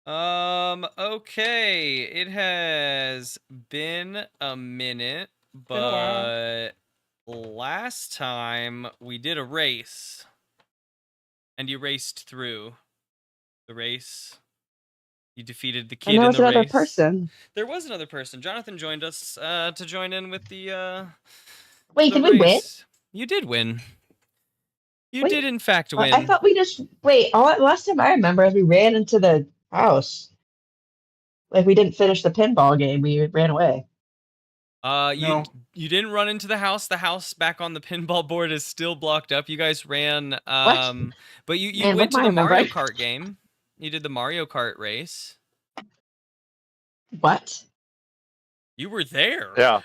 Okay. It has been a minute, Been a while. but last time we did a race, and you raced through the race. You defeated the And kid there in was the another race. person. There was another person. Jonathan joined us to join in with the Wait, the did we win? race. You did win. You Wait, did in fact I win. thought we just wait. Last time I remember, is we ran into the house. Like we didn't finish the pinball game. We ran away. You No. you didn't run into the house. The house back on the pinball board is still blocked up. You guys ran What? but you Man, went what to am the I Mario remembering? Kart game. You did the Mario Kart race. What? You were there. Yeah.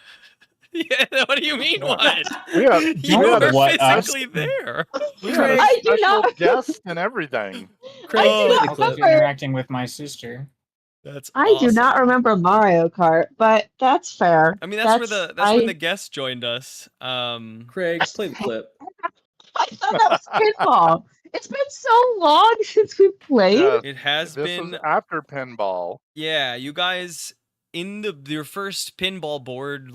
Yeah, what do you mean Yeah. what? We had, You we Don't had were a what us. physically there. we had a I do special not. guest and everything. Craig I do was not remember. interacting with my sister. That's I do not awesome. remember Mario Kart, but that's fair. I mean, that's where the guest joined us. Craig, play the clip. I thought that was pinball. It's been so long since we played. Yes, It has this been was after pinball. Yeah, you guys in your first pinball board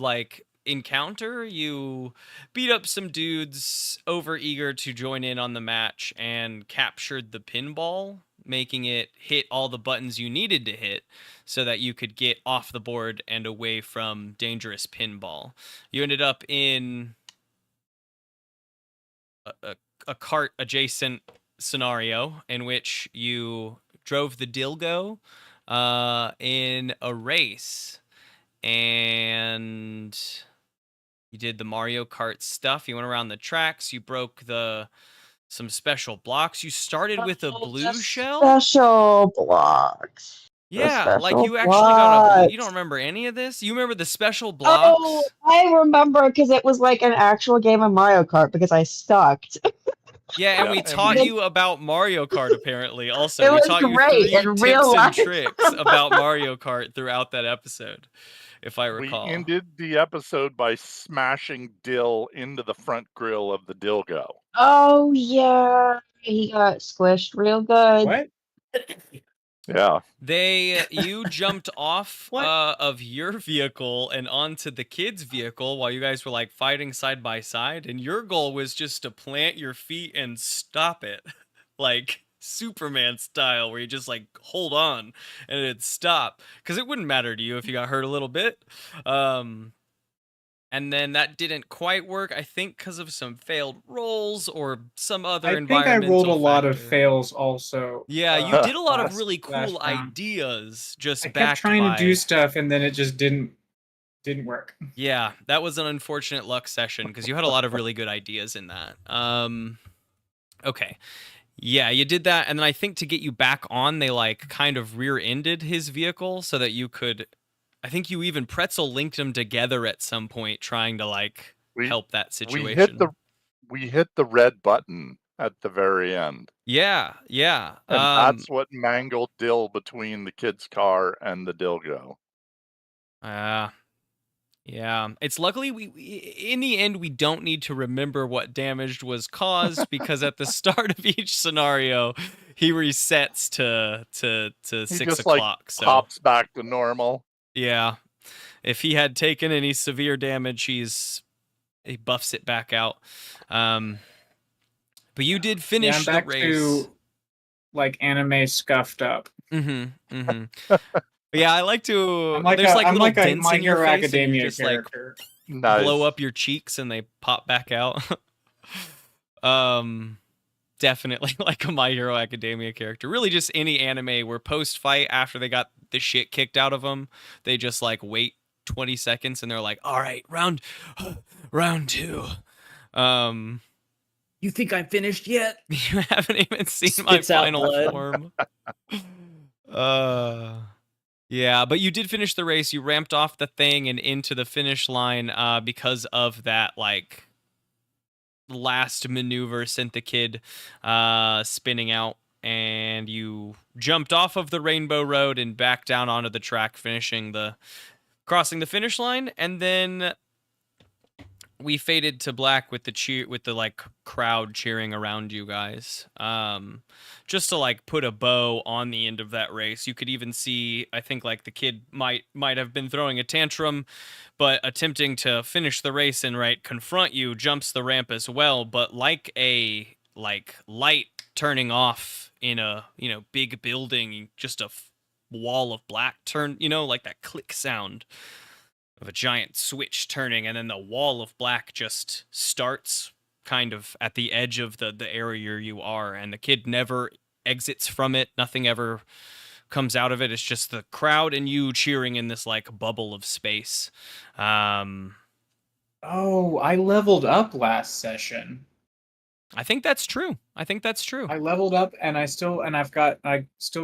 encounter, you beat up some dudes over eager to join in on the match and captured the pinball, making it hit all the buttons you needed to hit so that you could get off the board and away from dangerous pinball. You ended up in a cart adjacent scenario in which you drove the dilgo in a race, and you did the Mario Kart stuff. You went around the tracks. You broke some special blocks. You started with a blue shell. Special blocks. Yeah, like special you actually got a blue. You blocks. don't remember any of this? You remember the special blocks? Oh, I remember because it was like an actual game of Mario Kart because I sucked. Yeah, and Yeah, we and taught we- you about Mario Kart apparently. Also, It we was taught you great 3 in tips real and life. tricks about Mario Kart throughout that episode, if I We recall. ended the episode by smashing Dill into the front grill of the Dilgo. Oh yeah, he got squished real good. What? Yeah. You jumped off What? of your vehicle and onto the kid's vehicle while you guys were like fighting side by side, and your goal was just to plant your feet and stop it, like Superman style, where you just like hold on and it'd stop, because it wouldn't matter to you if you got hurt a little bit. And then that didn't quite work, I think, because of some failed rolls or some other I think environmental I rolled a lot of factor. fails also. Yeah, you did a lot of last- really last cool round. ideas, just I kept backed trying by... to do stuff and then it just didn't work. Yeah, that was an unfortunate luck session because you had a lot of really good ideas in that. Okay. Yeah, you did that, and then I think to get you back on, they like kind of rear-ended his vehicle so that you could... I think you even pretzel linked them together at some point, trying to like help that situation. We hit the red button at the very end. Yeah. And that's what mangled Dill between the kid's car and the Dilgo. Yeah. It's luckily in the end we don't need to remember what damage was caused because at the start of each scenario he resets to 6 just, o'clock. Like, so pops back to normal. Yeah. If he had taken any severe damage, he buffs it back out. But you did finish I'm back the race. To like anime scuffed up. Yeah, I like to. I'm like there's like little like a dents My in your Hero face, and you Academia just character. like Nice. blow up your cheeks and they pop back out. Definitely like a My Hero Academia character. Really, just any anime where post fight after they got the shit kicked out of them, they just like wait 20 seconds and they're like, "All right, round 2." You think I'm finished yet? You haven't even seen my Spits out final blood. form. Yeah, but you did finish the race. You ramped off the thing and into the finish line because of that like last maneuver sent the kid spinning out, and you jumped off of the Rainbow Road and back down onto the track, crossing the finish line. And then we faded to black with the like crowd cheering around you guys. Just to like put a bow on the end of that race. You could even see, I think, like the kid might have been throwing a tantrum, but attempting to finish the race and confront you, jumps the ramp as well, but like a light turning off in a big building, just a wall of black turn, like that click sound of a giant switch turning, and then the wall of black just starts kind of at the edge of the area you are, and the kid never exits from it. Nothing ever comes out of it. It's just the crowd and you cheering in this like bubble of space. Oh, I leveled up last session. I think that's true. I leveled up, and I still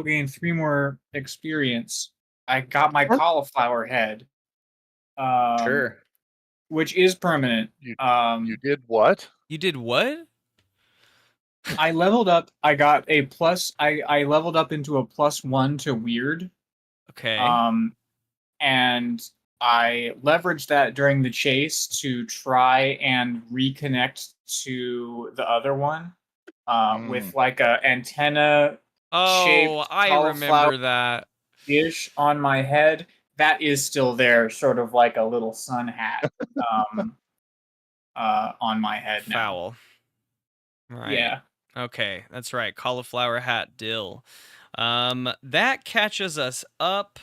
gained 3 more experience. I got my cauliflower head. Sure. Which is permanent. You did what? You did what? I leveled up. I got a plus. I leveled up into a +1 to weird. Okay. And I leveraged that during the chase to try and reconnect to the other one, with like a antenna. Oh, I remember that. Dish on my head. That is still there, sort of like a little sun hat, on my head now. Foul. Right. Yeah. Okay, that's right. Cauliflower hat dill. That catches us up.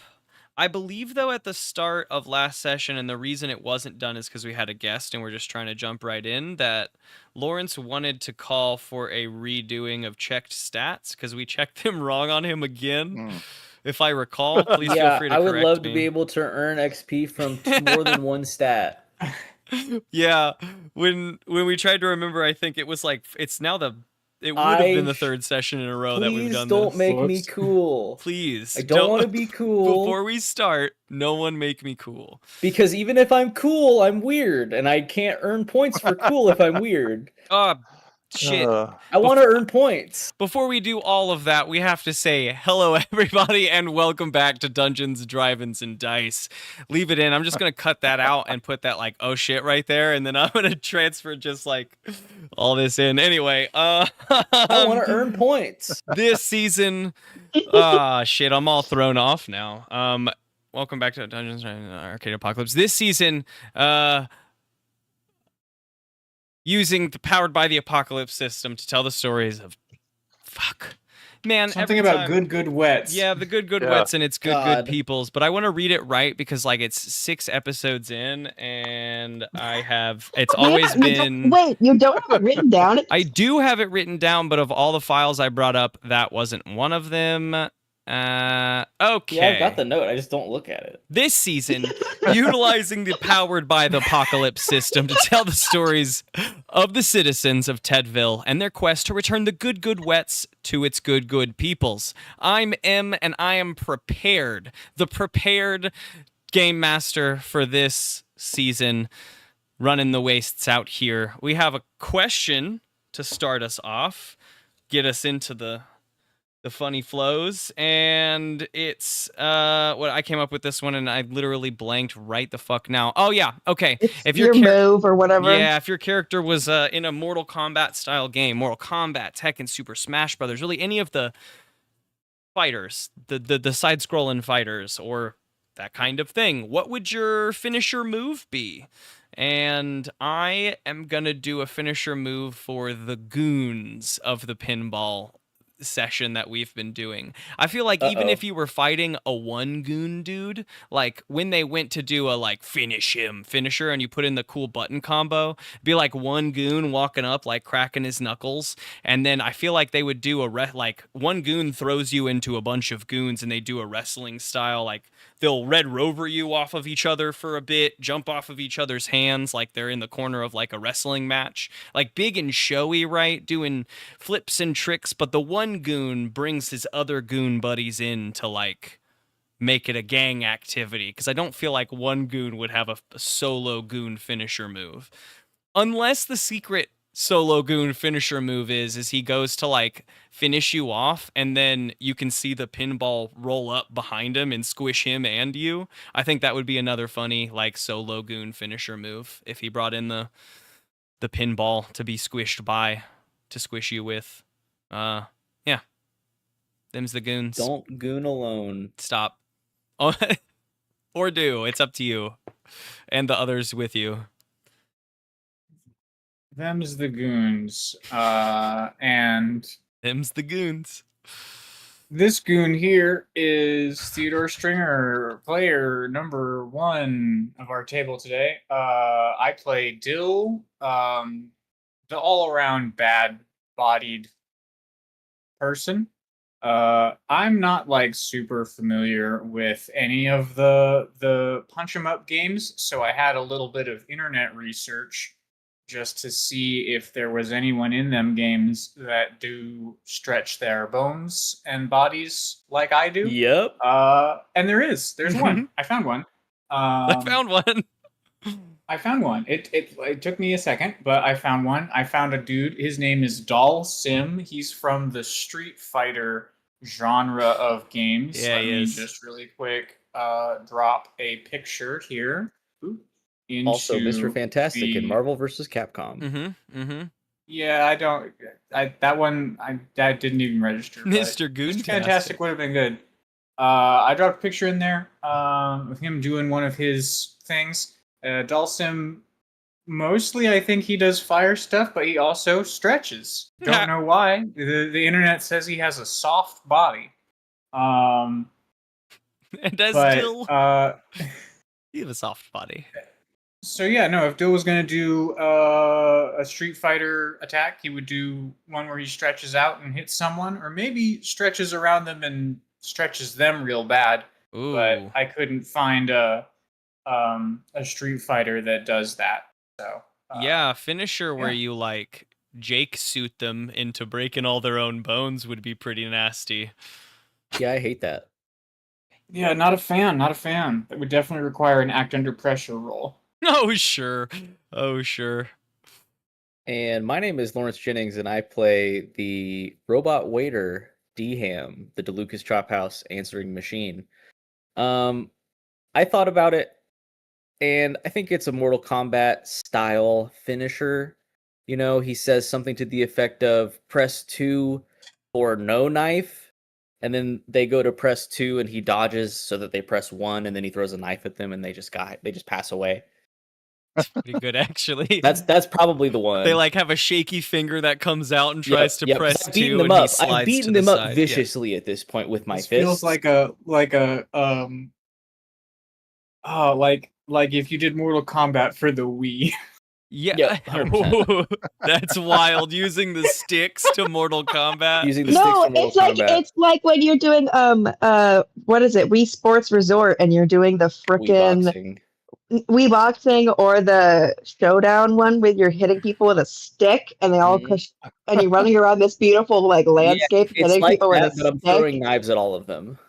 I believe, though, at the start of last session, and the reason it wasn't done is because we had a guest and we're just trying to jump right in, that Lawrence wanted to call for a redoing of checked stats because we checked them wrong on him again. If I recall, please feel free to correct me. I would love to be able to earn XP from more than one stat. Yeah, when we tried to remember, I think it was like it would have been the 3rd session in a row that we've done this. Please don't make me cool. Please. I don't want to be cool. Before we start, no one make me cool. Because even if I'm cool, I'm weird, and I can't earn points for cool if I'm weird. Shit. I want to earn points. Before we do all of that, we have to say hello, everybody, and welcome back to Dungeons, Drive-Ins, and Dice. Leave it in. I'm just going to cut that out and put that, like, oh shit right there, and then I'm going to transfer just, like, all this in. Anyway, I want to earn points. This season, shit, I'm all thrown off now. Welcome back to Dungeons, Arcade Apocalypse. This season, using the Powered by the Apocalypse system to tell the stories of something about good wets. Yeah, the good wets and it's good peoples. But I want to read it right because like it's 6 episodes in, and it's always been. Wait, you don't have it written down? I do have it written down, but of all the files I brought up, that wasn't one of them. Okay. Yeah, I got the note. I just don't look at it. This season, utilizing the Powered by the Apocalypse system to tell the stories of the citizens of Tedville and their quest to return the good wets to its good peoples. I'm M, and I am prepared. The prepared game master for this season, running the wastes out here. We have a question to start us off, get us into the funny flows, and it's what I came up with this one, and I literally blanked right the fuck now. Oh yeah, okay. If your move or whatever. Yeah, if your character was in a Mortal Kombat style game, Mortal Kombat, Tekken, Super Smash Brothers, really any of the fighters, the side-scrolling fighters, or that kind of thing, what would your finisher move be? And I am gonna do a finisher move for the goons of the pinball session that we've been doing. I feel like even if you were fighting a 1 goon dude, like when they went to do a like finisher and you put in the cool button combo, it'd be like 1 goon walking up like cracking his knuckles, and then I feel like they would do like 1 goon throws you into a bunch of goons and they do a wrestling style, like they'll Red Rover you off of each other for a bit, jump off of each other's hands like they're in the corner of like a wrestling match, like big and showy, right, doing flips and tricks, but the 1 goon brings his other goon buddies in to like make it a gang activity, because I don't feel like 1 goon would have a solo goon finisher move unless the secret Solo Goon finisher move is he goes to like finish you off, and then you can see the pinball roll up behind him and squish him and you. I think that would be another funny like Solo Goon finisher move if he brought in the pinball to be squished by, to squish you with. Yeah, them's the goons. Don't goon alone. Stop. Oh, or do. It's up to you and the others with you. Them's the goons. And Them's the goons. this goon here is Theodore Stringer, player number 1 of our table today. I play Dill, the all-around bad-bodied person. I'm not like super familiar with any of the punch 'em up games, so I had a little bit of internet research just to see if there was anyone in them games that do stretch their bones and bodies like I do. Yep. And there's one. I found one. I found one. I found one. It took me a second, but I found one. I found a dude. His name is Doll Sim. He's from the Street Fighter genre of games. Yeah, Let he me is. just really quick drop a picture here. Also, Mr. into Fantastic in the- Marvel vs. Capcom. Mm-hmm. Yeah, that didn't even register. but Mr. Goon Mr. Fantastic would have been good. I dropped a picture in there with him doing one of his things. Dulcim, mostly I think he does fire stuff, but he also stretches. Don't know why. The internet says he has a soft body. And as But Dill, you have a soft body. so yeah, no. If Dill was gonna do a Street Fighter attack, he would do one where he stretches out and hits someone, or maybe stretches around them and stretches them real bad. Ooh. But I couldn't find a Street Fighter that does that. So Yeah, finisher where yeah. you like Jake suit them into breaking all their own bones would be pretty nasty. Yeah, I hate that. Yeah, not a fan. Not a fan. That would definitely require an act under pressure roll. Oh sure. Oh sure. And my name is Lawrence Jennings, and I play the robot waiter D-Ham, the DeLucas Chop House answering machine. I thought about it, and I think it's a Mortal Kombat style finisher. You know, he says something to the effect of press 2 or no knife, and then they go to press 2 and he dodges so that they press 1, and then he throws a knife at them and they just pass away. Pretty good actually. That's probably the one. They like have a shaky finger that comes out and tries to Yep, press I've beaten 2 them and he up. slides I've beaten to them the up side. Yeah. viciously at this point with my This fists. feels like a like if you did Mortal Kombat for the Wii. Yeah, Yep, 100%. That's wild. Using the sticks to Mortal Kombat. Using the sticks No, from Mortal it's like Kombat. it's like when you're doing what is it? Wii Sports Resort, and you're doing the Wii frickin' boxing. Wii boxing or the showdown one where you're hitting people with a stick and they all Mhm. push, and you're running around this beautiful like landscape It's hitting like people with a that, but I'm stick. throwing knives at all of them.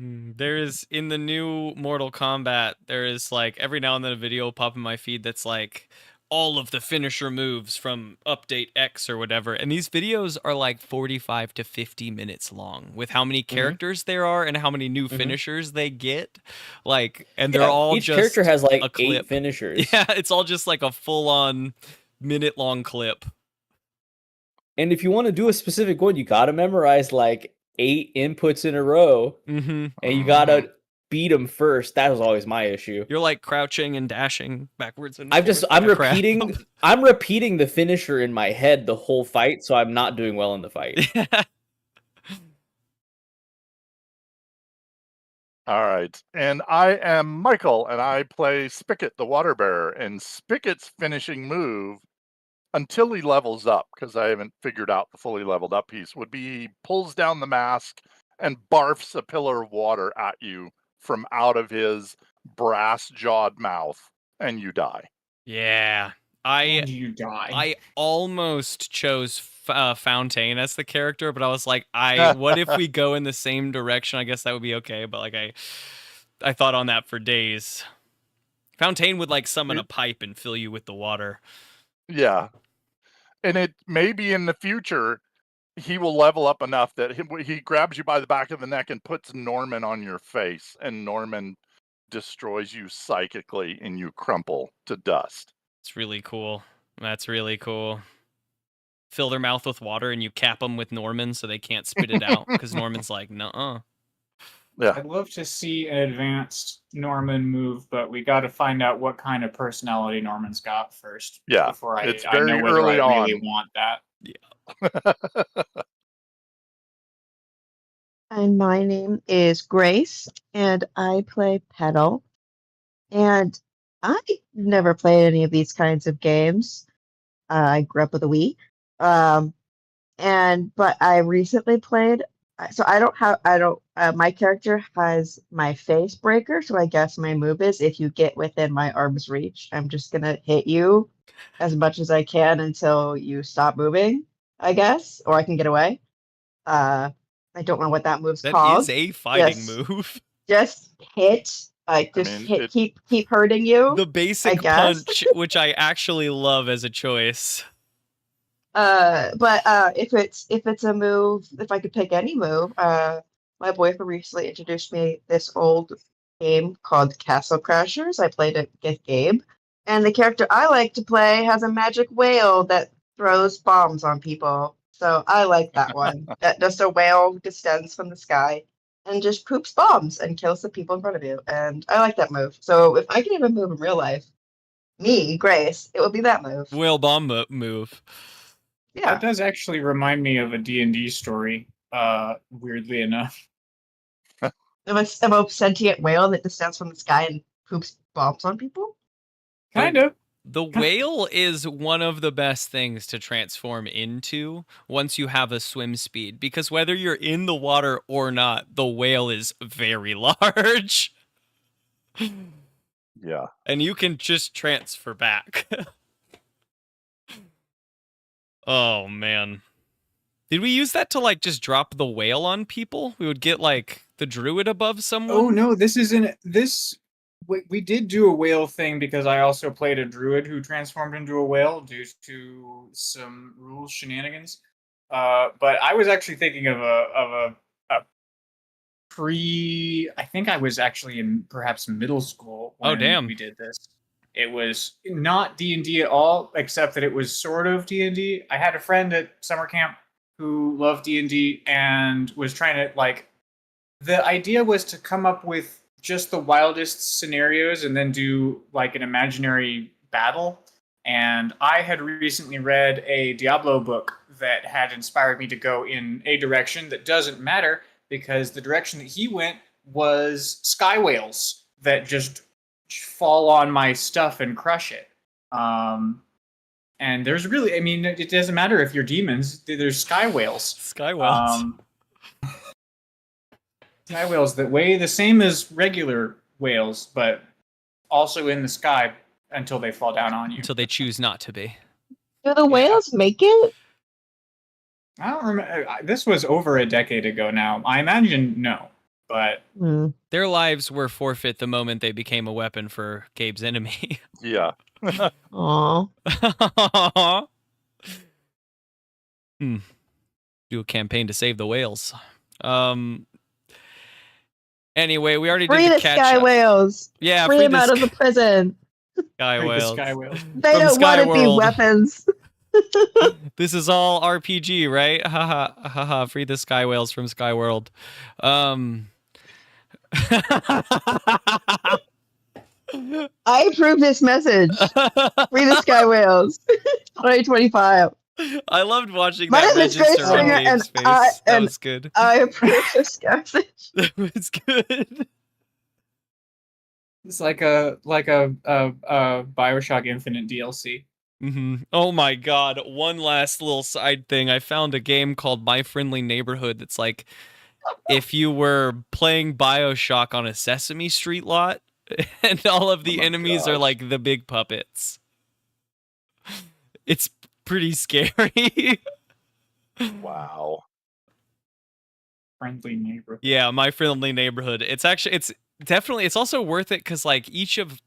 There is in the new Mortal Kombat, there is like every now and then a video will pop in my feed that's like all of the finisher moves from update X or whatever. And these videos are like 45 to 50 minutes long with how many characters there are and how many new finishers they get. Like, and they're all each just character has like a 8 clip. finishers. Yeah, it's all just like a full on minute long clip. And if you want to do a specific one, you gotta memorize like 8 inputs in a row, Mm-hmm. and you gotta beat them first. That was always my issue. You're like crouching and dashing backwards and I'm forwards I'm like a crab. repeating the finisher in my head the whole fight, so I'm not doing well in the fight. All right. And I am Michael, and I play Spigot, the water bearer. And Spigot's finishing move, until he levels up, because I haven't figured out the fully leveled up piece, would be he pulls down the mask and barfs a pillar of water at you from out of his brass-jawed mouth, and you die. Yeah. And you die. I almost chose Fountain as the character, but I was like, what if we go in the same direction? I guess that would be okay, but like I thought on that for days. Fountain would like summon a pipe and fill you with the water. Yeah. And it maybe in the future he will level up enough that he grabs you by the back of the neck and puts Norman on your face, and Norman destroys you psychically and you crumple to dust. It's really cool. That's really cool. Fill their mouth with water and you cap them with Norman so they can't spit it out because Norman's like, nuh-uh. Yeah. I'd love to see an advanced Norman move, but we got to find out what kind of personality Norman's got first. Yeah, before it's I very know whether early I really on. want that. And my name is Grace, and I play Petal. And I never played any of these kinds of games. I grew up with a Wii. But I recently played. So my character has my face breaker. So I guess my move is if you get within my arm's reach, I'm just gonna hit you as much as I can until you stop moving, I guess, or I can get away. I don't know what that move's That called. is a fighting Just- move. Just hit. Keep hurting you. The basic guess. punch, which I actually love as a choice. If it's a move, if I could pick any move, my boyfriend recently introduced me this old game called Castle Crashers. I played it with Gabe, and the character I like to play has a magic whale that throws bombs on people. So I like that one. That just a whale descends from the sky and just poops bombs and kills the people in front of you. And I like that move. So if I could have a move in real life, me, Grace, it would be that move. Whale bomb move. Yeah. That does actually remind me of a D&D story, weirdly enough. Of a sentient whale that descends from the sky and poops bombs on people? Kind of. The whale is one of the best things to transform into once you have a swim speed, because whether you're in the water or not, the whale is very large. Yeah. And you can just transfer back. Oh, man. Did we use that to, like, just drop the whale on people? We would get, like, the druid above someone? Oh, no, this isn't... We did do a whale thing because I also played a druid who transformed into a whale due to some rules shenanigans. But I was actually thinking of a I think I was actually in perhaps middle school when damn. we did this. It was not D&D at all, except that it was sort of D&D. I had a friend at summer camp who loved D&D and was trying to, like... The idea was to come up with just the wildest scenarios and then do, like, an imaginary battle. And I had recently read a Diablo book that had inspired me to go in a direction that doesn't matter, because the direction that he went was sky whales that just fall on my stuff and crush it. And there's really, I mean, it doesn't matter if you're demons. There's sky whales. Sky whales. Sky whales that weigh the same as regular whales, but also in the sky until they fall down on you. Until they choose not to be. Do the whales make it? I don't remember. This was over a decade ago now. I imagine no, but Their lives were forfeit the moment they became a weapon for Gabe's enemy. Yeah. Aw. Do a campaign to save the whales. Anyway, we already Free did the the catch sky up. whales. Yeah, Free them out of the prison. sky the whales. sky whales. They From don't Sky want to be World. weapons. This is all RPG, right? Haha, haha. Free the sky whales from Sky World. I approve this message. Free the sky whales. 2025. I loved watching My that name is register Grace on Springer, Gabe's and face. That was good. I approve this message. That was good. It's like a BioShock Infinite DLC. Oh my god, one last little side thing. I found a game called My Friendly Neighborhood that's like if you were playing BioShock on a Sesame Street lot and all of the enemies are gosh. like the big puppets. It's pretty scary. Wow. Friendly neighborhood. Yeah, My Friendly Neighborhood. It's also worth it cuz like each of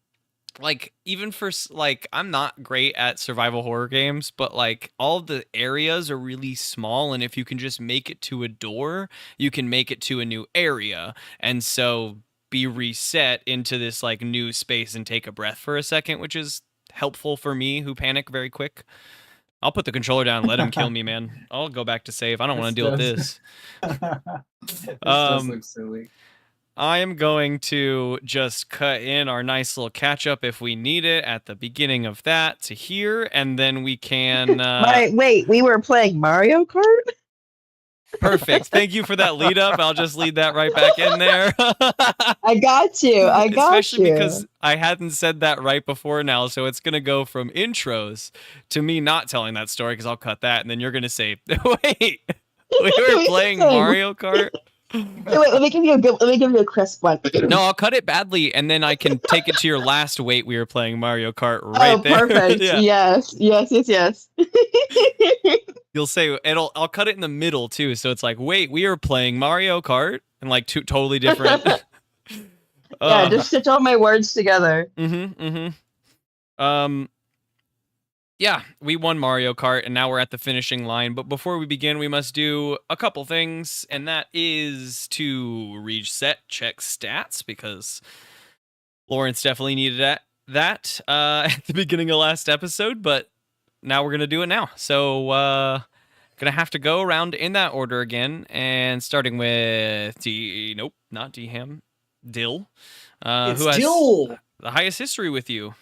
like even for like I'm not great at survival horror games, but like all the areas are really small, and if you can just make it to a door, you can make it to a new area, and so be reset into this like new space and take a breath for a second, which is helpful for me who panic very quick. I'll put the controller down and let him kill me, man. I'll go back to save. I don't want to deal with this. This does look silly. I am going to just cut in our nice little catch up if we need it at the beginning of that to here, and then we can. Wait, we were playing Mario Kart? Perfect. Thank you for that lead up. I'll just lead that right back in there. I got you. Especially because I hadn't said that right before now, so it's going to go from intros to me not telling that story because I'll cut that, and then you're going to say, wait, we were playing Mario Kart? Wait, let me give you a crisp one. No, I'll cut it badly, and then I can take it to your last wait. We were playing Mario Kart right there. Perfect. Yeah. Yes. You'll say I'll cut it in the middle too, so it's like, wait, we are playing Mario Kart, and like two totally different. Yeah, just stitch all my words together. Yeah, we won Mario Kart, and now we're at the finishing line. But before we begin, we must do a couple things, and that is to reset, check stats, because Lawrence definitely needed that at the beginning of last episode, but now we're going to do it now. So, going to have to go around in that order again, and starting with nope, not DHam, Dill. It's who has Dill! The highest history with you.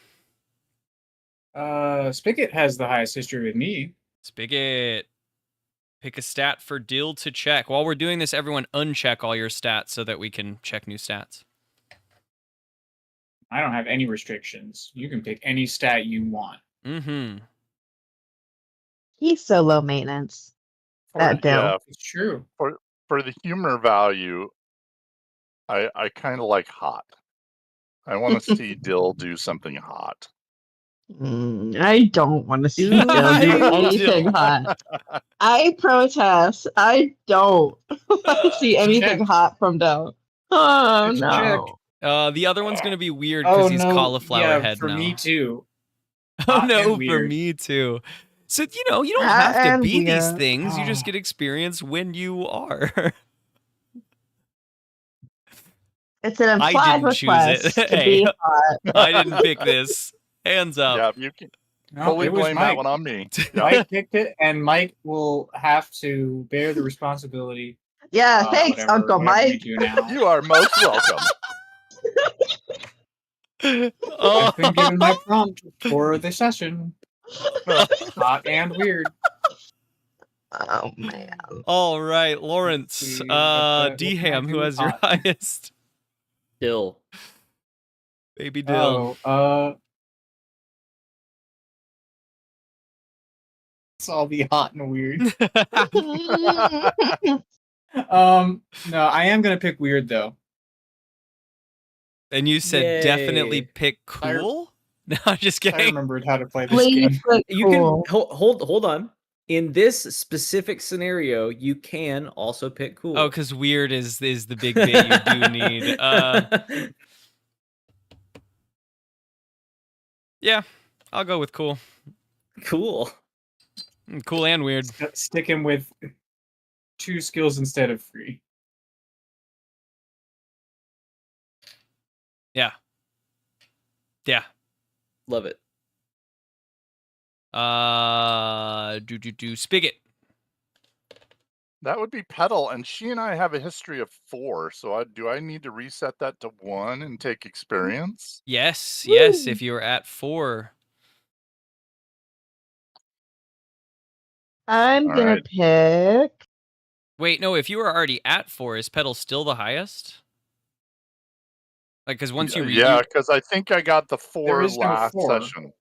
Spigot has the highest history with me. Spigot, pick a stat for Dill to check. While we're doing this, everyone uncheck all your stats so that we can check new stats. I don't have any restrictions. You can pick any stat you want. He's so low maintenance. That Dill. Yeah, It's true. for the humor value, I kind of like hot. I want to see Dill do something hot. I don't want to see Dill do anything hot. I protest. I don't want to see anything hot from Dill. Oh, no. The other one's going to be weird because he's cauliflower head for now. Me too. Oh, no, for me too. So, you don't have to be these things. You just get experience when you are. It's an implied request to be hot. I didn't pick this. Hands up. Yeah, you can fully blame that one on me. Mike picked it, and Mike will have to bear the responsibility. Yeah, thanks, Uncle Mike. You are most welcome. I've been given my prompt for the session. Hot and weird. Oh, man. All right, Lawrence. DHam, who has your highest? Dill. Baby Dill. It's all be hot and weird. No, I am gonna pick weird though. And you said definitely pick cool? No, I'm just kidding. I remembered how to play this game. You can hold on. In this specific scenario, you can also pick cool. Oh, because weird is the big bit you do need. Yeah, I'll go with cool. Cool. Cool and weird. Sticking with 2 skills instead of 3. Yeah. Love it. Spigot. That would be Petal, and she and I have a history of 4. So do I need to reset that to 1 and take experience? Yes, if you're at 4. I'm gonna pick. Wait, no, if you were already at 4, is Petal still the highest? Like, because once you yeah, because I think I got the 4 last 4. session.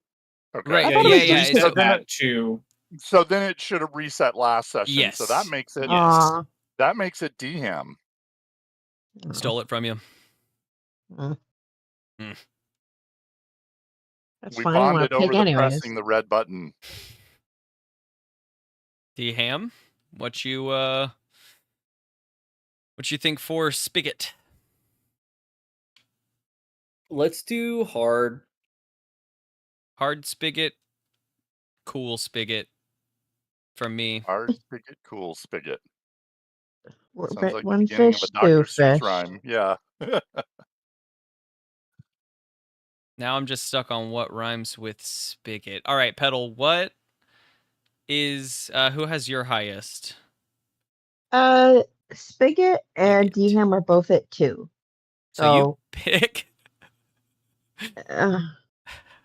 Okay. Right, So then it should have reset last session. Yes. So that makes it DHam. Stole it from you. That's we fine. bonded over pressing the red button. DHam, what you think for Spigot? Let's do hard Hard spigot, cool spigot from me. Hard spigot, cool spigot. Sounds like the One beginning of fish, a two Dr. Seuss fish. rhyme. Yeah. Now I'm just stuck on what rhymes with spigot. All right, Petal, what is who has your highest? Spigot and Spigot. Dham are both at 2. So you So, pick. uh,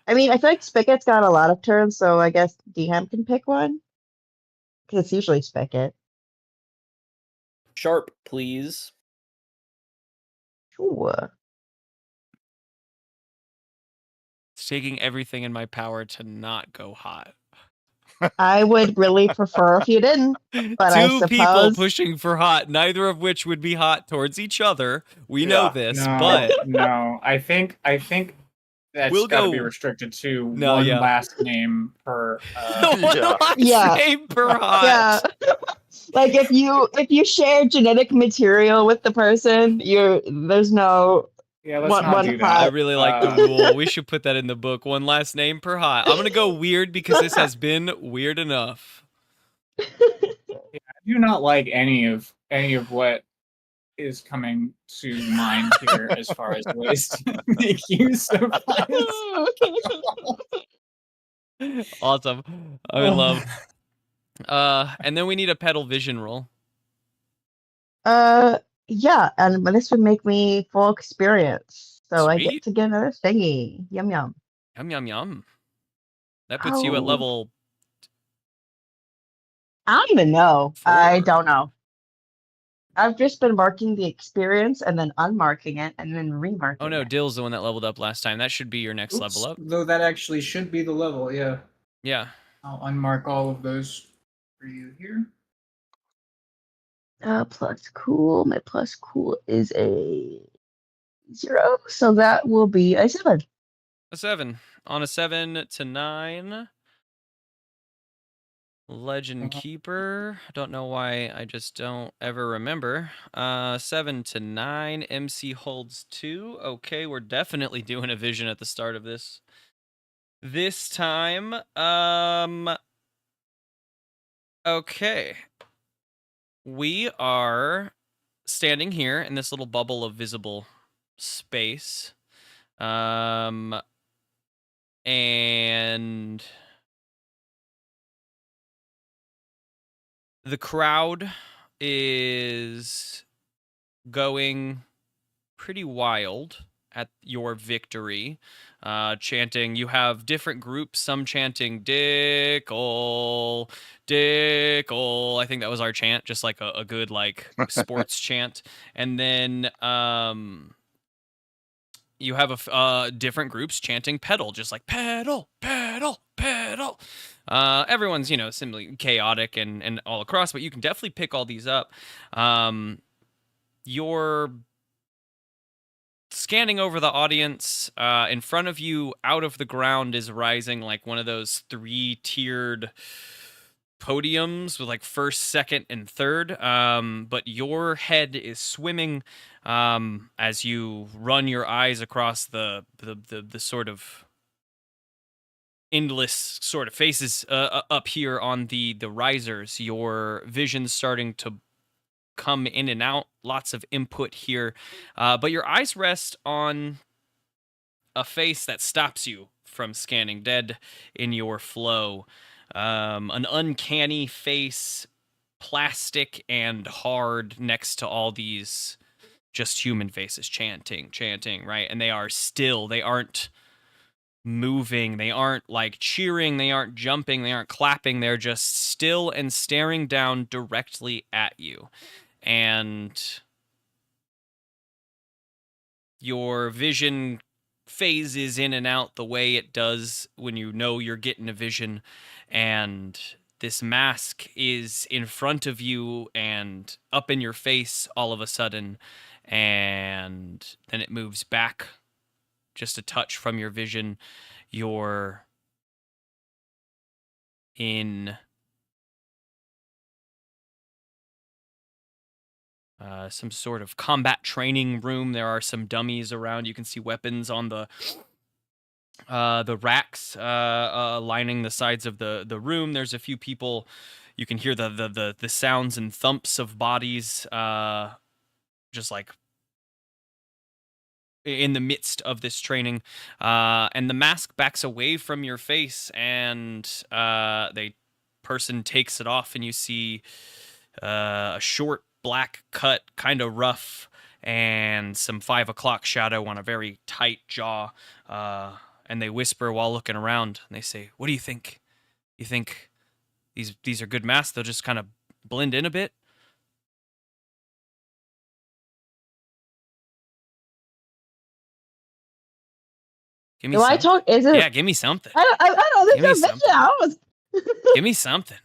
I mean, I feel like Spigot's got a lot of turns, so I guess Dham can pick one. Because it's usually Spigot. Sharp, please. Sure. It's taking everything in my power to not go hot. I would really prefer if you didn't, but I Two people suppose. pushing for hot, neither of which would be hot towards each other. We know Yeah. this, No, but no. I think that's We'll got to go- be restricted to No, one yeah. last name per. one Yeah. last Yeah. name per hot. Yeah. Like if you share genetic material with the person, there's no Yeah, let's one not one do that. I hot. really like the rule. We should put that in the book. One last name per hot. I'm gonna go weird because this has been weird enough. I do not like any of what is coming to mind here as far as ways to make use of Awesome. I'm in love. And then we need a pedal vision roll. Yeah, and this would make me full experience. So I Sweet. get to get another thingy. Yum yum. Yum yum yum. That puts you at Oh. level I don't even know. 4. I don't know. I've just been marking the experience and then unmarking it and then remarking Oh no, it. Dill's the one that leveled up last time. That should be your next level up. Though that actually should be the level, yeah. Yeah. I'll unmark all of those for you here. Plus cool. My plus cool is a 0, so that will be a 7. A 7. On a 7 to 9. Legend Keeper. I don't know why I just don't ever remember. 7 to 9. MC holds 2. Okay, we're definitely doing a vision at the start of this. This time, okay. We are standing here in this little bubble of visible space. And the crowd is going pretty wild at your victory, chanting. You have different groups, some chanting Dickle, Dickle. I think that was our chant, just like a good like sports chant. And then you have different groups chanting pedal, just like pedal, pedal, pedal. Everyone's, similarly chaotic and all across, but you can definitely pick all these up. You're scanning over the audience. In front of you, out of the ground, is rising like one of those 3-tiered podiums with like first, second, and third. But your head is swimming as you run your eyes across the sort of endless sort of faces up here on the risers. Your vision's starting to come in and out, lots of input here, but your eyes rest on a face that stops you from scanning, dead in your flow. An uncanny face, plastic and hard, next to all these just human faces chanting, right? And they are still, they aren't moving, they aren't like cheering, they aren't jumping, they aren't clapping, they're just still and staring down directly at you. And your vision phases in and out the way it does when you know you're getting a vision, and this mask is in front of you and up in your face all of a sudden, and then it moves back just a touch from your vision. You're in some sort of combat training room. There are some dummies around. You can see weapons on the the racks lining the sides of the room. There's a few people. You can hear the sounds and thumps of bodies, just like in the midst of this training. And the mask backs away from your face, and the person takes it off, and you see a short black cut, kind of rough, and some 5 o'clock shadow on a very tight jaw. And they whisper while looking around, and they say, "What do you think? You think these are good masks? They'll just kind of blend in a bit?" Give me Do I something. talk? Is it? Yeah, give me something. I don't. Give me There's no mention. I was. Give me something.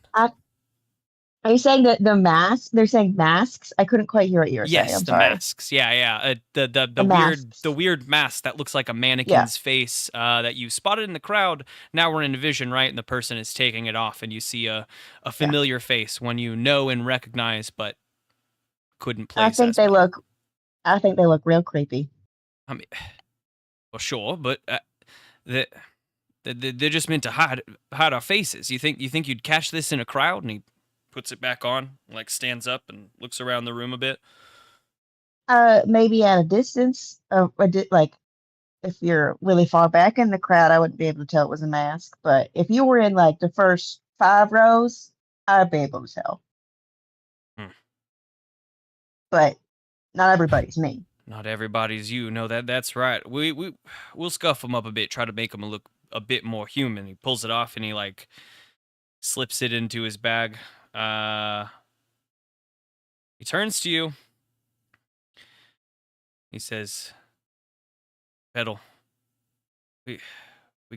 Are you saying that the mask? They're saying masks. I couldn't quite hear what you were saying. Yes, I'm the sorry. masks. Yeah. The masks. weird mask that looks like a mannequin's face that you spotted in the crowd. Now we're in vision, right? And the person is taking it off, and you see a familiar face, one you know and recognize, but couldn't place. I think as they well. look. I think they look real creepy. I mean, well, sure, but they're just meant to hide our faces. You think you'd catch this in a crowd? And he puts it back on, like stands up and looks around the room a bit. Maybe at a distance, like if you're really far back in the crowd, I wouldn't be able to tell it was a mask. But if you were in like the first 5 rows, I'd be able to tell. But not everybody's me. Not everybody's you. No, that's right. We'll scuff them up a bit, try to make them look a bit more human. He pulls it off and he like slips it into his bag. He turns to you. He says, "Petal, we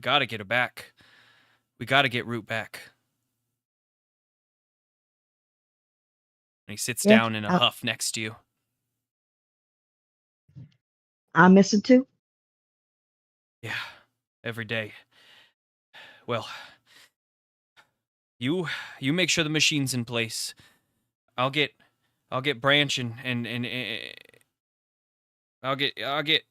gotta get her back. We gotta get Root back." And he sits down in a huff next to you. I'm missing too. Yeah, every day. Well, you make sure the machine's in place. I'll get Branch and I'll get.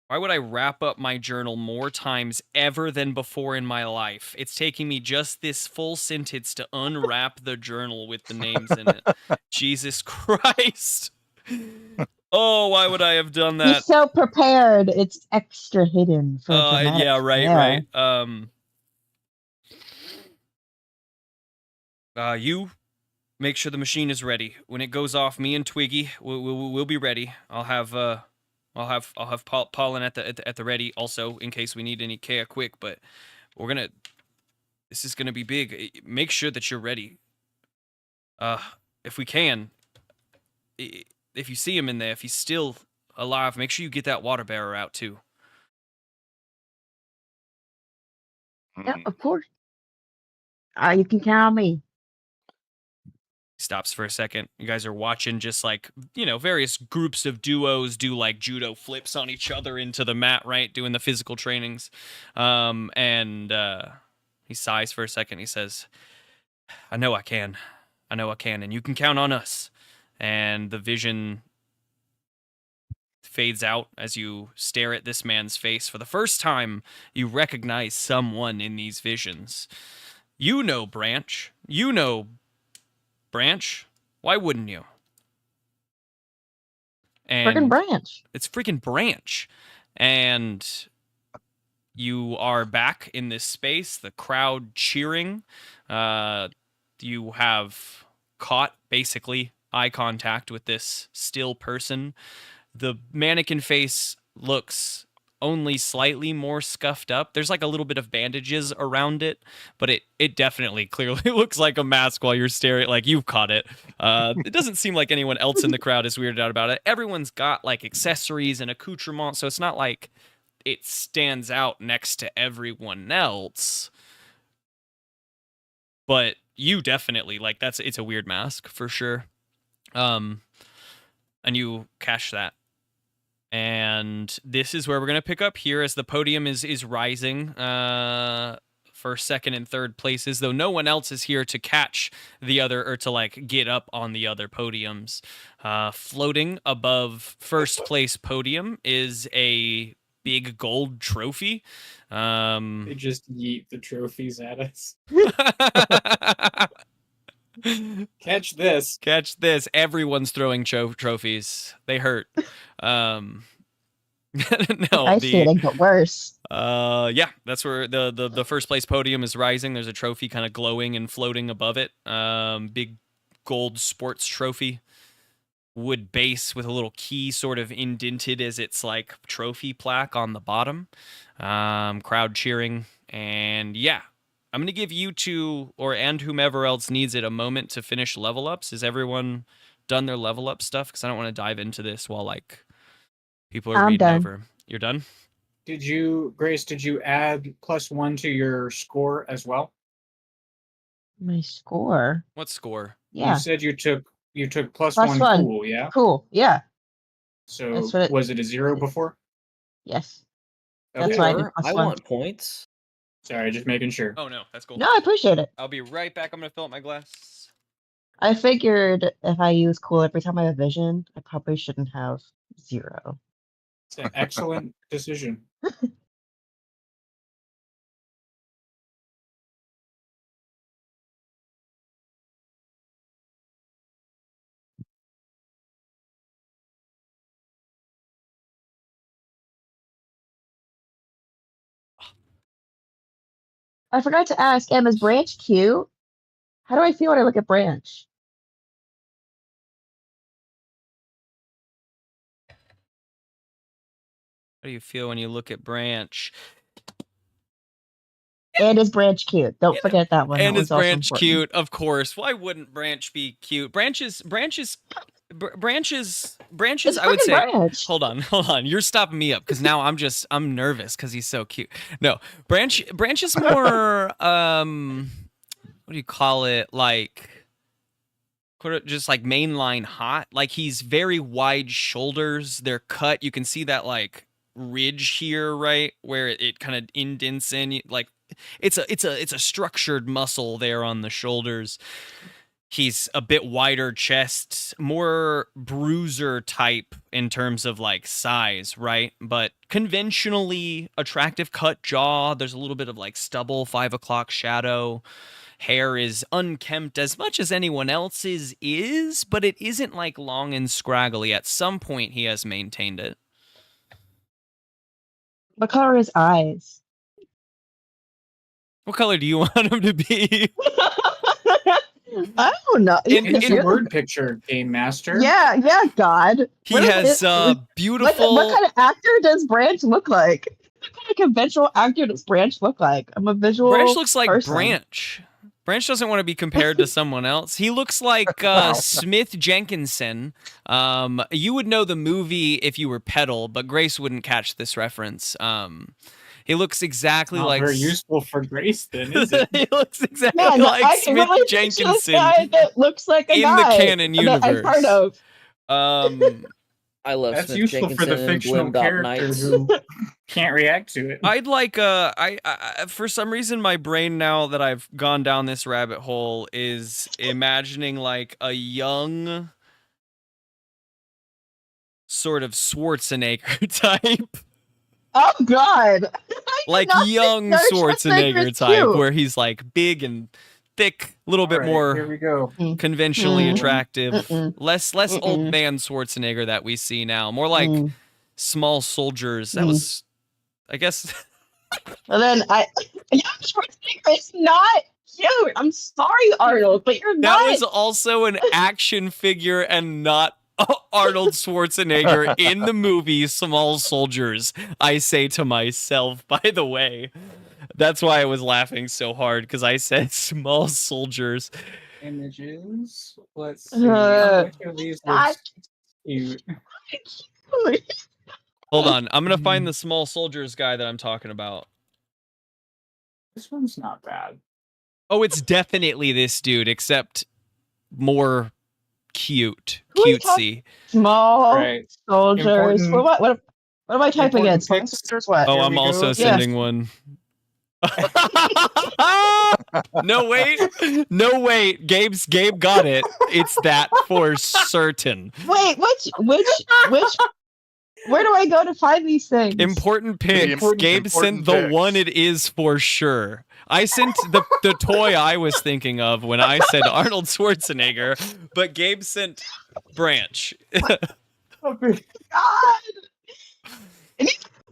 Why would I wrap up my journal more times ever than before in my life? It's taking me just this full sentence to unwrap the journal with the names in it. Jesus Christ. Oh, why would I have done that? He's so prepared. It's extra hidden for dramatic. Yeah, right. You make sure the machine is ready. When it goes off, me and Twiggy we'll be ready. I'll have Pollen at the ready also in case we need any Kea quick. But this is gonna be big. Make sure that you're ready. If we can, if you see him in there, if he's still alive, make sure you get that water bearer out too. Yeah, of course. You can count on me. Stops for a second. You guys are watching just like, various groups of duos do like judo flips on each other into the mat, right? Doing the physical trainings. And he sighs for a second. He says, I know I can, and you can count on us. And the vision fades out as you stare at this man's face. For the first time, you recognize someone in these visions. You know Branch. Branch. Why wouldn't you? And freaking Branch. It's freaking Branch. And you are back in this space, the crowd cheering. You have caught, basically, eye contact with this still person. The mannequin face looks only slightly more scuffed up. There's like a little bit of bandages around it, but it definitely clearly looks like a mask while you're staring. Like, you've caught it. It doesn't seem like anyone else in the crowd is weirded out about it. Everyone's got like accessories and accoutrements, so it's not like it stands out next to everyone else. But you definitely, like, it's a weird mask for sure. And you cash that. And this is where we're going to pick up here as the podium is rising for second and third places, though no one else is here to catch the other or to like get up on the other podiums. Floating above first place podium is a big gold trophy. They just yeet the trophies at us. Catch this. Catch this. Everyone's throwing trophies. They hurt. No, Ice skating, but worse. yeah, that's where the first place podium is rising. There's a trophy kind of glowing and floating above it. Big gold sports trophy. Wood base with a little key sort of indented as its like trophy plaque on the bottom. Crowd cheering. And yeah, I'm gonna give you two and whomever else needs it a moment to finish level ups. Is everyone done their level up stuff? Because I don't want to dive into this while like people are I'm reading done. over. You're done? Grace, did you add +1 to your score as well? My score. What score? Yeah. You said you took +1 +1. cool, yeah? Cool. Yeah. So That's what was it a 0 before? Yes. That's why I did Or I +1. want points. Sorry, just making sure. Oh no, that's cool. No, I appreciate it. I'll be right back. I'm gonna fill up my glass. I figured if I use cool every time I have vision, I probably shouldn't have 0. It's an excellent decision. I forgot to ask, Em, is Branch cute? How do I feel when I look at Branch? How do you feel when you look at Branch? And is Branch cute? Don't Yeah. forget that one. And that is was also Branch important. cute? Of course. Why wouldn't Branch be cute? Branches. It's I would freaking say. Branch. Hold on. You're stopping me up because now I'm nervous because he's so cute. No, Branch is more what do you call it? Like just like mainline hot. Like he's very wide shoulders. They're cut. You can see that like ridge here, right, where it kind of indents in. Like it's a structured muscle there on the shoulders. He's a bit wider chest, more bruiser type in terms of like size, right? But conventionally attractive cut jaw. There's a little bit of like stubble, 5 o'clock shadow. Hair is unkempt as much as anyone else's is, but it isn't like long and scraggly. At some point, he has maintained it. What color are his eyes? What color do you want him to be? I don't know. It's a word picture, Game Master. Yeah, God. He What is has it? beautiful. What kind of actor does Branch look like? What kind of conventional actor does Branch look like? I'm a visual Branch looks like person. Branch. Branch doesn't want to be compared to someone else. He looks like Smith Jenkinson. You would know the movie if you were Petal, but Grace wouldn't catch this reference. He looks exactly Not like very useful for Grace, then, is it? he looks exactly Man, like I Smith really picture this Jenkinson guy that looks like a in guy the canon that I'm part universe. of. I love That's Smith useful for the Jenkinson, fictional Glim Dot character Knights. who can't react to it. I'd like I for some reason my brain now that I've gone down this rabbit hole is imagining like a young sort of Schwarzenegger type. Oh God! I did Like not think young Arnold Schwarzenegger is type cute. where he's like big and thick, a little bit All right, more Here we go. conventionally Mm. attractive, Mm-mm. less old Mm-mm. man Schwarzenegger that we see now, more like Mm. small soldiers. That Mm. was, I guess. And then young Schwarzenegger is not cute. I'm sorry, Arnold, but you're That not. was also an action figure and not Arnold Schwarzenegger in the movie Small Soldiers. I say to myself, by the way. That's why I was laughing so hard because I said Small Soldiers. Images. Let's see. Uh, Which of these not looks cute? cute. Hold on. I'm going to find the Small Soldiers guy that I'm talking about. This one's not bad. Oh, it's definitely this dude, except more cute. Who are you Cutesy. Small Right. soldiers. Important- What am I typing in? important Small pics. soldiers. What? Oh, Here I'm we also go. sending one. No, wait. Gabe got it. It's that for certain. Wait, which Where do I go to find these things? Important picks. important- Gabe important sent the picks. one it is for sure. I sent the toy I was thinking of when I said Arnold Schwarzenegger, but Gabe sent Branch. God.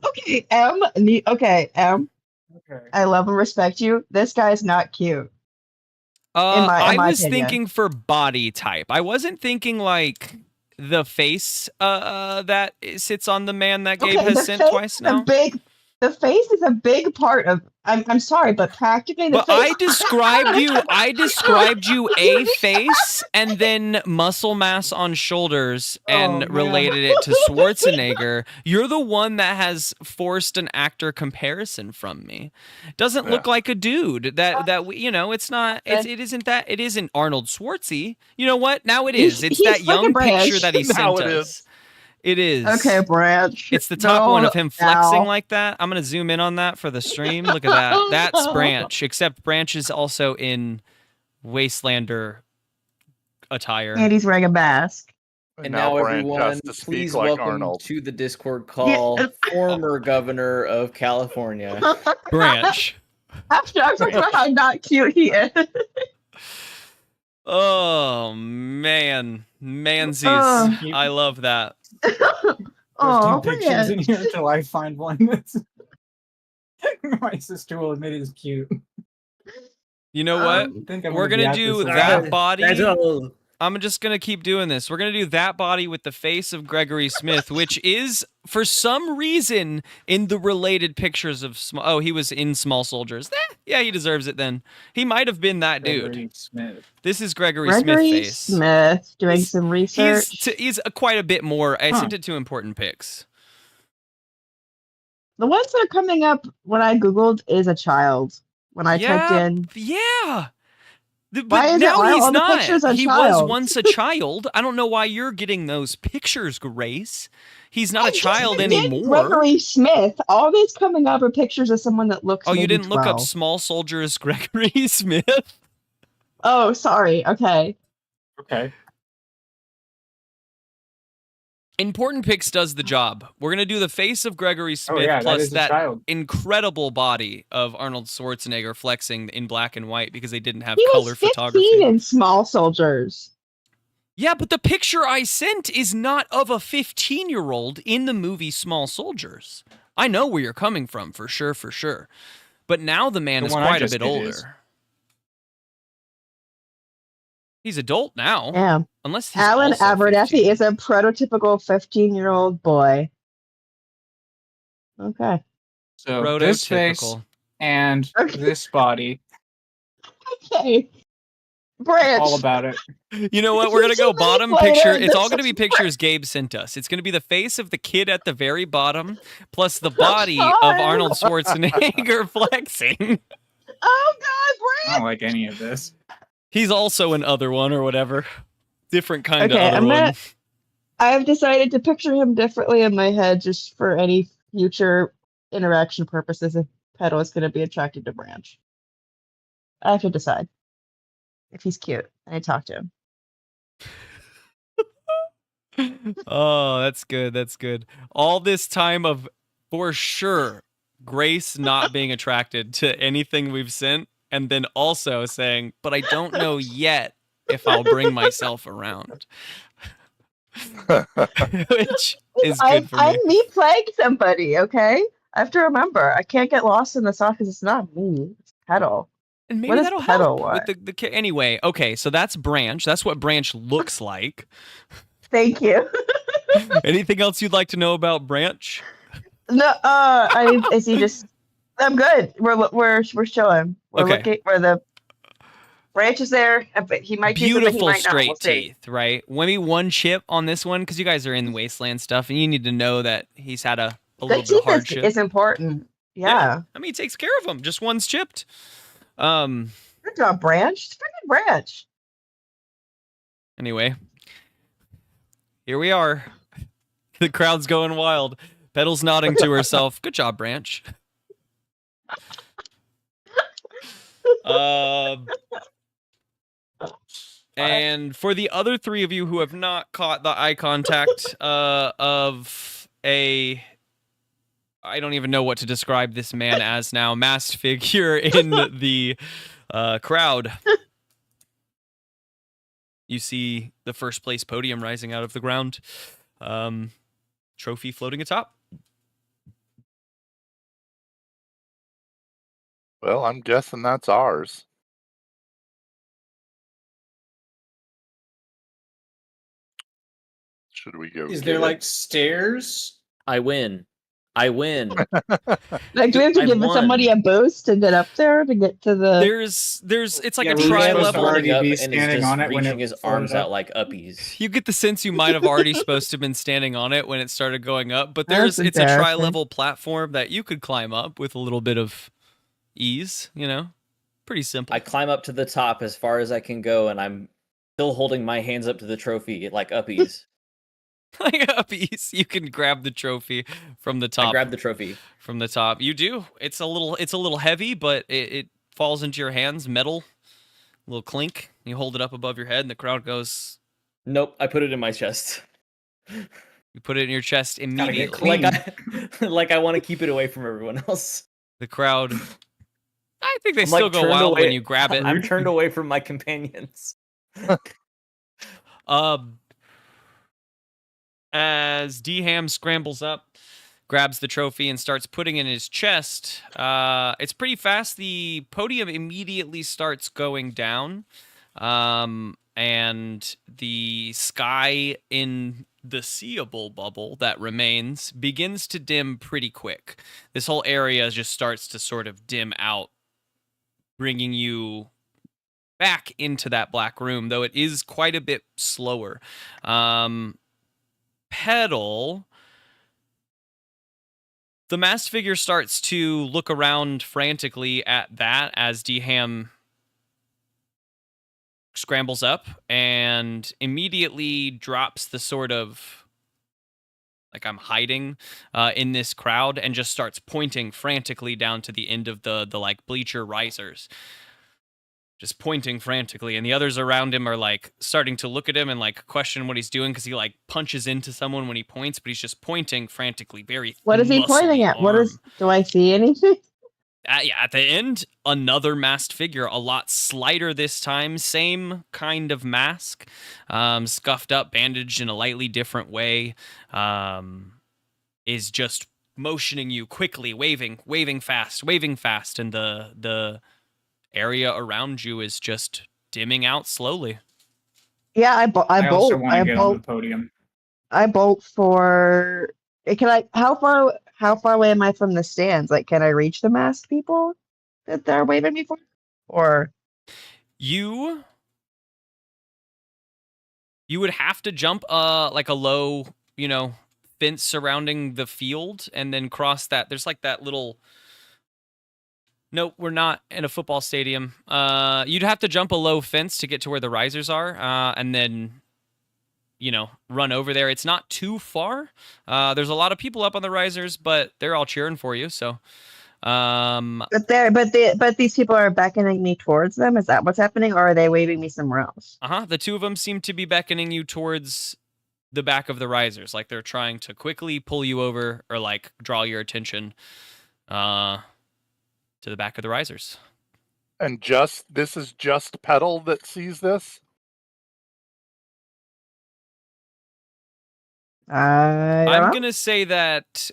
Okay, M. Okay. I love and respect you. This guy's not cute. in I my was opinion. thinking for body type. I wasn't thinking like the face that sits on the man that Gabe has sent twice now. The face is a big part of. I'm sorry, but practically the But face. I described you a face and then muscle mass on shoulders and Oh, man. related it to Schwarzenegger. You're the one that has forced an actor comparison from me. Doesn't look like a dude that we, it's not it isn't Arnold Schwartzy. You know what? Now it is. It's He's that young Branch. picture that he Now sent it us. is. It is. Okay, Branch. It's the top one of him flexing now. like that. I'm going to zoom in on that for the stream. Look at that. That's Branch, except Branch is also in Wastelander attire. And he's wearing a mask. And now, Branch everyone, has to speak please like welcome Arnold. to the Discord call former governor of California. Branch. After I'm talking about how not cute he is. Oh, man. Mansies. Oh. I love that. Oh, There's 2 pictures in Branch. here until I find one that's my sister will admit is cute. You know what? I think I'm We're gonna going be to at do this that event. body. I'm just going to keep doing this. We're going to do that body with the face of Gregory Smith, which is, for some reason, in the related pictures of... he was in Small Soldiers. Yeah, he deserves it then. He might have been that dude. Gregory Smith. This is Gregory Smith face. Smith doing He's- some research. He's quite a bit more... I sent it to important pics. The ones that are coming up when I googled is a child. When I typed in, Yeah. Why But is it now all he's the not. pictures a He was child? once a child. I don't know why you're getting those pictures, Grace. He's not a child anymore. Gregory Smith. All these coming up are pictures of someone that looks. Oh, you maybe didn't look up 12. Small Soldiers Gregory Smith? Oh, sorry. Okay. Okay. Important Pics does the job. We're going to do the face of Gregory Smith that plus is a that child. incredible body of Arnold Schwarzenegger flexing in black and white because they didn't have He color was 15 photography. in Small Soldiers. Yeah, but the picture I sent is not of a 15-year-old in the movie Small Soldiers. I know where you're coming from, for sure. But now the man The is one I quite a just bit did older. is. He's adult now. Damn. Unless he's Alan also Abernethy 15. is a prototypical 15-year-old boy. Okay. So this face Prototypical. and Okay. this body, Okay. Branch. all about it. You know what? We're going to go 2 minutes bottom later, picture. It's this all going to be is pictures Gabe sent us. It's going to be the face of the kid at the very bottom plus the body God. of Arnold Schwarzenegger flexing. Oh God, I Branch. don't like any of this. He's also an other one or whatever. Different kind Okay, of other I'm one. gonna- I've decided to picture him differently in my head just for any future interaction purposes if Petal is going to be attracted to Branch. I have to decide if he's cute and I talk to him. Oh, that's good. That's good. All this time of, for sure, Grace not being attracted to anything we've sent, and then also saying, but I don't know yet if I'll bring myself around. Which is good for me. I'm me playing somebody, okay? I have to remember, I can't get lost in the song because it's not me. It's Petal. And maybe What does that'll Petal help want? with the anyway. Okay, so that's Branch. That's what Branch looks like. Thank you. Anything else you'd like to know about Branch? No, is he just? I'm good. We're chilling. We're Okay. looking where the Branch is there, but he might do something, he Beautiful might not. straight We'll see. teeth, right? Maybe one chip on this one because you guys are in the wasteland stuff, and you need to know that he's had a little Good bit of teeth hardship. is important. Yeah. I mean, he takes care of them. Just one's chipped. Good job, Branch. It's a freaking Branch. Anyway, here we are. The crowd's going wild. Petal's nodding to herself. Good job, Branch. And for the other 3 of you who have not caught the eye contact of a I don't even know what to describe this man as now, masked figure in the crowd. You see the first place podium rising out of the ground. Trophy floating atop. Well, I'm guessing that's ours. Should we go? Is get there it? like stairs? I win. I win. Like, do we have to I've give somebody a won. boost to get up there to get to the? It's like Yeah, a were we tri supposed to level. already up be and is standing just on it when reaching it his floated arms up? out like uppies. You get the sense you might have already supposed to have been standing on it when it started going up, but That's it's a embarrassing. tri-level platform that you could climb up with a little bit of ease, you know? Pretty simple. I climb up to the top as far as I can go, and I'm still holding my hands up to the trophy like uppies. Like uppies, you can grab the trophy from the top. I grab the trophy. From the top. You do. It's a little heavy, but it falls into your hands, metal, little clink. You hold it up above your head and the crowd goes, Nope, I put it in my chest. you put it in your chest Gotta immediately. get clean. Like I want to keep it away from everyone else. The crowd, I think they I'm, still like, go turned wild when away- you grab it. I'm turned away from my companions. As D-Ham scrambles up, grabs the trophy, and starts putting it in his chest, it's pretty fast. The podium immediately starts going down, and the sky in the seeable bubble that remains begins to dim pretty quick. This whole area just starts to sort of dim out, bringing you back into that black room, though it is quite a bit slower. Pedal, the masked figure starts to look around frantically at that as D-Ham scrambles up and immediately drops the sort of like I'm hiding in this crowd and just starts pointing frantically down to the end of the like bleacher risers. Just pointing frantically, and the others around him are like starting to look at him and like question what he's doing because he like punches into someone when he points, but he's just pointing frantically. Very What is he pointing muscly at? What is? arm. Do I see anything? At the end, another masked figure, a lot slighter this time, same kind of mask, scuffed up, bandaged in a lightly different way, is just motioning you quickly, waving fast, and the area around you is just dimming out slowly. Yeah, I also bolt. want to I get on the bolt. podium. I bolt for. Can I? How far away am I from the stands? Like, can I reach the masked people that they're waving me for? Or You would have to jump like a low, fence surrounding the field and then cross that. There's like that little. Nope, we're not in a football stadium. You'd have to jump a low fence to get to where the risers are, and then, run over there. It's not too far. There's a lot of people up on the risers, but they're all cheering for you. So, but these people are beckoning me towards them. Is that what's happening, or are they waving me somewhere else? the two of them seem to be beckoning you towards the back of the risers, like they're trying to quickly pull you over or like draw your attention, to the back of the risers. And this is just Pedal that sees this? I'm going to say that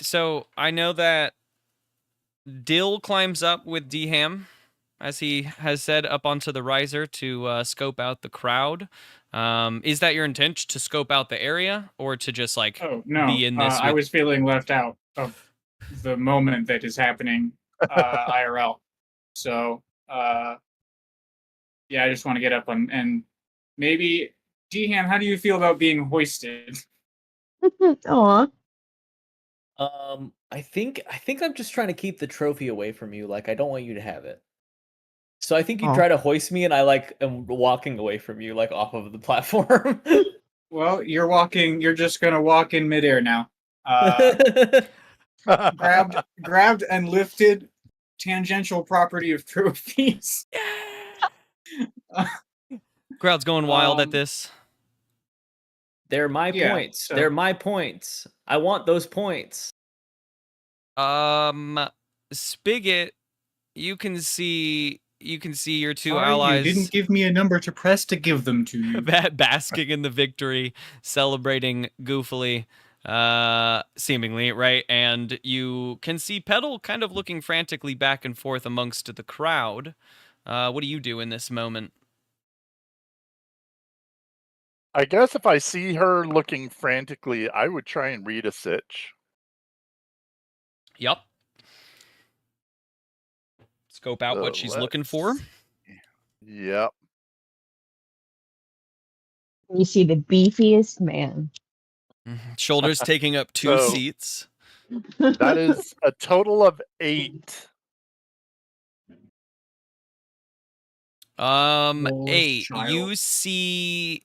so I know that Dill climbs up with D-Ham, as he has said, up onto the riser to scope out the crowd. Is that your intent, to scope out the area, or to just like be in this? I was feeling left out of the moment that is happening IRL. So, yeah, I just want to get up and maybe, D-Ham, how do you feel about being hoisted? Aw. I think I'm just trying to keep the trophy away from you. Like, I don't want you to have it. So I think you try to hoist me, and I like am walking away from you, like off of the platform. Well, you're just gonna walk in midair now. Grabbed and lifted, tangential property of trophies. Crowd's going wild at this. They're my Yeah, points. so- They're my points. I want those points. Spigot, you can see your two Sorry, allies you didn't give me a number to press to give them to you. basking in the victory, celebrating goofily, seemingly, right? And you can see Petal kind of looking frantically back and forth amongst the crowd. What do you do in this moment? I guess if I see her looking frantically, I would try and read a sitch. Yup. Scope out what she's looking for. Yep. You see the beefiest man. Shoulders taking up 2 So- seats. That is a total of 8. Lord 8. child. You see,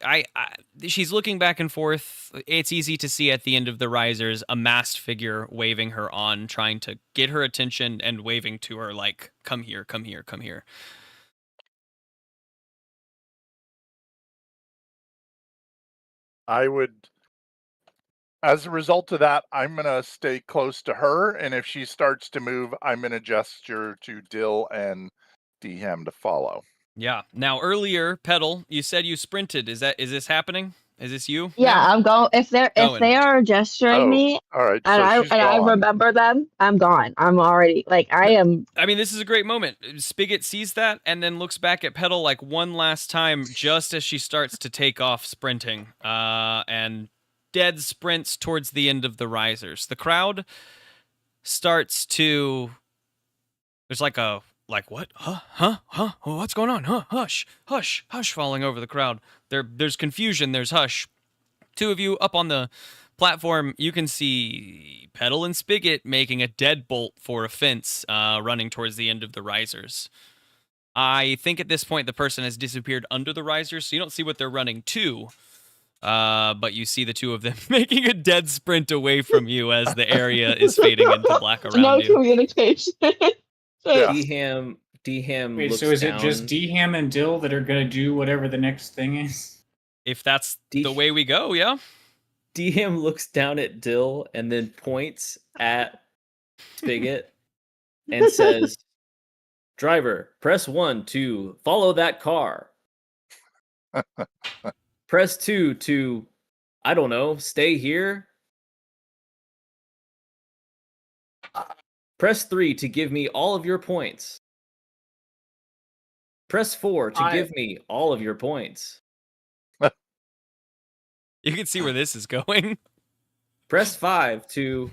she's looking back and forth. It's easy to see at the end of the risers a masked figure waving her on, trying to get her attention and waving to her like, "Come here, come here, come here." I would, as a result of that, I'm going to stay close to her. And if she starts to move, I'm going to gesture to Dill and DHam to follow. Yeah. Now earlier, Petal, you said you sprinted. Is this happening? Is this you? Yeah, now? I'm going. If Going. they are gesturing Oh, me All right. and So she's I gone. remember them, I'm gone. I'm already like I am. I mean, this is a great moment. Spigot sees that and then looks back at Petal like one last time just as she starts to take off sprinting. And dead sprints towards the end of the risers. The crowd starts to... There's like a... Like, what? Huh? Oh, what's going on? Hush, hush, hush, falling over the crowd. There's confusion, there's hush. 2 of you up on the platform, you can see Petal and Spigot making a deadbolt for a fence, running towards the end of the risers. I think at this point the person has disappeared under the risers, so you don't see what they're running to. But you see the 2 of them making a dead sprint away from you as the area is fading into black around No you. communication. Yeah. Dham Wait, looks so is down. it just Dham and Dill that are gonna do whatever the next thing is? If that's the way we go, yeah. Dham looks down at Dill and then points at Spigot and says, "Driver, press 1 to follow that car. Press 2 to, I don't know, stay here. Press 3 to give me all of your points. Press 4 to give me all of your points. You can see where this is going. Press 5 to,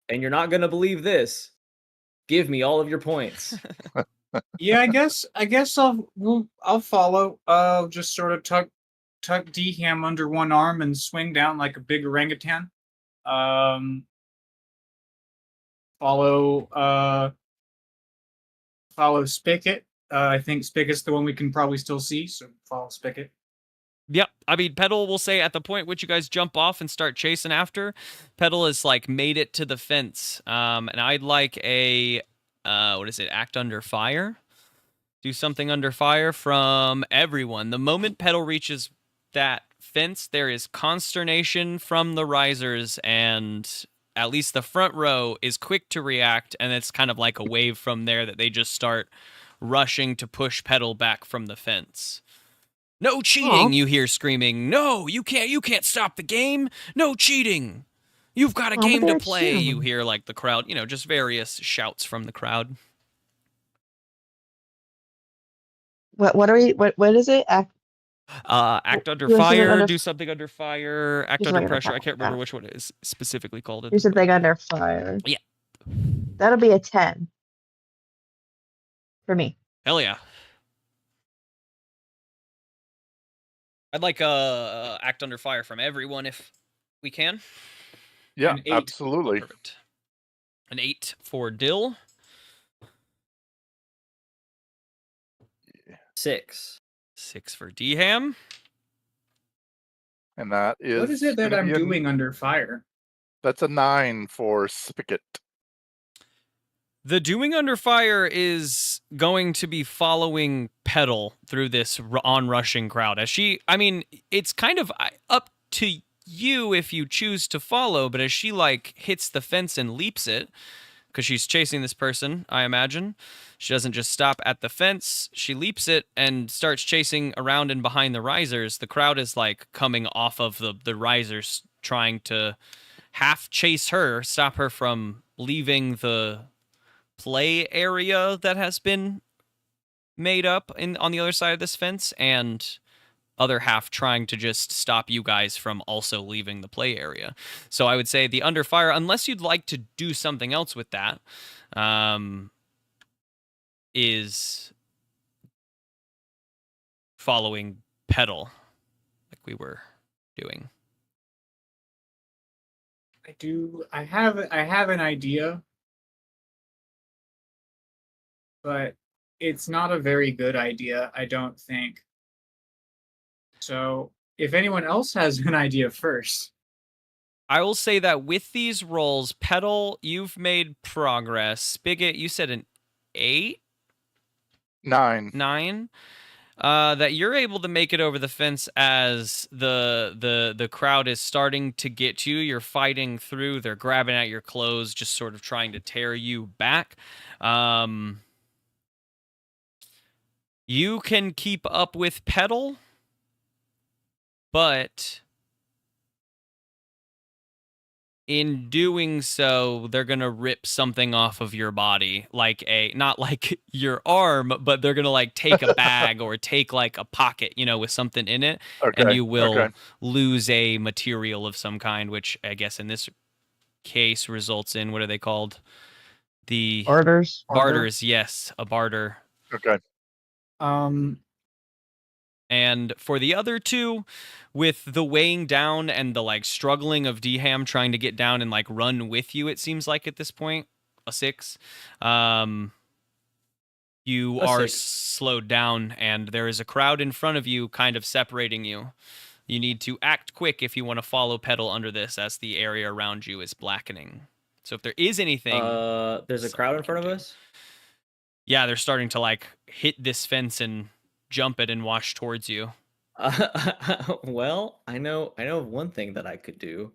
and you're not going to believe this, give me all of your points." Yeah, I guess I'll follow. I'll just sort of tuck Dham under one arm and swing down like a big orangutan. Follow Spigot. I think Spigot's the one we can probably still see, so follow Spigot. Yep. I mean, Petal will say at the point which you guys jump off and start chasing after, Petal has like made it to the fence. And I'd like a, act under fire? Do something under fire from everyone. The moment Petal reaches that fence, there is consternation from the risers, and at least the front row is quick to react, and it's kind of like a wave from there that they just start rushing to push Petal back from the fence. "No cheating," you hear screaming. "No, you can't stop the game. No cheating. You've got a game to play." You hear like the crowd, just various shouts from the crowd. What is it? Act under Do something fire, under- do something under fire, act Do under something under pressure. I fire, can't remember yeah. which one it is specifically called. Do something under fire. Yeah. That'll be a 10 for me. Hell yeah. I'd like act under fire from everyone if we can. Yeah, An 8. absolutely. Perfect. An 8 for Dill. 6. 6 for Dham. And that is. What is it that gonna I'm be a- doing under fire? That's a 9 for Spigot. The doing under fire is going to be following Petal through this onrushing crowd. It's kind of up to you if you choose to follow, but as she like hits the fence and leaps it, because she's chasing this person, I imagine. She doesn't just stop at the fence. She leaps it and starts chasing around and behind the risers. The crowd is like coming off of the risers, trying to half chase her, stop her from leaving the play area that has been made up on the other side of this fence, and other half trying to just stop you guys from also leaving the play area. So I would say the under fire, unless you'd like to do something else with that, is following pedal like we were doing. I have an idea, but it's not a very good idea, I don't think. So if anyone else has an idea first. I will say that with these rolls, pedal, you've made progress. Spigot, you said an 8? 9. 9? That you're able to make it over the fence as the crowd is starting to get you. You're fighting through. They're grabbing at your clothes, just sort of trying to tear you back. You can keep up with pedal, but in doing so, they're going to rip something off of your body, like not like your arm, but they're going to like take a bag or take like a pocket, with something in it. Okay. And you will lose a material of some kind, which I guess in this case results in, what are they called? The Orders. barters. Yes, a barter. Okay. And for the other two, with the weighing down and the like struggling of DHam trying to get down and like run with you, it seems like at this point, a 6. You are slowed down, and there is a crowd in front of you kind of separating you. You need to act quick if you want to follow pedal under this, as the area around you is blackening. So if there is anything... there's a crowd in front of us? Yeah, they're starting to like hit this fence and jump it and wash towards you. Well, I know of one thing that I could do.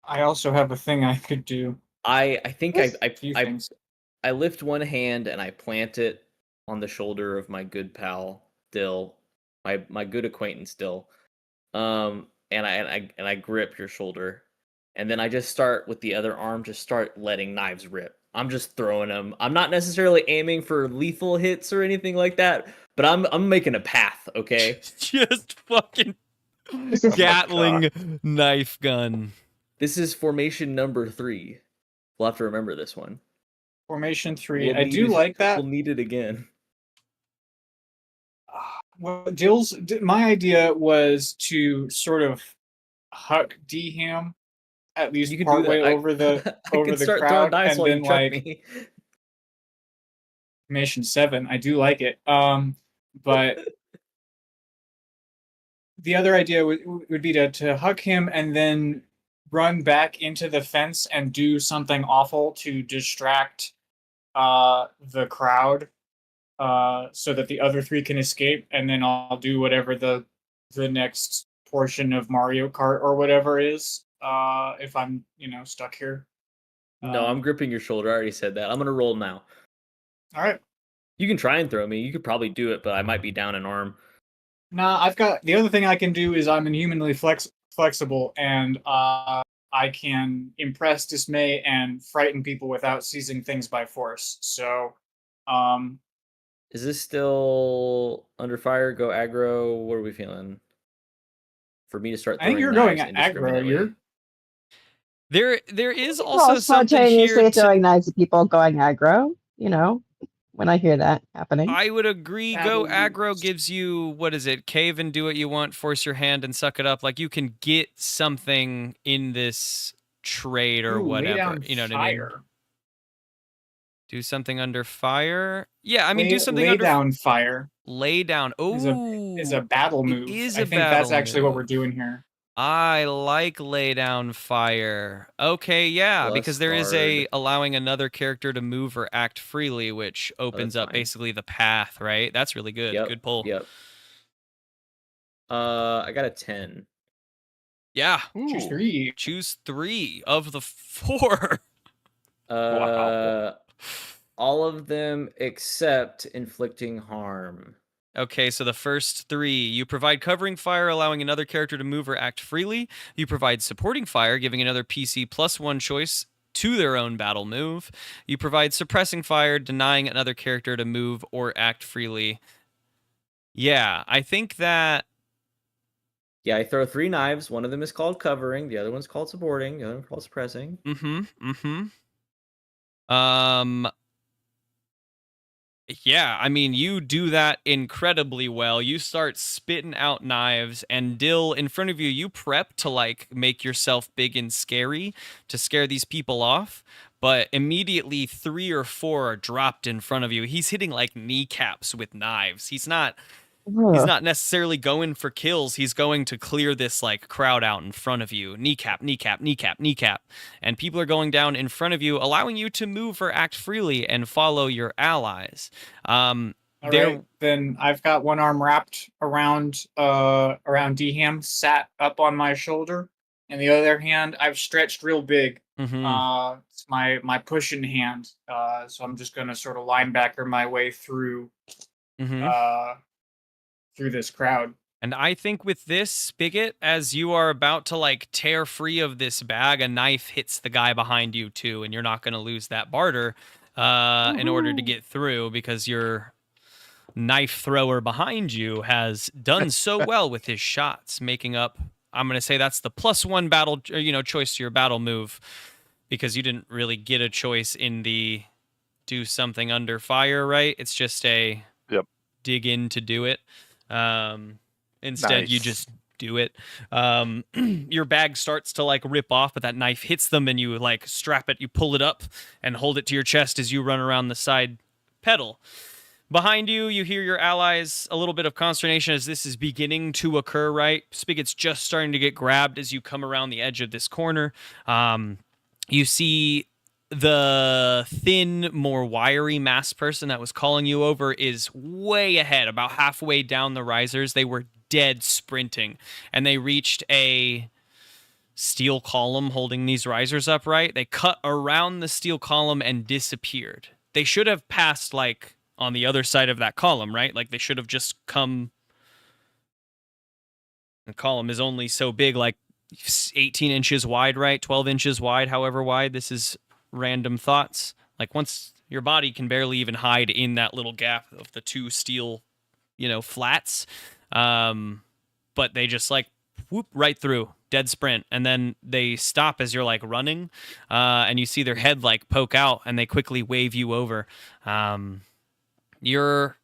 I also have a thing I could do. I think I lift one hand and I plant it on the shoulder of my good pal Dill, my good acquaintance Dill. And I grip your shoulder, and then I just start with the other arm, just start letting knives rip. I'm just throwing them. I'm not necessarily aiming for lethal hits or anything like that, but I'm making a path, okay? Just fucking Gatling knife gun. This is formation number 3. We'll have to remember this one. Formation 3. I do like that. We'll need it again. Well, my idea was to sort of huck DHam at least partway over the crowd, and then like formation 7. I do like it. But the other idea would be to huck him and then run back into the fence and do something awful to distract the crowd, so that the other 3 can escape, and then I'll do whatever the next portion of Mario Kart or whatever is, if I'm stuck here. No, I'm gripping your shoulder. I already said that. I'm gonna roll now. All right. You can try and throw me. You could probably do it, but I might be down an arm. Nah, I've got the other thing I can do is I'm inhumanly flexible, and I can impress, dismay, and frighten people without seizing things by force. So, is this still under fire? Go aggro. What are we feeling? For me to start, I think you're going aggro. There is also something spontaneously here throwing knives at people, going aggro. When I hear that happening, I would agree. Go aggro gives you, what is it? Cave and do what you want. Force your hand and suck it up. Like, you can get something in this trade or whatever. You know what I mean? Do something under fire. Yeah, I mean, do something under down fire. Lay down. Oh, is a battle move. I think that's actually what we're doing here. I like lay down fire. Okay, yeah, because there is allowing another character to move or act freely, which opens up basically the path, right? That's really good. Yep. Good pull. Yep. I got a 10. Yeah. Choose Ooh. 3. Choose 3 of the 4. Wow. All of them except inflicting harm. Okay, so the first 3, you provide covering fire, allowing another character to move or act freely. You provide supporting fire, giving another PC +1 choice to their own battle move. You provide suppressing fire, denying another character to move or act freely. Yeah, I think that... Yeah, I throw 3 knives. One of them is called covering. The other one's called supporting. The other one's called suppressing. Yeah, I mean, you do that incredibly well. You start spitting out knives, and Dill, in front of you, you prep to, like, make yourself big and scary to scare these people off, but immediately 3 or 4 are dropped in front of you. He's hitting, like, kneecaps with knives. He's not necessarily going for kills. He's going to clear this, like, crowd out in front of you. Kneecap, kneecap, kneecap, kneecap. And people are going down in front of you, allowing you to move or act freely and follow your allies. All right, then I've got one arm wrapped around D-Ham, sat up on my shoulder, and the other hand I've stretched real big. It's my pushing hand. So I'm just gonna sort of linebacker my way through through this crowd. And I think with this, Spigot, as you are about to, like, tear free of this bag, a knife hits the guy behind you too, and you're not going to lose that barter in order to get through, because your knife thrower behind you has done so well with his shots, making up, I'm going to say that's the +1 battle, choice to your battle move, because you didn't really get a choice in the do something under fire, right? It's just a dig in to do it. Instead, you just do it. Your bag starts to, like, rip off, but that knife hits them, and you, like, strap it, you pull it up and hold it to your chest as you run around the side pedal. Behind you, you hear your allies, a little bit of consternation as this is beginning to occur, right? Spigot's just starting to get grabbed as you come around the edge of this corner. You see the thin, more wiry masked person that was calling you over is way ahead, about halfway down the risers. They were dead sprinting, and they reached a steel column holding these risers upright. They cut around the steel column and disappeared. They should have passed, like, on the other side of that column, right? Like, they should have just come... The column is only so big, like 18 inches wide, right? 12 inches wide, however wide. This is random thoughts. Like, once your body can barely even hide in that little gap of the 2 steel, flats. But they just, like, whoop right through, dead sprint, and then they stop as you're, like, running, and you see their head, like, poke out, and they quickly wave you over. You're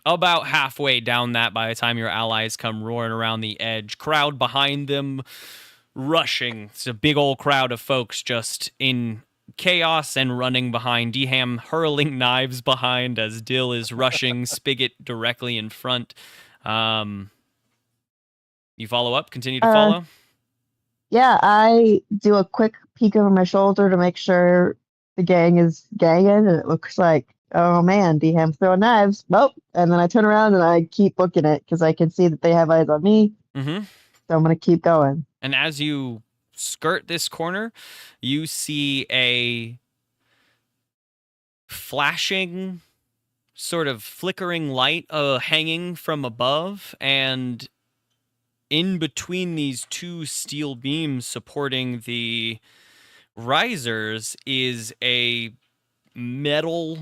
about halfway down that by the time your allies come roaring around the edge. Crowd behind them rushing. It's a big old crowd of folks just in chaos and running behind. D-Ham hurling knives behind as Dill is rushing Spigot directly in front. You follow up? Continue to follow? Yeah, I do a quick peek over my shoulder to make sure the gang is ganging, and it looks like, oh man, D-Ham's throwing knives. Well, and then I turn around and I keep booking it because I can see that they have eyes on me. So I'm going to keep going. And as you skirt this corner, you see a flashing, sort of flickering light hanging from above, and in between these 2 steel beams supporting the risers is a metal,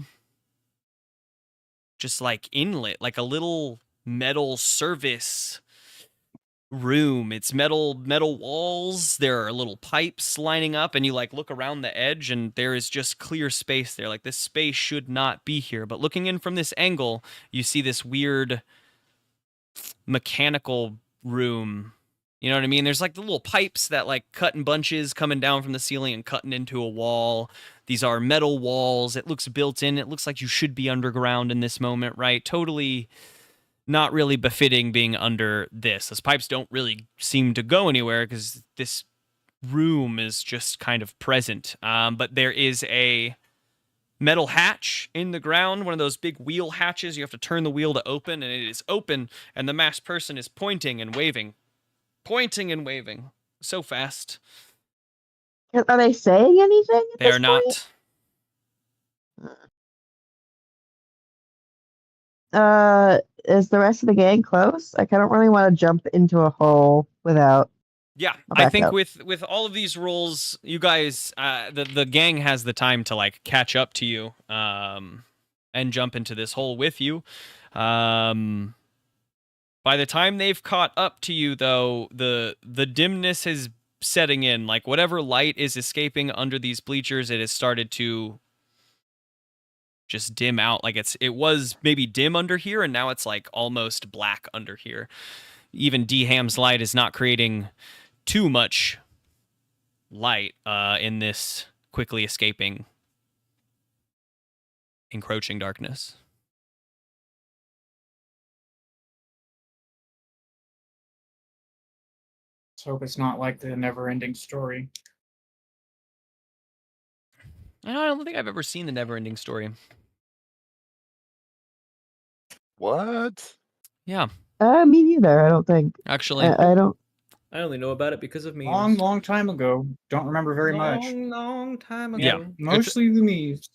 just like inlet, like a little metal service room. It's metal walls. There are little pipes lining up, and you, like, look around the edge, and there is just clear space there. Like, this space should not be here. But looking in from this angle, you see this weird mechanical room. You know what I mean? There's, like, the little pipes that, like, cut in bunches coming down from the ceiling and cutting into a wall. These are metal walls. It looks built in. It looks like you should be underground in this moment, right? Totally not really befitting being under this. Those pipes don't really seem to go anywhere because this room is just kind of present. But there is a metal hatch in the ground, one of those big wheel hatches. You have to turn the wheel to open, and it is open, and the masked person is pointing and waving. Pointing and waving. so fast. Are they saying anything at They this are point? not. Is the rest of the gang close? Like, I don't really want to jump into a hole without Yeah, a I think backup. with all of these rolls, you guys, the gang has the time to like catch up to you, and jump into this hole with you. By the time they've caught up to you, though, the dimness is setting in. Like whatever light is escaping under these bleachers, it has started to just dim out. Like it was maybe dim under here, and now it's like almost black under here. Even D-Ham's light is not creating too much light in this quickly escaping, encroaching darkness. Let's hope it's not like the never-ending story. I don't think I've ever seen the Never-Ending Story. What? Yeah, Me neither, I don't think. actually. I don't. I only know about it because of memes. Long, long time ago. Don't remember very much. Long time ago. Yeah. Mostly the memes.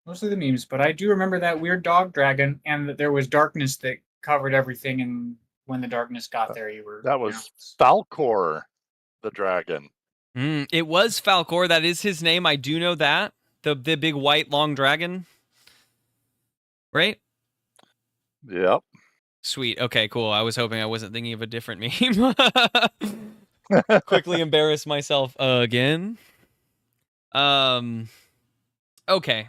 Mostly the memes, but I do remember that weird dog dragon, and that there was darkness that covered everything, and when the darkness got there, you were... That was Falcor, the dragon. It was Falcor. That is his name. I do know that. The big white long dragon. Right? Yep. Sweet. Okay, cool. I was hoping I wasn't thinking of a different meme. Quickly embarrass myself again. Okay.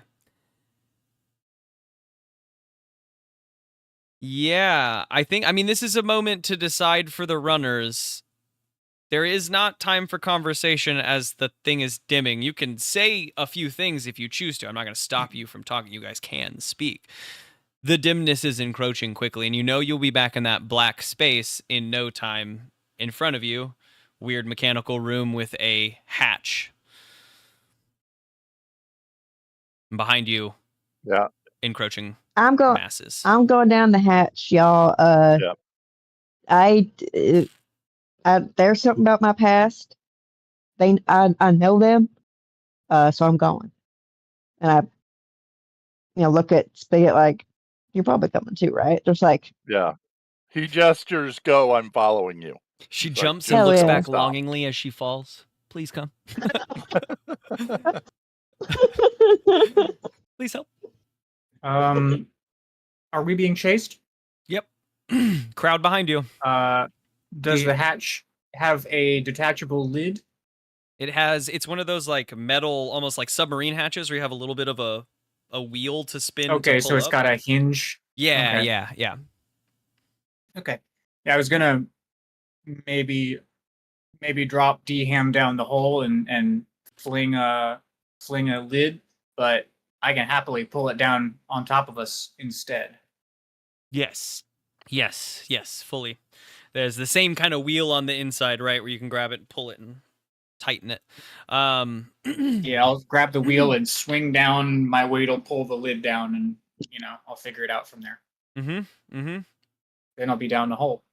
Yeah, I mean, this is a moment to decide for the runners. There is not time for conversation as the thing is dimming. You can say a few things if you choose to. I'm not going to stop you from talking. You guys can speak. The dimness is encroaching quickly, and you know you'll be back in that black space in no time. In front of you, weird mechanical room with a hatch. And behind you, Yeah. encroaching I'm going. masses. I'm going down the hatch, y'all. Yep. There's something about my past. I know them. So I'm going, and I look at Spigot like, you're probably coming too, right? Just like, Yeah. He gestures, go, I'm following you. She Like, jumps just and Hell looks yeah. back stop. longingly as she falls. Please come. Please help. Are we being chased? Yep. Crowd behind you. Does the hatch have a detachable lid? It's one of those like metal, almost like submarine hatches where you have a little bit of a wheel to spin. Okay, to so pull it's up. got a hinge. Yeah, okay. yeah. Okay. Yeah, I was gonna maybe drop D-Ham down the hole and fling a lid, but I can happily pull it down on top of us instead. Yes, fully. There's the same kind of wheel on the inside, right, where you can grab it and pull it and tighten it. Yeah, I'll grab the wheel and swing down. My weight will pull the lid down, and I'll figure it out from there. Mm-hmm. Then I'll be down the hole.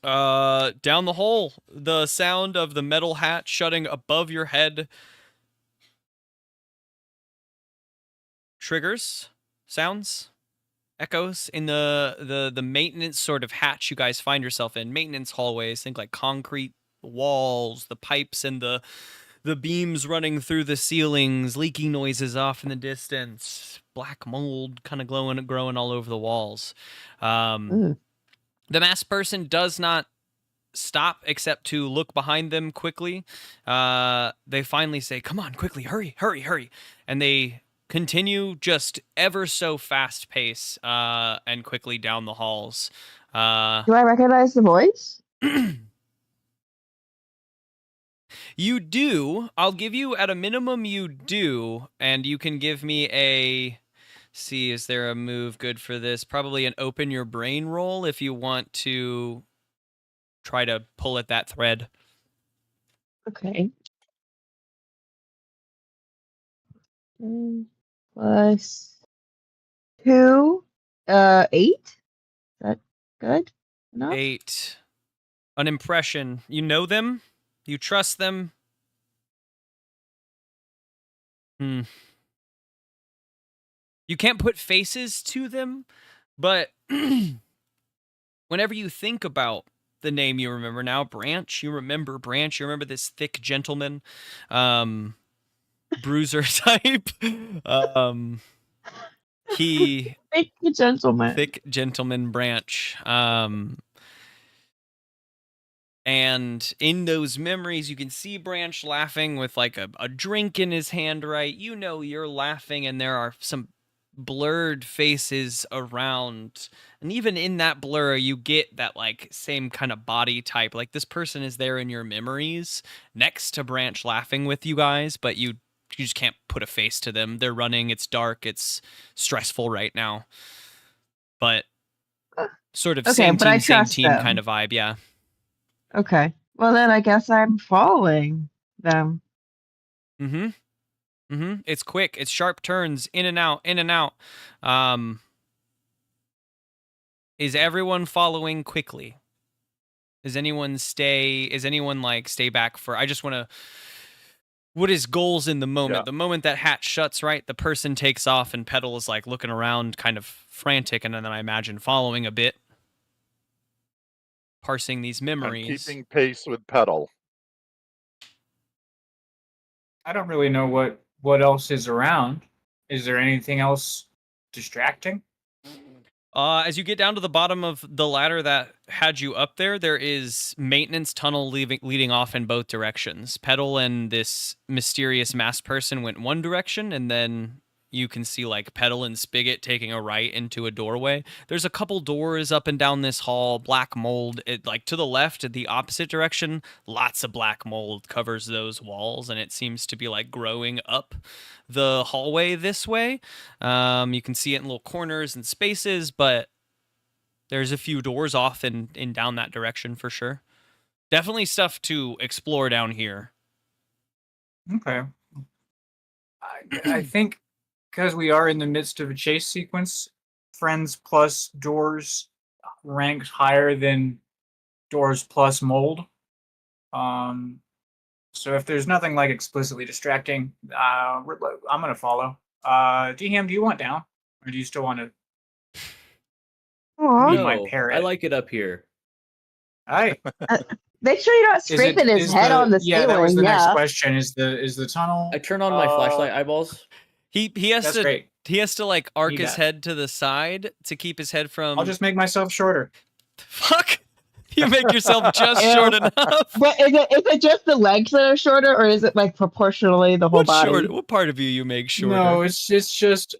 Down the hole. The sound of the metal hatch shutting above your head triggers sounds, echoes in the maintenance sort of hatch you guys find yourself in. Maintenance hallways, think like concrete walls, the pipes and the beams running through the ceilings, leaking noises off in the distance, black mold kind of growing all over the walls. The masked person does not stop except to look behind them quickly. They finally say, "Come on, quickly, hurry," and they continue just ever so fast pace and quickly down the halls. do I recognize the voice? You do. I'll give you, at a minimum, you do, and you can give me a... See, is there a move good for this? Probably an open your brain roll if you want to try to pull at that thread. Okay. Plus 2, 8. Is that good enough? 8. An impression. You know them? You trust them? You can't put faces to them, but whenever you think about the name you remember now, Branch, you remember this thick gentleman, bruiser type. He Thick gentleman. thick gentleman Branch. And in those memories, you can see Branch laughing with like a drink in his hand, right? You know you're laughing, and there are some blurred faces around. And even in that blur, you get that like same kind of body type. Like this person is there in your memories next to Branch laughing with you guys, but you just can't put a face to them. They're running, it's dark, it's stressful right now. But sort of Okay, same but I team, same trust team them. kind of vibe, yeah. Okay. Well, then I guess I'm following them. It's quick. It's sharp turns, in and out, in and out. Is everyone following quickly? Is anyone like stay back for? I just want to. What is goals in the moment? Yeah. The moment that hatch shuts, right? The person takes off, and Petal is like looking around, kind of frantic, and then I imagine following a bit, parsing these I'm memories. keeping pace with Petal. I don't really know what else is around. Is there anything else distracting? As you get down to the bottom of the ladder that had you up there, there is maintenance tunnel leading off in both directions. Petal and this mysterious masked person went one direction, and then you can see like Petal and Spigot taking a right into a doorway. There's a couple doors up and down this hall, black mold. Like to the left, in the opposite direction, lots of black mold covers those walls, and it seems to be like growing up the hallway this way. You can see it in little corners and spaces, but there's a few doors off and down that direction for sure. Definitely stuff to explore down here. Okay. I think because we are in the midst of a chase sequence, friends plus doors ranked higher than doors plus mold. So if there's nothing like explicitly distracting, I'm gonna follow. DHAM, do you want down, or do you still want to Aw. be No, my parrot? I like it up here. Hey, Make sure you're not scraping his head on the yeah, that was ceiling. the next Yeah. question. Is the tunnel? I turn on my flashlight eyeballs. He has That's to great. he has to like arc Need his that. head to the side to keep his head from. I'll just make myself shorter. Fuck. You make yourself just Yeah. short enough. But is it just the legs that are shorter, or is it like proportionally the whole body? What part of you make shorter? No, it's just shins.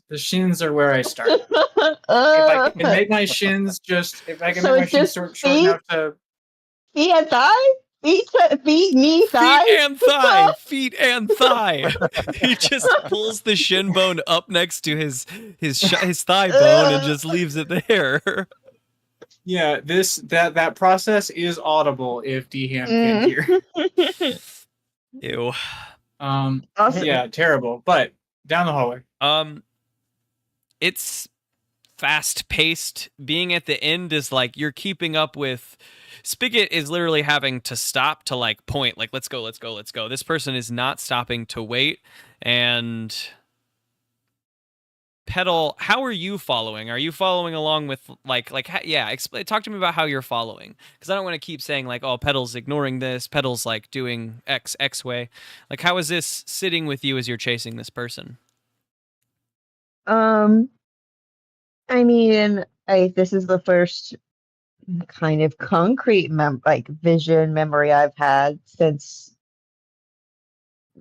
The shins are where I start. If I can make my shins short enough to feet and thigh, feet, knee, thigh. Feet and thigh. He just pulls the shin bone up next to his thigh bone and just leaves it there. yeah, that process is audible if DHAM can hear. Ew. Awesome. Yeah, terrible. But down the hallway. It's fast paced. Being at the end is like you're keeping up with. Spigot is literally having to stop to like point, like let's go. This person is not stopping to wait. And Petal, how are you following? Are you following along with talk to me about how you're following, because I don't want to keep saying like, oh, Petal's ignoring this, Petal's like doing X way. Like, how is this sitting with you as you're chasing this person? I mean, this is the first kind of concrete vision memory I've had since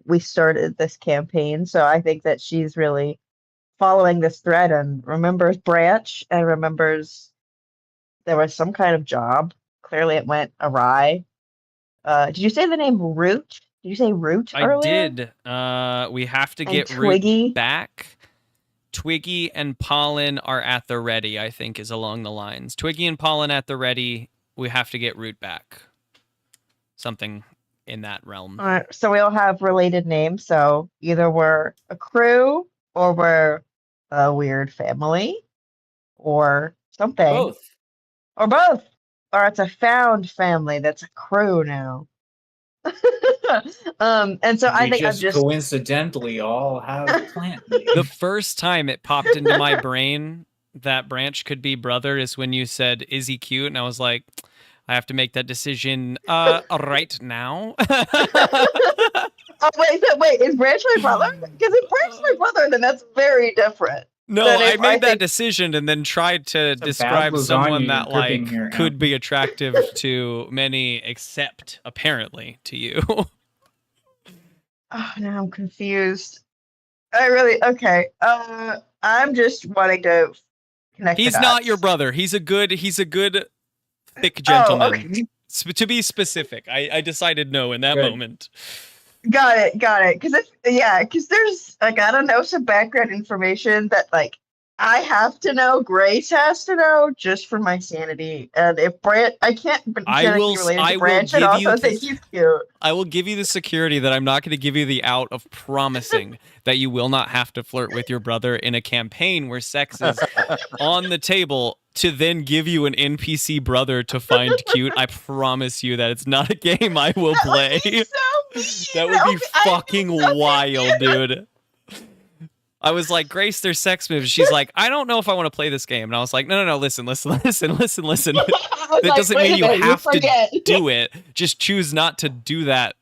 we started this campaign. So I think that she's really following this thread and remembers Branch and remembers there was some kind of job. Clearly it went awry. Did you say the name Root? Did you say Root earlier? I did. We have to get Twiggy? Root back. Twiggy and Pollen are at the ready, I think, is along the lines. Twiggy and Pollen at the ready. We have to get Root back. Something in that realm. So we all have related names. So either we're a crew or we're a weird family or something. Both. Or both. or it's a found family that's a crow now. And so I We think I'm just just coincidentally all have plant The names. first time it popped into my brain that Branch could be brother is when you said, "Is he cute?" And I was like, I have to make that decision right now. oh wait, is Branch my brother? Because if Branch my brother, then that's very different. No, Then I if made that think- decision and then tried to It's a bad describe lasagna someone you're that cooking like here, could Em. be attractive to many, except apparently to you. Oh, now I'm confused. Okay. I'm just wanting to connect. the He's not your dots. brother. He's a good thick Oh, gentleman. okay. To be specific, I decided no in that Good. moment. Got it. Because there's like I don't know some background information that like I have to know, Grace has to know just for my sanity. And if Branch, I can't genetically related I to will Branch, and give you also think this- he's cute. I will give you the security that I'm not going to give you the out of promising that you will not have to flirt with your brother in a campaign where sex is on the table to then give you an NPC brother to find cute. I promise you that it's not a game I will play. That would be fucking wild, dude. I was like, Grace, there's sex moves. She's like, I don't know if I want to play this game. And I was like, no, listen. That doesn't mean you have to do it. Just choose not to do that,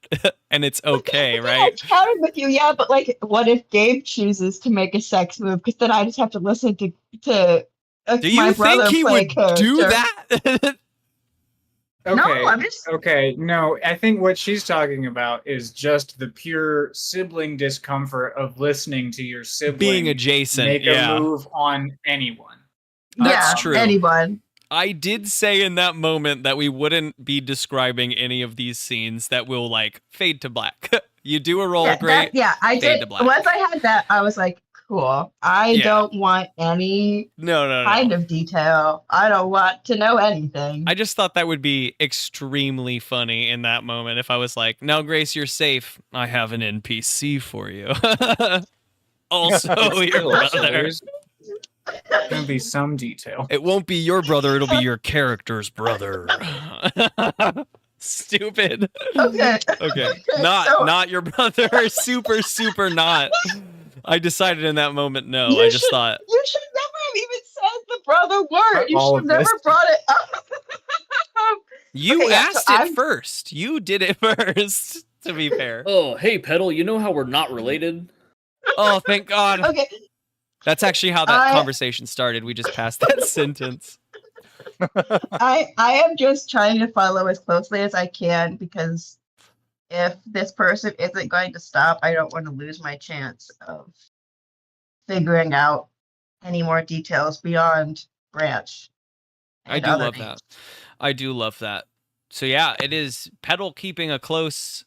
and it's okay, right? I'm chatting with you, yeah, but like, what if Gabe chooses to make a sex move? Because then I just have to listen to Do my you brother think he play would character. do that? No, I'm just Okay, no, I think what she's talking about is just the pure sibling discomfort of listening to your sibling Being adjacent, make yeah. a move on anyone. That's yeah, true. Anyone. I did say in that moment that we wouldn't be describing any of these scenes that will like fade to black. You do a roll, great. I fade did. to black. Once I had that, I was like, cool. I Yeah. don't want any No. kind of detail. I don't want to know anything. I just thought that would be extremely funny in that moment if I was like, "No, Grace, you're safe. I have an NPC for you." Also, your So brother. there's gonna be some detail. It won't be your brother, it'll be your character's brother. Stupid. Okay. Okay. So- Not your brother. Super not. I decided in that moment no. You I just should- thought You should never have even said the brother word. You All should of have never this. brought it up. you Okay, yeah, so asked it I'm- first. You did it first, to be fair. Oh, hey, Pedal, you know how we're not related? Oh, thank God. Okay. That's actually how that I- conversation started. We just passed that sentence. I am just trying to follow as closely as I can because if this person isn't going to stop, I don't want to lose my chance of figuring out any more details beyond Branch. I and do other love names. that. I do love that. So yeah, it is Pedal keeping a close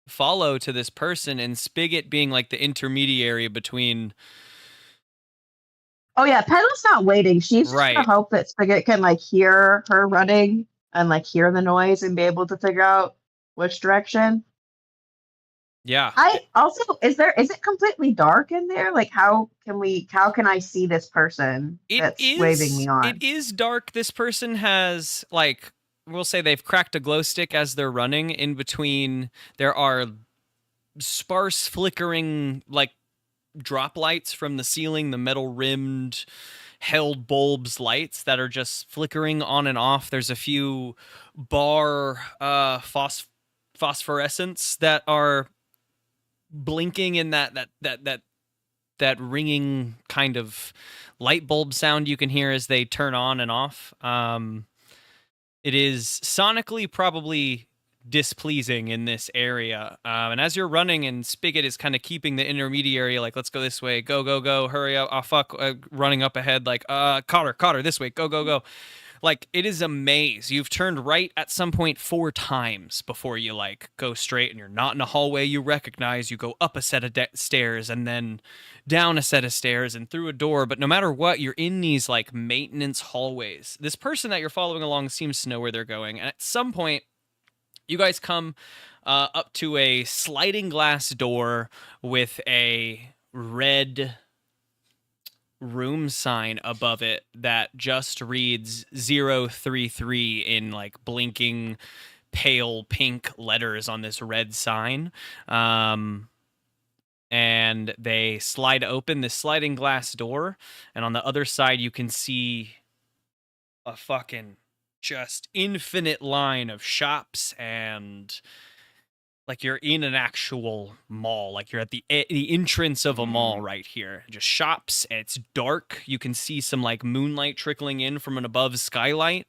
follow to this person and Spigot being like the intermediary between. Oh yeah, Pedal's not waiting. She's just Right. gonna hope that Spigot can like hear her running and like hear the noise and be able to figure out which direction. Yeah. I also is it completely dark in there? Like how can I see this person that's waving me on? It is dark. This person has like we'll say they've cracked a glow stick as they're running. In between, there are sparse flickering like drop lights from the ceiling, the metal rimmed held bulbs lights that are just flickering on and off. There's a few bar phosphorescence that are blinking in that ringing kind of light bulb sound you can hear as they turn on and off. It is sonically probably displeasing in this area. And as you're running and Spigot is kind of keeping the intermediary, like, let's go this way, go, hurry up, oh fuck, running up ahead, like, Cotter, this way, go. Like, it is a maze. You've turned right at some point 4 times before you, like, go straight, and you're not in a hallway you recognize. You go up a set of stairs, and then down a set of stairs, and through a door. But no matter what, you're in these, like, maintenance hallways. This person that you're following along seems to know where they're going, and at some point, you guys come up to a sliding glass door with a red room sign above it that just reads 033 in like blinking pale pink letters on this red sign. And they slide open this sliding glass door, and on the other side you can see a fucking just infinite line of shops, and like you're in an actual mall, like you're at the entrance of a mall right here. Just shops, and it's dark. You can see some like moonlight trickling in from an above skylight.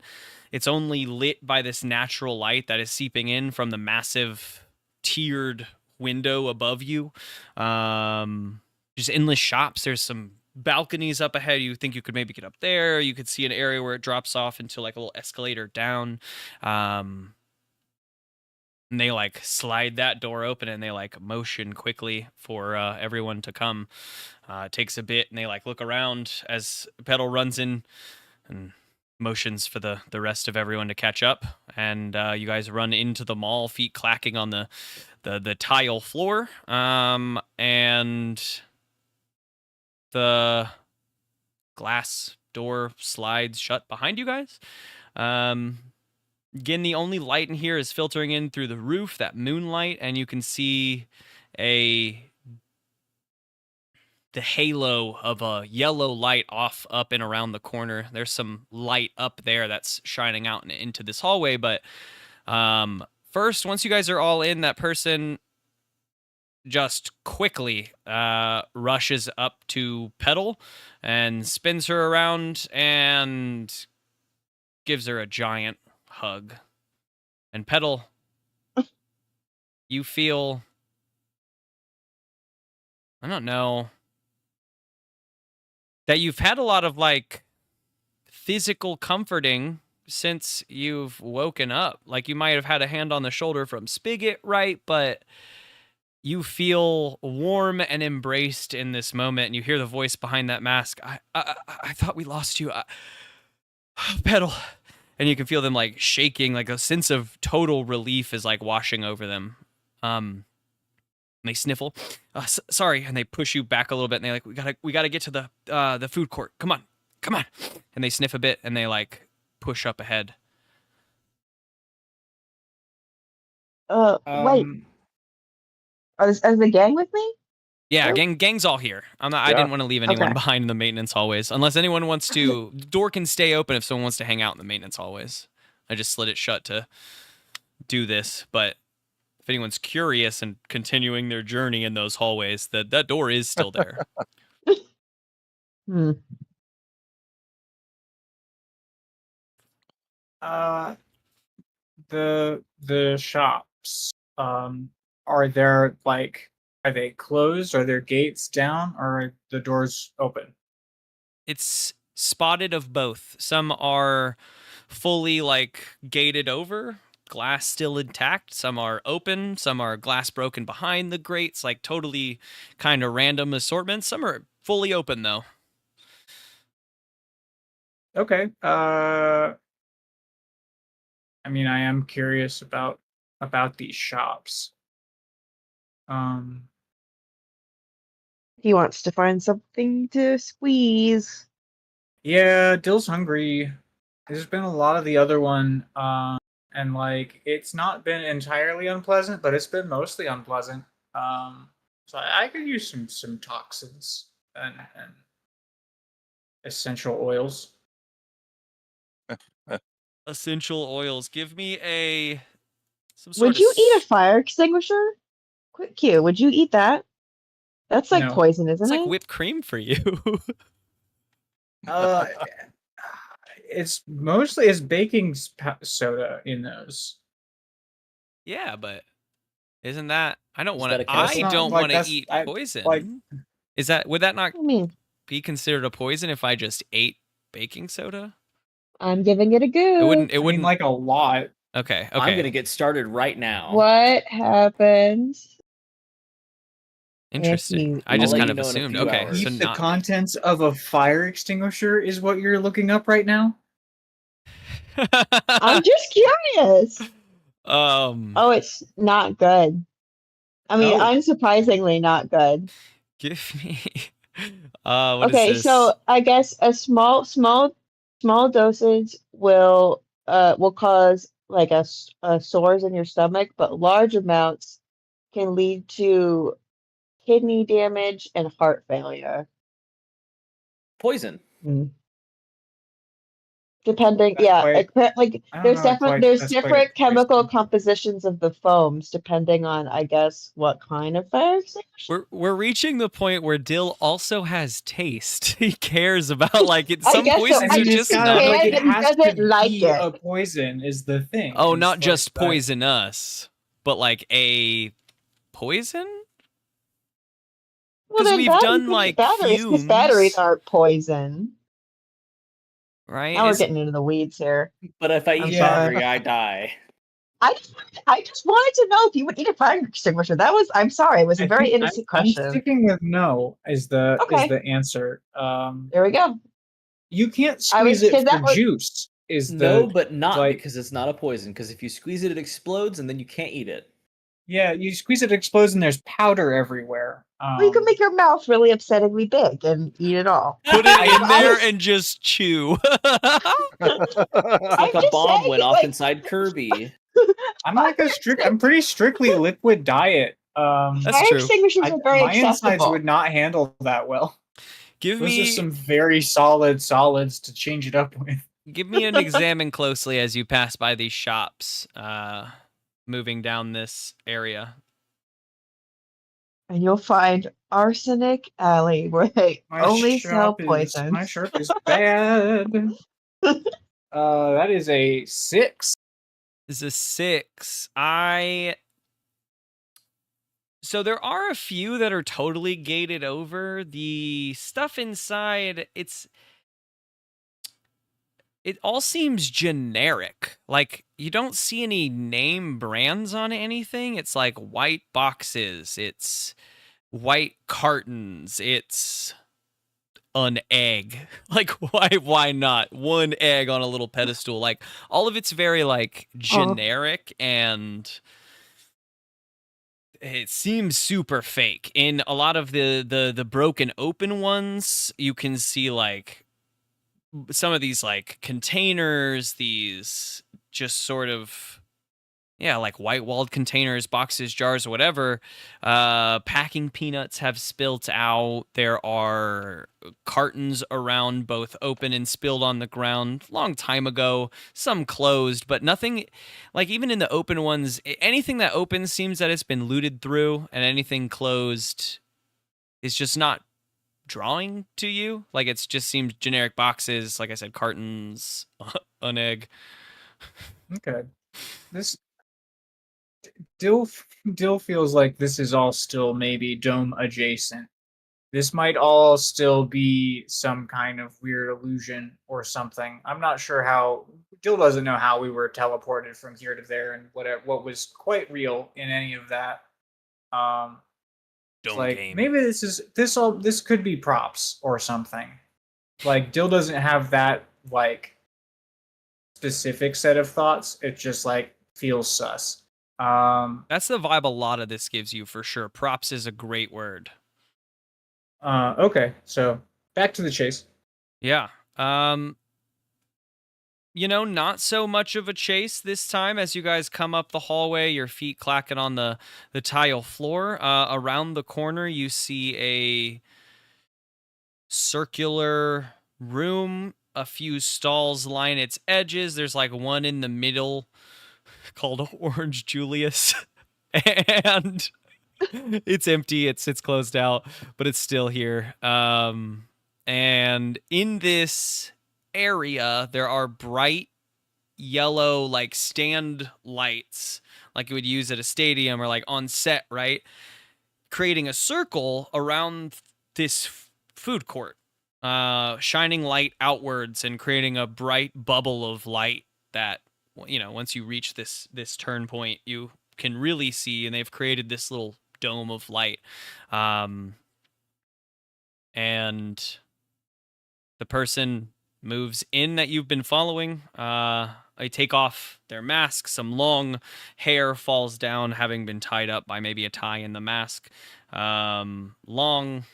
It's only lit by this natural light that is seeping in from the massive tiered window above you. Just endless shops. There's some balconies up ahead. You think you could maybe get up there. You could see an area where it drops off into like a little escalator down. And they like slide that door open, and they like motion quickly for everyone to come. It takes a bit, and they like look around as Petal runs in and motions for the rest of everyone to catch up. And you guys run into the mall, feet clacking on the tile floor. And the glass door slides shut behind you guys. Again, the only light in here is filtering in through the roof, that moonlight, and you can see the halo of a yellow light off up and around the corner. There's some light up there that's shining out into this hallway, but first, once you guys are all in, that person just quickly rushes up to Petal and spins her around and gives her a giant hug. And Petal, you feel, I don't know, that you've had a lot of like physical comforting since you've woken up. Like you might have had a hand on the shoulder from Spigot, right? But you feel warm and embraced in this moment, and you hear the voice behind that mask. I thought we lost you. Petal. And you can feel them like shaking, like a sense of total relief is like washing over them. And they sniffle. Sorry, and they push you back a little bit, and they like, we gotta get to the food court. Come on. And they sniff a bit, and they like push up ahead. Wait. Is the gang with me? Yeah, Oh. gang's all here. I didn't want to leave anyone Okay. behind in the maintenance hallways, unless anyone wants to. The door can stay open if someone wants to hang out in the maintenance hallways. I just slid it shut to do this, but if anyone's curious and continuing their journey in those hallways, that door is still there. The shops, are they closed? Are there gates down, or are the doors open? It's spotted of both. Some are fully like gated over, glass still intact. Some are open. Some are glass broken behind the grates, like totally kind of random assortments. Some are fully open though. Okay. I mean, I am curious about these shops. He wants to find something to squeeze. Yeah, Dill's hungry. There's been a lot of the other one, and like it's not been entirely unpleasant, but it's been mostly unpleasant. So I could use some toxins and essential oils. Essential oils. Give me some sort Would of you eat a fire extinguisher? Quick Q, would you eat that? That's like No. poison, isn't It's it? like whipped cream for you. It's mostly baking soda in those. Yeah, but isn't that? I don't Is want that to. a chemical? I That's don't not- like, want to that's- eat I- poison. like- Would that not I mean, be considered a poison if I just ate baking soda? I'm giving it a go. It wouldn't. It I mean, wouldn't. like a lot. Okay. I'm gonna get started right now. What happened? Interesting. I I'll just let kind you of know in a assumed. few Okay, hours. so Eat the not. contents of a fire extinguisher is what you're looking up right now? I'm just curious. Oh, it's not good. I mean, Oh. unsurprisingly not good. give me What is Okay, this? so I guess a small dosage will cause like a sores in your stomach, but large amounts can lead to kidney damage and heart failure. Poison. Depending, That's yeah, quite- like I don't there's know, definitely there's that's quite different chemical poison. compositions of the foams depending on, I guess, what kind of fire extinguisher. We're reaching the point where Dill also has taste. He cares about like I some guess so. poisons I are just just can't not. like it and has doesn't to like be it. a poison is the thing. Oh, It's not like just that- poison us, but like a poison. Well, 'Cause then we've that done, could be like, batteries, because fumes. batteries aren't poison. Right? Now we're getting into the weeds here. But if I I'm eat sorry. battery, I die. I just wanted to know if you would eat a fire extinguisher. I'm sorry, it was a very think innocent I'm question. sticking with no is the Okay. answer. There we go. You can't I was- squeeze it 'cause for that was- juice. Is No, the but not like- because it's not a poison. Because if you squeeze it, it explodes, and then you can't eat it. yeah, you squeeze it, explodes, and there's powder everywhere. Well, you can make your mouth really upsettingly big and eat it all. Put it in I there was- and just chew. It's like a just bomb saying, went off like- inside Kirby. I'm pretty strictly liquid diet. That's fire true. extinguishers are very my insides accessible. would not handle that well. Give Those are me some very solid solids to change it up with. give me an examine closely as you pass by these shops, moving down this area. And you'll find Arsenic Alley, where they only sell poisons. My shirt is bad. That is a 6. This is a 6. So there are a few that are totally gated over. The stuff inside, it all seems generic. Like, you don't see any name brands on anything. It's like white boxes. It's white cartons. It's an egg. Like, why not? One egg on a little pedestal. Like, all of it's very, like, generic, and it seems super fake. In a lot of the broken open ones, you can see, like, some of these like containers, these just sort of, yeah, like white walled containers, boxes, jars, whatever. Packing peanuts have spilt out. There are cartons around, both open and spilled on the ground long time ago. Some closed, but nothing, like even in the open ones, anything that opens seems that it's been looted through, and anything closed is just not drawing to you. Like, it's just seems generic boxes, like I said, cartons, an egg. Okay. This Dill feels like this is all still maybe dome adjacent. This might all still be some kind of weird illusion or something. I'm not sure how. Dill doesn't know how we were teleported from here to there and what was quite real in any of that. Dome Like game. maybe this could be props or something. Like Dill doesn't have that like specific set of thoughts. It just like feels sus. That's the vibe a lot of this gives you, for sure. Props is a great word. Okay, so back to the chase. Yeah. Not so much of a chase this time as you guys come up the hallway, your feet clacking on the tile floor. Around the corner, you see a circular room. A few stalls line its edges. There's like one in the middle called Orange Julius. And it's empty. It's closed out, but it's still here. And in this area, there are bright yellow like stand lights, like you would use at a stadium or like on set, right? Creating a circle around this food court, shining light outwards and creating a bright bubble of light that, once you reach this turn point, you can really see. And they've created this little dome of light, and the person moves in that you've been following. They take off their mask. Some long hair falls down, having been tied up by maybe a tie in the mask. Long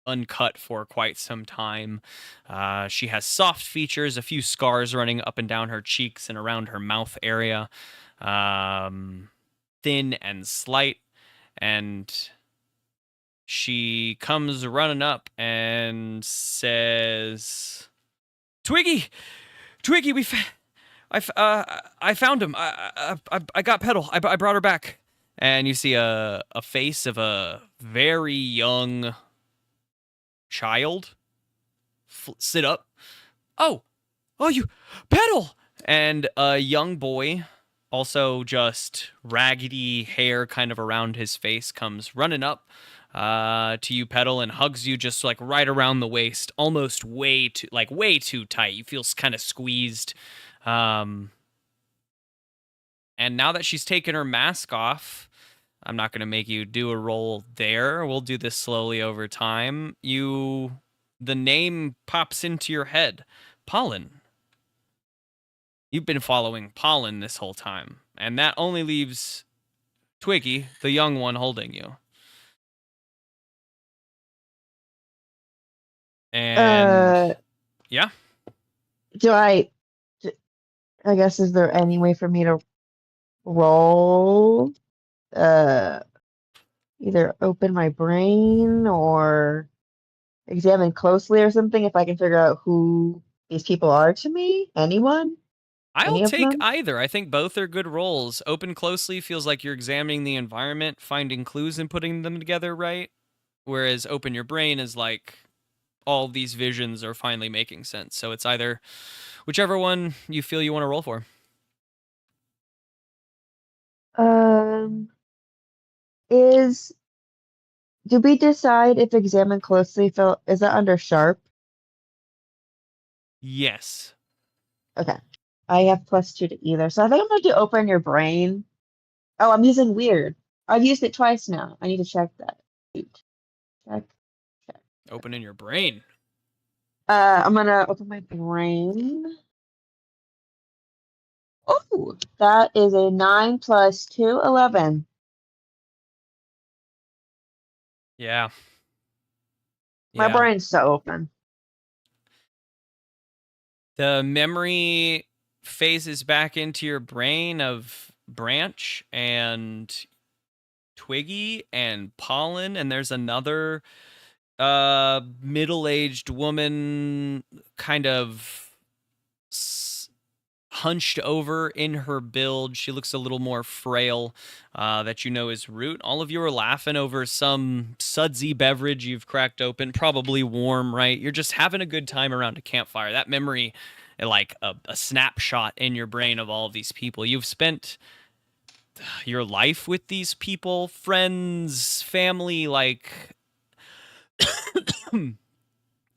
uncut for quite some time. She has soft features, a few scars running up and down her cheeks and around her mouth area. Thin and slight, and she comes running up and says, "Twiggy, Twiggy, I found him. I got Petal. I brought her back." And you see a face of a very young child sit up. Oh, you Petal! And a young boy, also just raggedy hair kind of around his face, comes running up to you, Petal, and hugs you just like right around the waist, almost way too tight. You feel kind of squeezed. And now that she's taken her mask off, I'm not going to make you do a roll there. We'll do this slowly over time. The name pops into your head. Pollen. You've been following Pollen this whole time. And that only leaves Twiggy, the young one, holding you. And yeah. I guess, is there any way for me to roll? Either open my brain or examine closely or something if I can figure out who these people are to me? Anyone? Any I'll of take them? either. I think both are good rolls. Open closely feels like you're examining the environment, finding clues and putting them together right. Whereas open your brain is like all these visions are finally making sense. So it's either whichever one you feel you want to roll for. Do we decide if examine closely is that under sharp? Yes. Okay. I have +2 to either. So I think I'm going to do open your brain. Oh, I'm using weird. I've used it twice now. I need to check that. Check. Open in your brain. I'm going to open my brain. Oh, that is a 9 + 2, 11. Yeah. My Yeah. brain's so open. The memory phases back into your brain of Branch and Twiggy and Pollen, and there's another middle-aged woman kind of hunched over in her build. She looks a little more frail, that you know is Root. All of you are laughing over some sudsy beverage you've cracked open, probably warm, right? You're just having a good time around a campfire. That memory, like a snapshot in your brain of all of these people. You've spent your life with these people, friends, family, like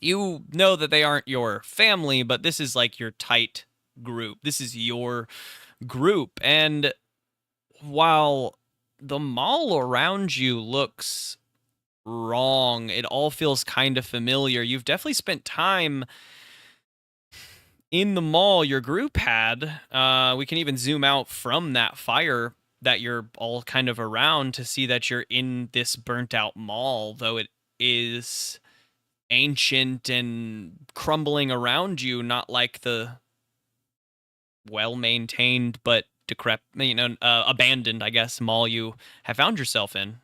you know that they aren't your family, but this is like your tight group. This is your group. And while the mall around you looks wrong, it all feels kind of familiar. You've definitely spent time in the mall your group had. We can even zoom out from that fire that you're all kind of around to see that you're in this burnt out mall, though it is ancient and crumbling around you, not like the well-maintained but abandoned, I guess, mall you have found yourself in.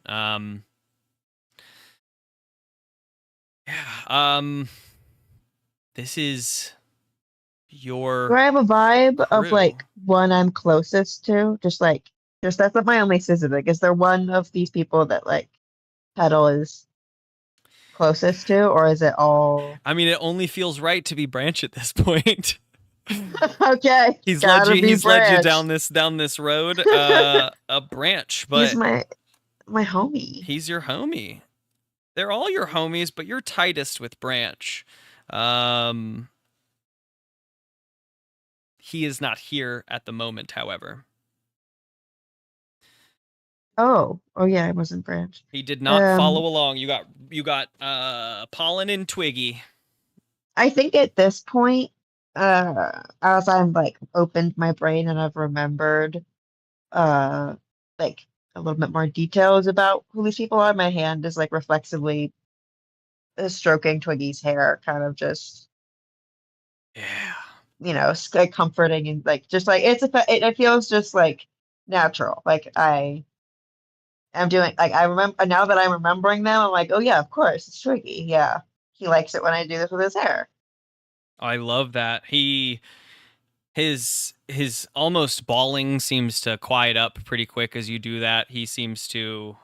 This is your Do I have a vibe of crew. like one I'm closest to? Just that's not my only specific. Is there one of these people that like Petal is closest to, or is it all? I mean, it only feels right to be Branch at this point. Okay, He's led you Branch. down this road. A Branch, but He's my homie. he's your homie. They're all your homies, but you're tightest with Branch. He is not here at the moment, however. Oh yeah, I wasn't Branch. He did not follow along. You got Pollen and Twiggy. I think at this point, as I'm like opened my brain and I've remembered, like a little bit more details about who these people are, my hand is like reflexively stroking Twiggy's hair, kind of just, Yeah. like comforting and like just like it feels just like natural. Like I'm doing like I remember now that I'm remembering them, I'm like, oh yeah, of course, it's Twiggy. Yeah, he likes it when I do this with his hair. I love that. His almost bawling seems to quiet up pretty quick as you do that. He seems to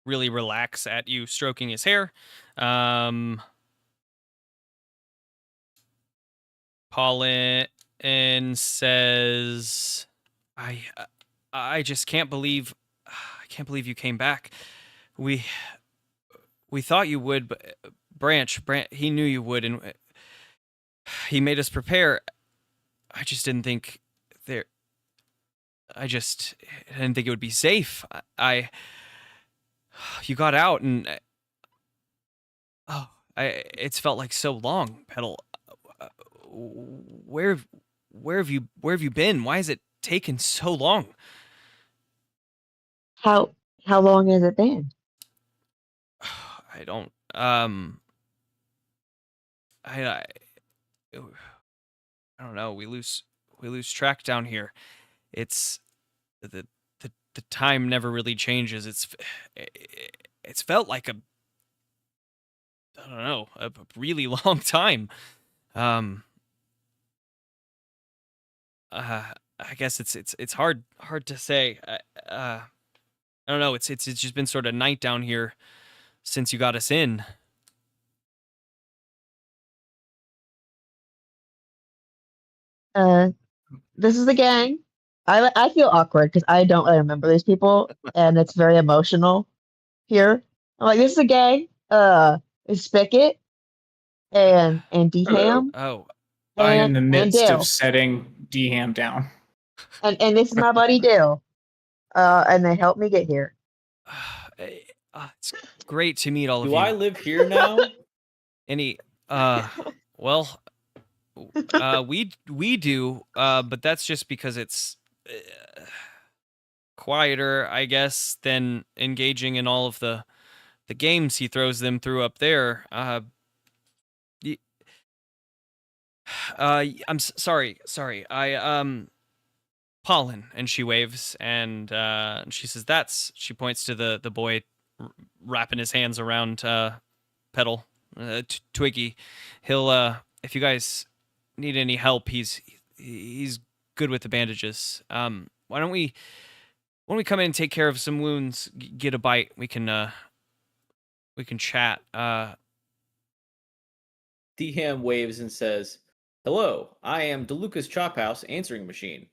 really relax at you stroking his hair. Paulin says, I just can't believe you came back. We thought you would, but Branch, he knew you would, and he made us prepare. I just didn't think there. I didn't think it would be safe. You got out, and it's felt like so long, Petal. Where have you been? Why has it taken so long? How long has it been? I don't I don't know. We lose track down here. It's the time never really changes. It's felt like I don't know, a really long time. I guess it's hard to say. I don't know. It's just been sort of night down here since you got us in. This is the gang. I feel awkward because I don't really remember these people, and it's very emotional here. I'm like, this is a gang. It's Spigot and Hello. Deham Oh, I am in the and midst Dale, of setting Deham down. and this is my buddy Dale. And they helped me get here. it's great to meet all of Do you. I live here now? Well, we do, but that's just because it's quieter, I guess, than engaging in all of the games he throws them through up there. Sorry. Pollen, and she waves, and she says, she points to the boy wrapping his hands around Petal, Twiggy. He'll, if you guys need any help, he's good with the bandages. Why don't we come in and take care of some wounds, get a bite, we can chat. Deham waves and says, "Hello, I am DeLucas Chophouse answering machine.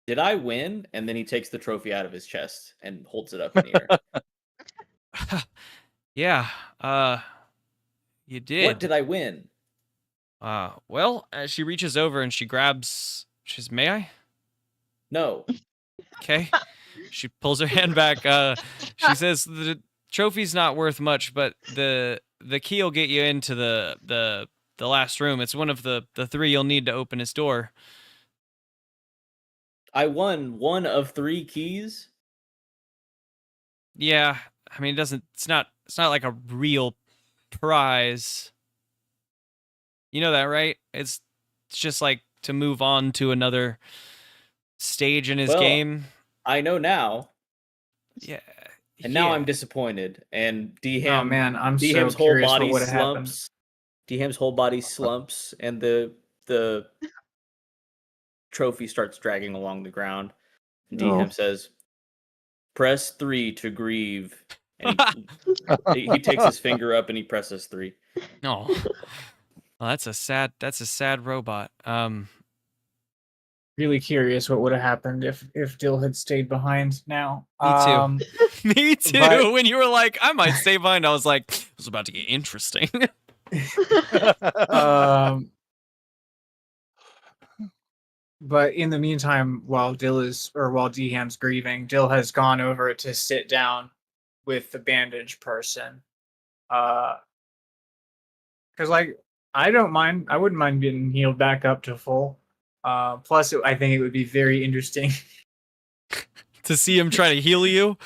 Did I win?" And then he takes the trophy out of his chest and holds it up in the air. Yeah, you did. What did I win? Well, she reaches over and she grabs. She says, "May I?" No. Okay. She pulls her hand back. She says, "The trophy's not worth much, but the key will get you into the last room. It's one of the 3 you'll need to open his door." I won 1 of 3 keys? Yeah, I mean, it's not like a real prize. You know that, right? It's just like to move on to another stage in his game. I know now. Yeah. And now I'm disappointed. And Oh man, I'm so Deham's whole curious body what would have happened. slumps. Deham's whole body slumps, and the trophy starts dragging along the ground. And Deham says, "Press 3 to grieve." And he takes his finger up and he presses 3. Oh, well, that's a sad robot. Really curious what would have happened if Dill had stayed behind now. Me too. Me too. but- When you were like, I might stay behind, I was like, it was about to get interesting. But in the meantime, while Deham's grieving, Dill has gone over to sit down with the bandage person. Because like I wouldn't mind getting healed back up to full. Plus, I think it would be very interesting. To see him try to heal you.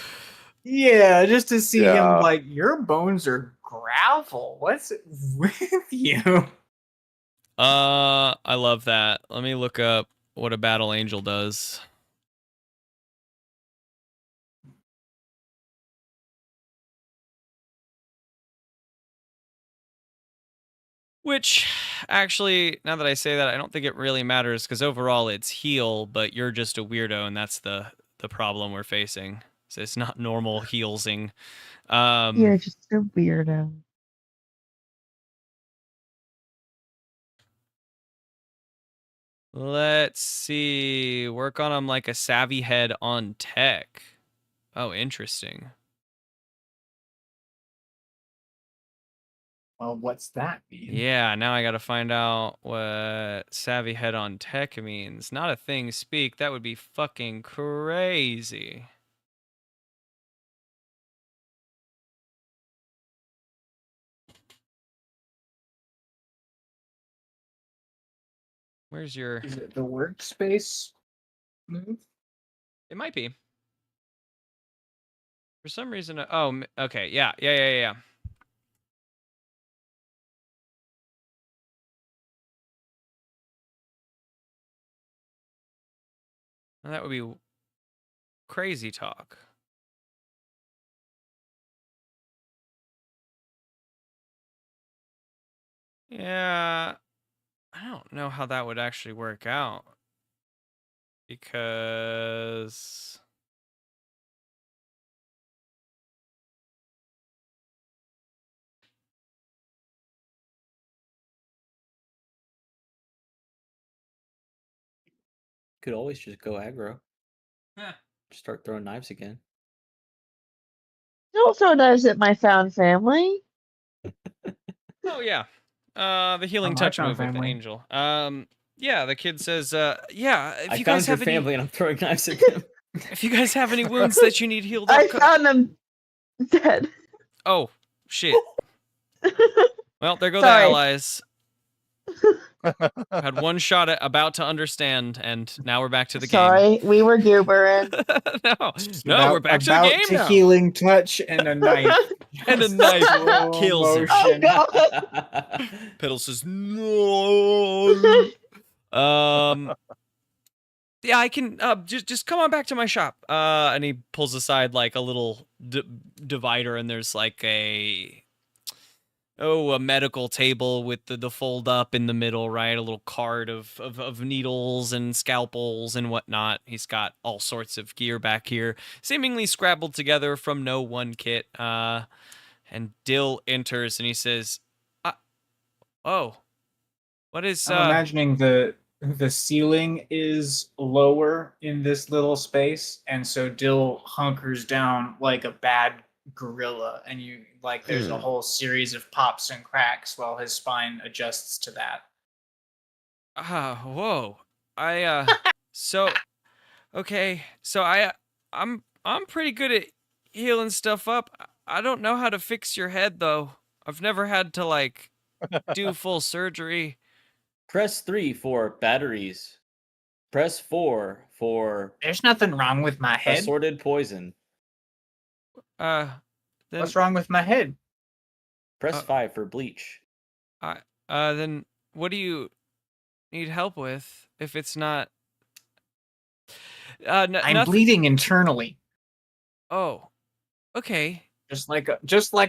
Yeah, just to see him like your bones are gravel. Alpha, what's with you? I love that. Let me look up what a battle angel does. Which, actually, now that I say that, I don't think it really matters because overall it's heal, but you're just a weirdo, and that's the problem we're facing. So it's not normal healsing. You're just a weirdo. Let's see. Work on him like a savvy head on tech. Oh, interesting. Well, what's that mean? Yeah, now I gotta find out what savvy head on tech means. Not a thing speak. That would be fucking crazy. Where's your... Is it the workspace move? It might be. For some reason... Oh, okay. Yeah. Well, that would be crazy talk. Yeah, I don't know how that would actually work out. Because... Could always just go aggro. Huh. Just start throwing knives again. Don't throw knives at my found family. Oh, yeah. The healing my touch found move with the family. angel. Yeah, the kid says, yeah, if I you found guys your have any... family and I'm throwing knives at them. If you guys have any wounds that you need healed I up... found them dead. Oh, shit. Well, there go the Sorry. allies. Had one shot at about to understand, and now we're back to the Sorry, we were goobering. game. No, we're back to the About game to now. healing touch and a knife. And a knife Slow kills him. Oh motion. god. Piddle says, no. Yeah, I can, just come on back to my shop. And he pulls aside, like, a little divider, and there's, like, a medical table with the fold up in the middle, right? A little cart of needles and scalpels and whatnot. He's got all sorts of gear back here, seemingly scrabbled together from no one kit. And Dill enters and he says, oh, what is, I'm imagining the ceiling is lower in this little space, and so Dill hunkers down like a bad gorilla, and you like there's a whole series of pops and cracks while his spine adjusts to that. whoa. So, okay, so I'm pretty good at healing stuff up. I don't know how to fix your head though. I've never had to like do full surgery. Press 3 for batteries. Press 4 for There's nothing wrong with my head. assorted poison. Then, What's wrong with my head? Press 5 for bleach. then what do you need help with if it's not... I'm nothing. bleeding internally, Oh, okay. just like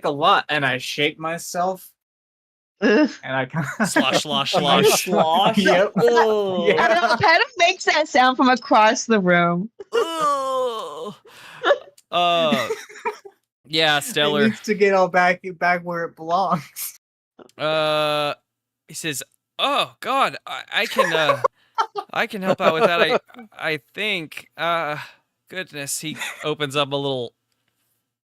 a lot, and I shake myself, Ugh. and I kind Slosh, slosh, slosh. Slosh. Yep. Ugh. Yeah. I don't know, it kind of makes that sound from across the room. Ugh. Yeah, It Stellar. needs to get all back where it belongs. He says, "Oh God, I can I can help out with that. I think. Goodness." He opens up a little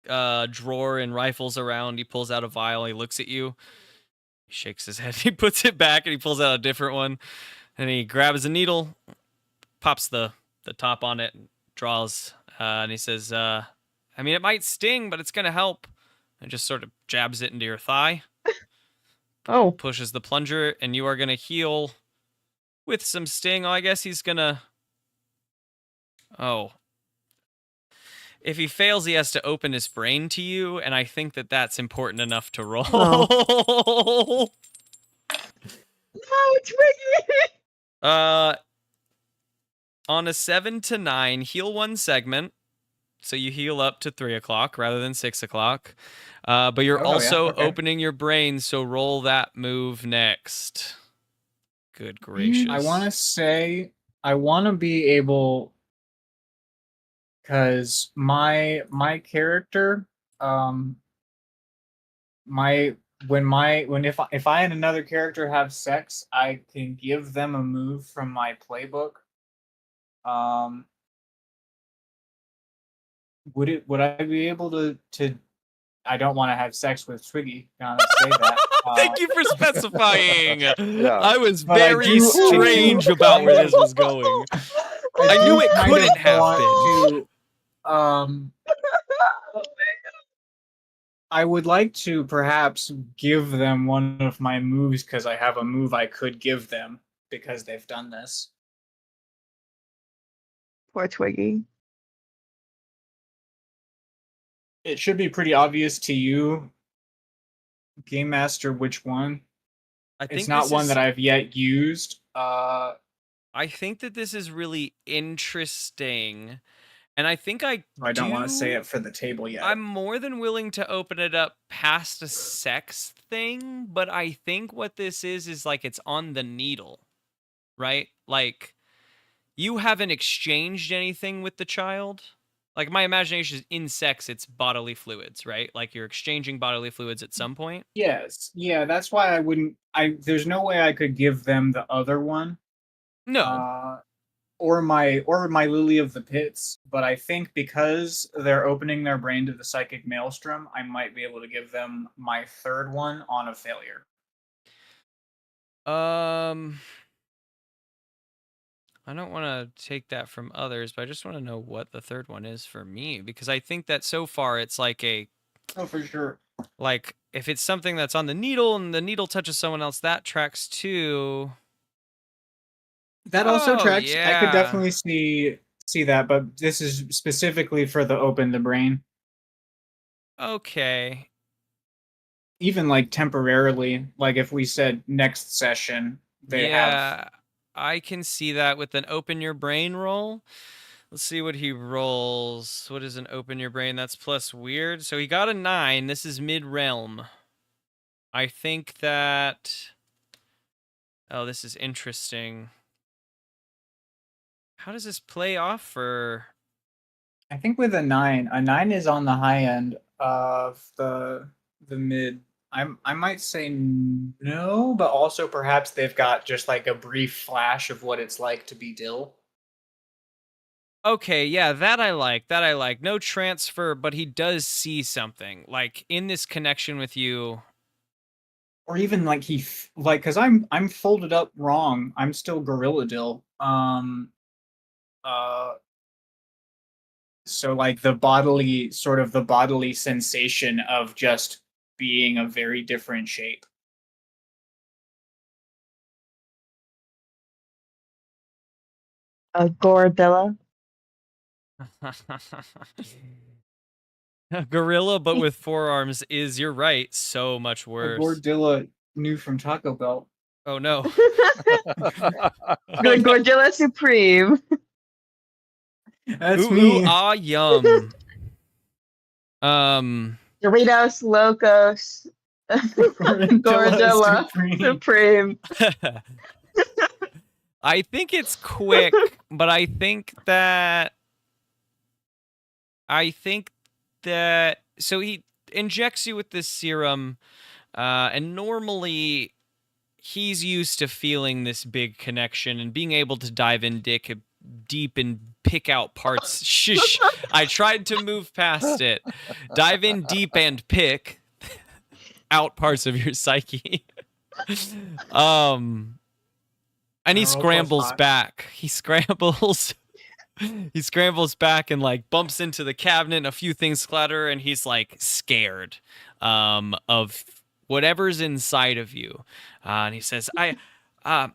drawer and rifles around. He pulls out a vial. He looks at you. He shakes his head. He puts it back and he pulls out a different one. And he grabs a needle, pops the top on it, and draws. And he says, I mean, it might sting, but it's gonna help. And just sort of jabs it into your thigh. Oh, Pushes the plunger, and you are gonna heal with some sting. Oh, I guess he's gonna... Oh. If he fails, he has to open his brain to you, and I think that that's important enough to roll. No, Twiggy! On a 7 to 9, heal 1 segment. So you heal up to 3 o'clock rather than 6 o'clock. But you're Oh, yeah, also okay. opening your brain, so roll that move next. Good gracious. I want to say I want to be able, because my character, if I and another character have sex, I can give them a move from my playbook. Would I be able to I don't want to have sex with Twiggy. Gotta say that. Thank you for specifying. Yeah. I was But I very do- strange about where this was going. I knew it kind couldn't of have want to, I would like to perhaps give them one of my moves because I have a move I could give them because they've done this. Poor Twiggy. It should be pretty obvious to you, Game Master, which one. I think It's not this one is- that I've yet used. I think that this is really interesting. And I think I don't want to say it for the table yet. I'm more than willing to open it up past a sex thing, but I think what this is like it's on the needle, right? Like, you haven't exchanged anything with the child. Like, my imagination is in sex, it's bodily fluids, right? Like, you're exchanging bodily fluids at some point. Yes. Yeah, that's why I wouldn't. There's no way I could give them the other one. No. Or my Lily of the Pits, but I think because they're opening their brain to the psychic maelstrom, I might be able to give them my third one on a failure. I don't want to take that from others, but I just want to know what the third one is for me, because I think that so far it's like Oh, for sure. like if it's something that's on the needle and the needle touches someone else, that tracks too. That also Oh, tracks. I yeah. could definitely see that, but this is specifically for the open the brain. Okay. Even like temporarily, like if we said next session, they have. I can see that with an open your brain roll. Let's see what he rolls. What is an open your brain? That's plus weird. So he got a 9. This is mid-realm. I think that... Oh, this is interesting. How does this play off for... I think with a 9 is on the high end of the mid. I might say no, but also perhaps they've got just like a brief flash of what it's like to be Dill. Okay, yeah, that I like. No transfer, but he does see something. Like, in this connection with you... Or even like because I'm folded up wrong. I'm still Gorilla Dill. So like the bodily sensation of just being a very different shape. A Gordilla. Gorilla, but with 4 arms is, you're right, so much worse. Gordilla new from Taco Bell. Oh no. The Gordilla Supreme. That's Ooh, me. yum. Doritos Locos. Gordilla Supreme. I think it's quick, but I think that so he injects you with this serum, and normally he's used to feeling this big connection and being able to dive in deep and pick out parts. Shush! I tried to move past it. Dive in deep and pick out parts of your psyche. And he scrambles back. He scrambles back and like bumps into the cabinet and a few things clatter, and he's like scared of whatever's inside of you. And he says, I'm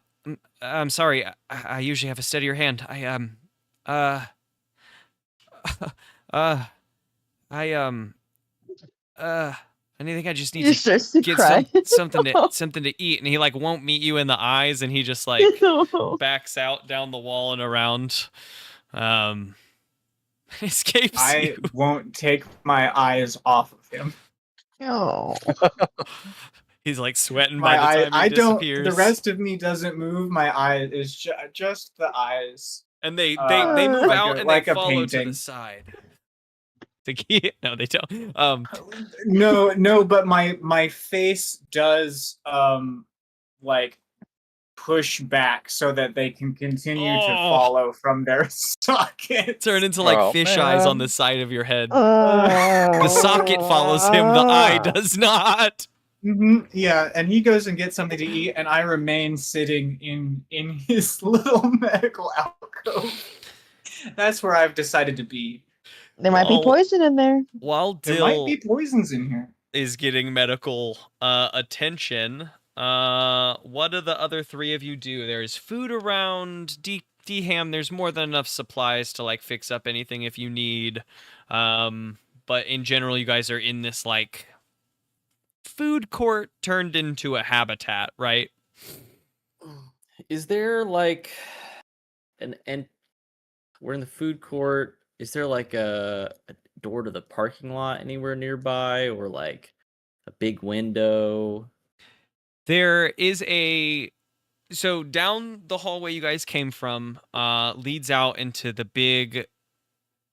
sorry. I usually have a steadier hand. I think I just need He to starts to get cry. something to eat, and he like won't meet you in the eyes, and he just like backs out down the wall and around, escapes I you. won't take my eyes off of him. Oh. He's like sweating My by the eye, time he I don't. disappears. The rest of me doesn't move. My eye is just the eyes. And they Uh, move like out a- and like they a follow to the painting. side. No, they don't. No, but my face does like push back so that they can continue to Oh. follow from their sockets. Turn into like Oh, fish eyes on man. the side of your head. The The socket follows him, the eye does not. Yeah, and he goes and gets something to eat, and I remain sitting in his little medical alcove. That's where I've decided to be. There might be Well, poison in there. While There might Dill be poisons in here. is getting medical attention, what do the other three of you do? There's food around. D-Ham, there's more than enough supplies to like fix up anything if you need. But in general, you guys are in this like food court turned into a habitat, right? Is there like we're in the food court. Is there like a door to the parking lot anywhere nearby, or like a big window? There is so down the hallway you guys came from leads out into the big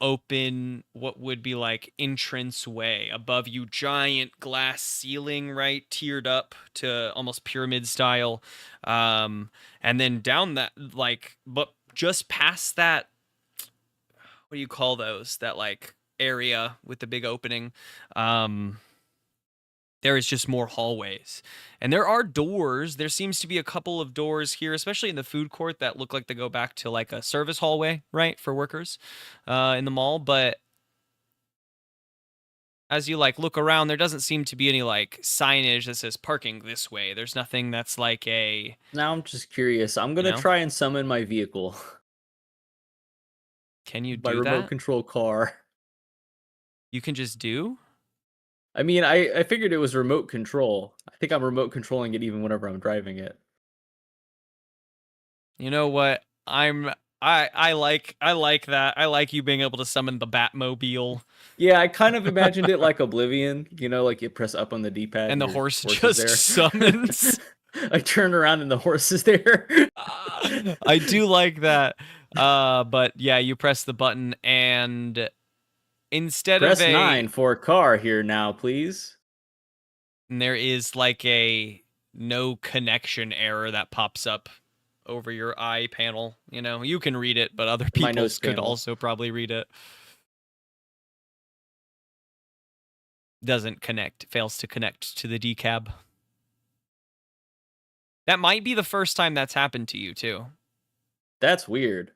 open, what would be like entrance way. Above you, giant glass ceiling, right, tiered up to almost pyramid style, and then down that, like, but just past that, what do you call those, that like area with the big opening, there is just more hallways. And there are doors. There seems to be a couple of doors here, especially in the food court, that look like they go back to like a service hallway, right, for workers in the mall. But as you like look around, there doesn't seem to be any like signage that says parking this way. There's nothing that's like a... Now I'm just curious. I'm gonna know? try and summon my vehicle. Can you My do remote that? control car. You can just do? I mean, I figured it was remote control. I think I'm remote controlling it even whenever I'm driving it. You know what? I like that. I like you being able to summon the Batmobile. Yeah, I kind of imagined it like Oblivion, you know, like you press up on the D-pad And the your horse is just there. summons. I turn around and the horse is there. I do like that. But yeah, you press the button and instead Press of 9 for car here now, please. and there is like a no connection error that pops up over your eye panel. You know, you can read it, but other My people nose could panel. also probably read it. Doesn't connect, fails to connect to the decab. That might be the first time that's happened to you too. That's weird.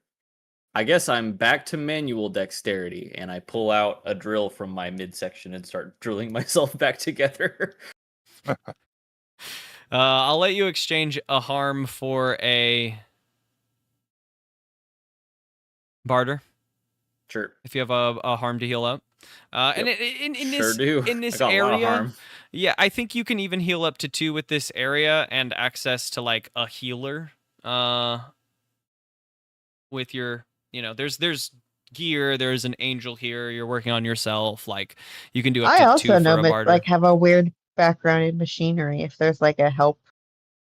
I guess I'm back to manual dexterity, and I pull out a drill from my midsection and start drilling myself back together. I'll let you exchange a harm for a barter Sure. if you have a harm to heal up. And Yep. in Sure do. this I got a lot of area, harm. yeah, I think you can even heal up to 2 with this area and access to like a healer. With your, you know, there's gear. There's an angel here. You're working on yourself. Like you can do up I to 2 also for know, a but barter. like have a weird background in machinery. If there's like a help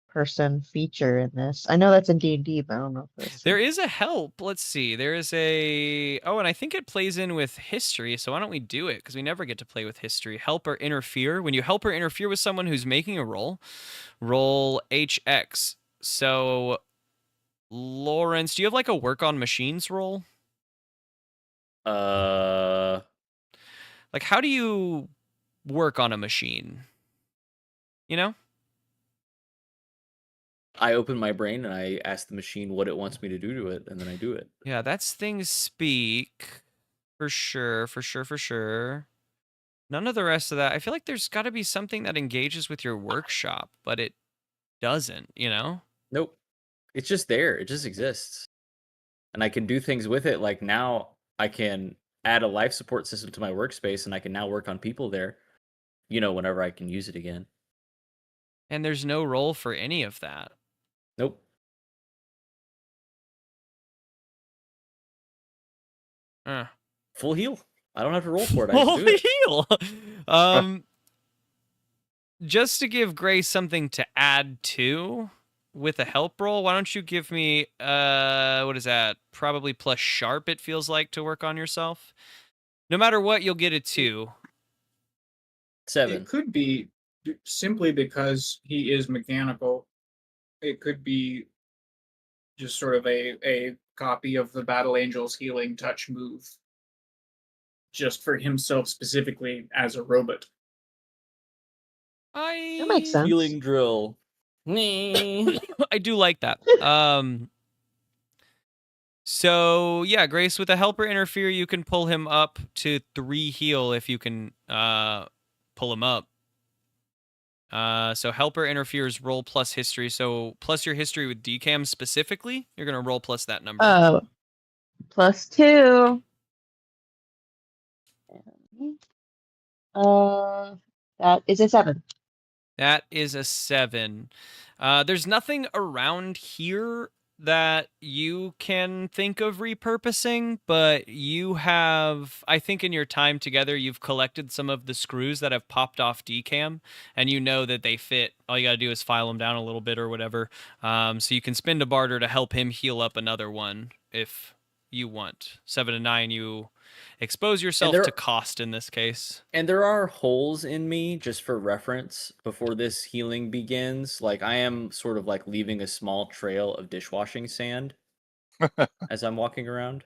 person feature in this, I know that's in D&D, but I don't know if There is a help. Let's see. There is a... Oh, and I think it plays in with history, so why don't we do it? Because we never get to play with history. Help or interfere. When you help or interfere with someone who's making a roll, roll HX. So, Lawrence, do you have like a work on machines roll? Uh, Like, how do you work on a machine? You know? I open my brain and I ask the machine what it wants me to do to it, and then I do it. Yeah, that's things speak. For sure, for sure, for sure. None of the rest of that. I feel like there's got to be something that engages with your workshop, but it doesn't, you know? Nope. It's just there. It just exists. And I can do things with it. Like now I can add a life support system to my workspace, and I can now work on people there, whenever I can use it again. And there's no role for any of that. Nope. Full heal. I don't have to roll for it. I just Full do it. heal. Just to give Grace something to add to with a help roll, why don't you give me what is that? Probably plus sharp, it feels like, to work on yourself. No matter what, you'll get a 2. 7. It could be simply because he is mechanical. It could be just sort of a copy of the Battle Angel's healing touch move, just for himself specifically as a robot. That makes sense. Healing drill. I do like that. So yeah, Grace, with a helper interfere, you can pull him up to 3 heal if you can pull him up. So helper interferes roll plus history. So plus your history with DCAM specifically, you're gonna roll plus that number. Oh, +2. That is a 7. That is a 7. There's nothing around here that you can think of repurposing, but you have, I think in your time together, you've collected some of the screws that have popped off DCAM, and you know that they fit. All you gotta do is file them down a little bit or whatever. So you can spend a barter to help him heal up another one if you want. 7 to 9, you expose yourself to cost in this case. And there are holes in me, just for reference, before this healing begins. Like, I am sort of like leaving a small trail of dishwashing sand as I'm walking around.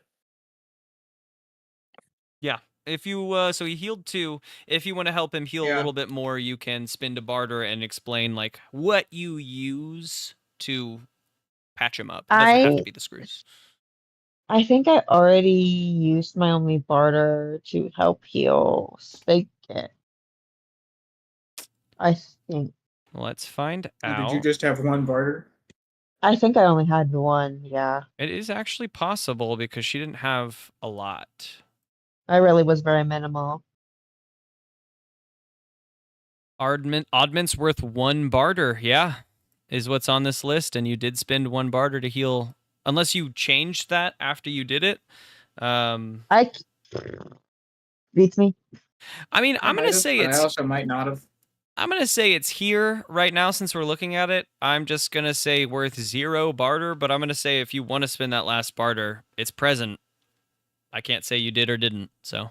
Yeah. If you so he healed 2. If you want to help him heal a little bit more, you can spend a barter and explain like what you use to patch him up. It doesn't have to be the screws. I think I already used my only barter to help heal Spigot. I think. Let's find Or out. did you just have one barter? I think I only had one, yeah. It is actually possible because she didn't have a lot. I really was very minimal. Oddment's worth 1 barter, yeah, is what's on this list, and you did spend 1 barter to heal. Unless you changed that after you did it. Beats me. I mean, I'm gonna say it's. I also might not have. I'm gonna say it's here right now since we're looking at it. I'm just gonna say worth 0 barter, but I'm gonna say if you want to spend that last barter, it's present. I can't say you did or didn't, so.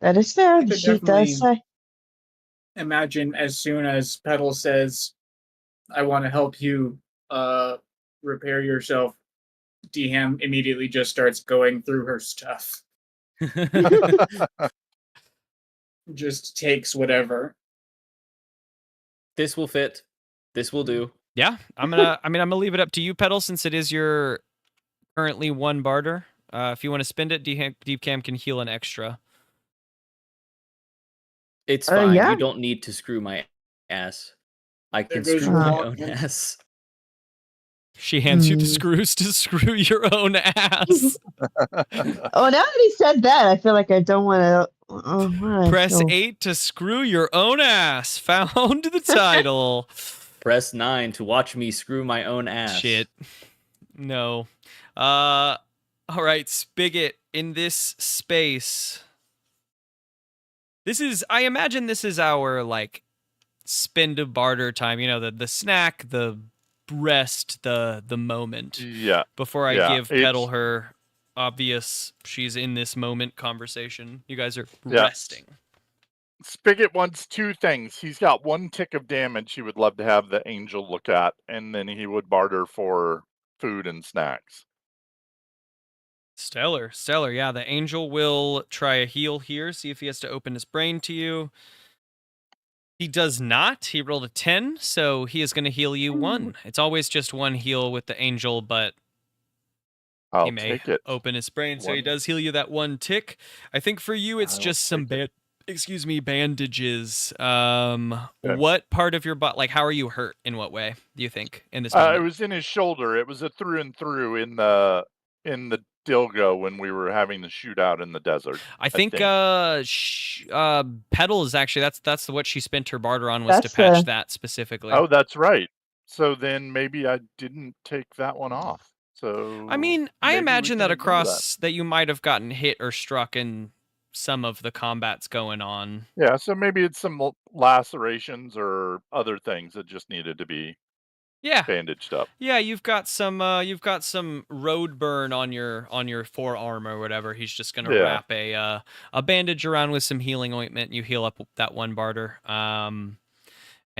That is fair. The sheet does say. Imagine as soon as Petal says, "I want to help you repair yourself," Dham immediately just starts going through her stuff. Just takes whatever. This will fit. This will do. Yeah, I'm gonna leave it up to you, Petal, since it is your currently 1 barter. If you want to spend it, DCAM can heal an extra. It's fine. Yeah. You don't need to screw my ass. I can There goes screw your my walk, own man. ass. She hands you the screws to screw your own ass. Oh, now that he said that, I feel like I don't want to. Press 8 to screw your own ass. Found the title. Press 9 to watch me screw my own ass. Shit. No. All right, Spigot, in this space. I imagine this is our, like, spend a barter time. You know, the snack, the rest, the moment. Yeah. Before I give Petal her obvious she's in this moment conversation. You guys are resting. Spigot wants 2 things. He's got 1 tick of damage he would love to have the angel look at, and then he would barter for food and snacks. Stellar. Yeah, the angel will try a heal here, see if he has to open his brain to you. He does not. He rolled a 10, so he is going to heal you 1. It's always just 1 heal with the angel, but he may take it. open his brain, so he does heal you that 1 tick. I think for you, it's just some bandages. What part of your body, like, how are you hurt? In what way do you think in this moment? It was in his shoulder. It was a through and through in the in the Dilgo when we were having the shootout in the desert. I think Petal is actually that's what she spent her barter on, was to That's patch the- that specifically. Oh, that's right. So then maybe I didn't take that one off. So I mean, I maybe we imagine can that ignore across that you might have gotten hit or struck in some of the combats going on. Yeah, so maybe it's some lacerations or other things that just needed to be Yeah. bandaged up. Yeah, you've got some road burn on your forearm or whatever. He's just gonna Yeah. wrap a bandage around with some healing ointment. You heal up that one barter.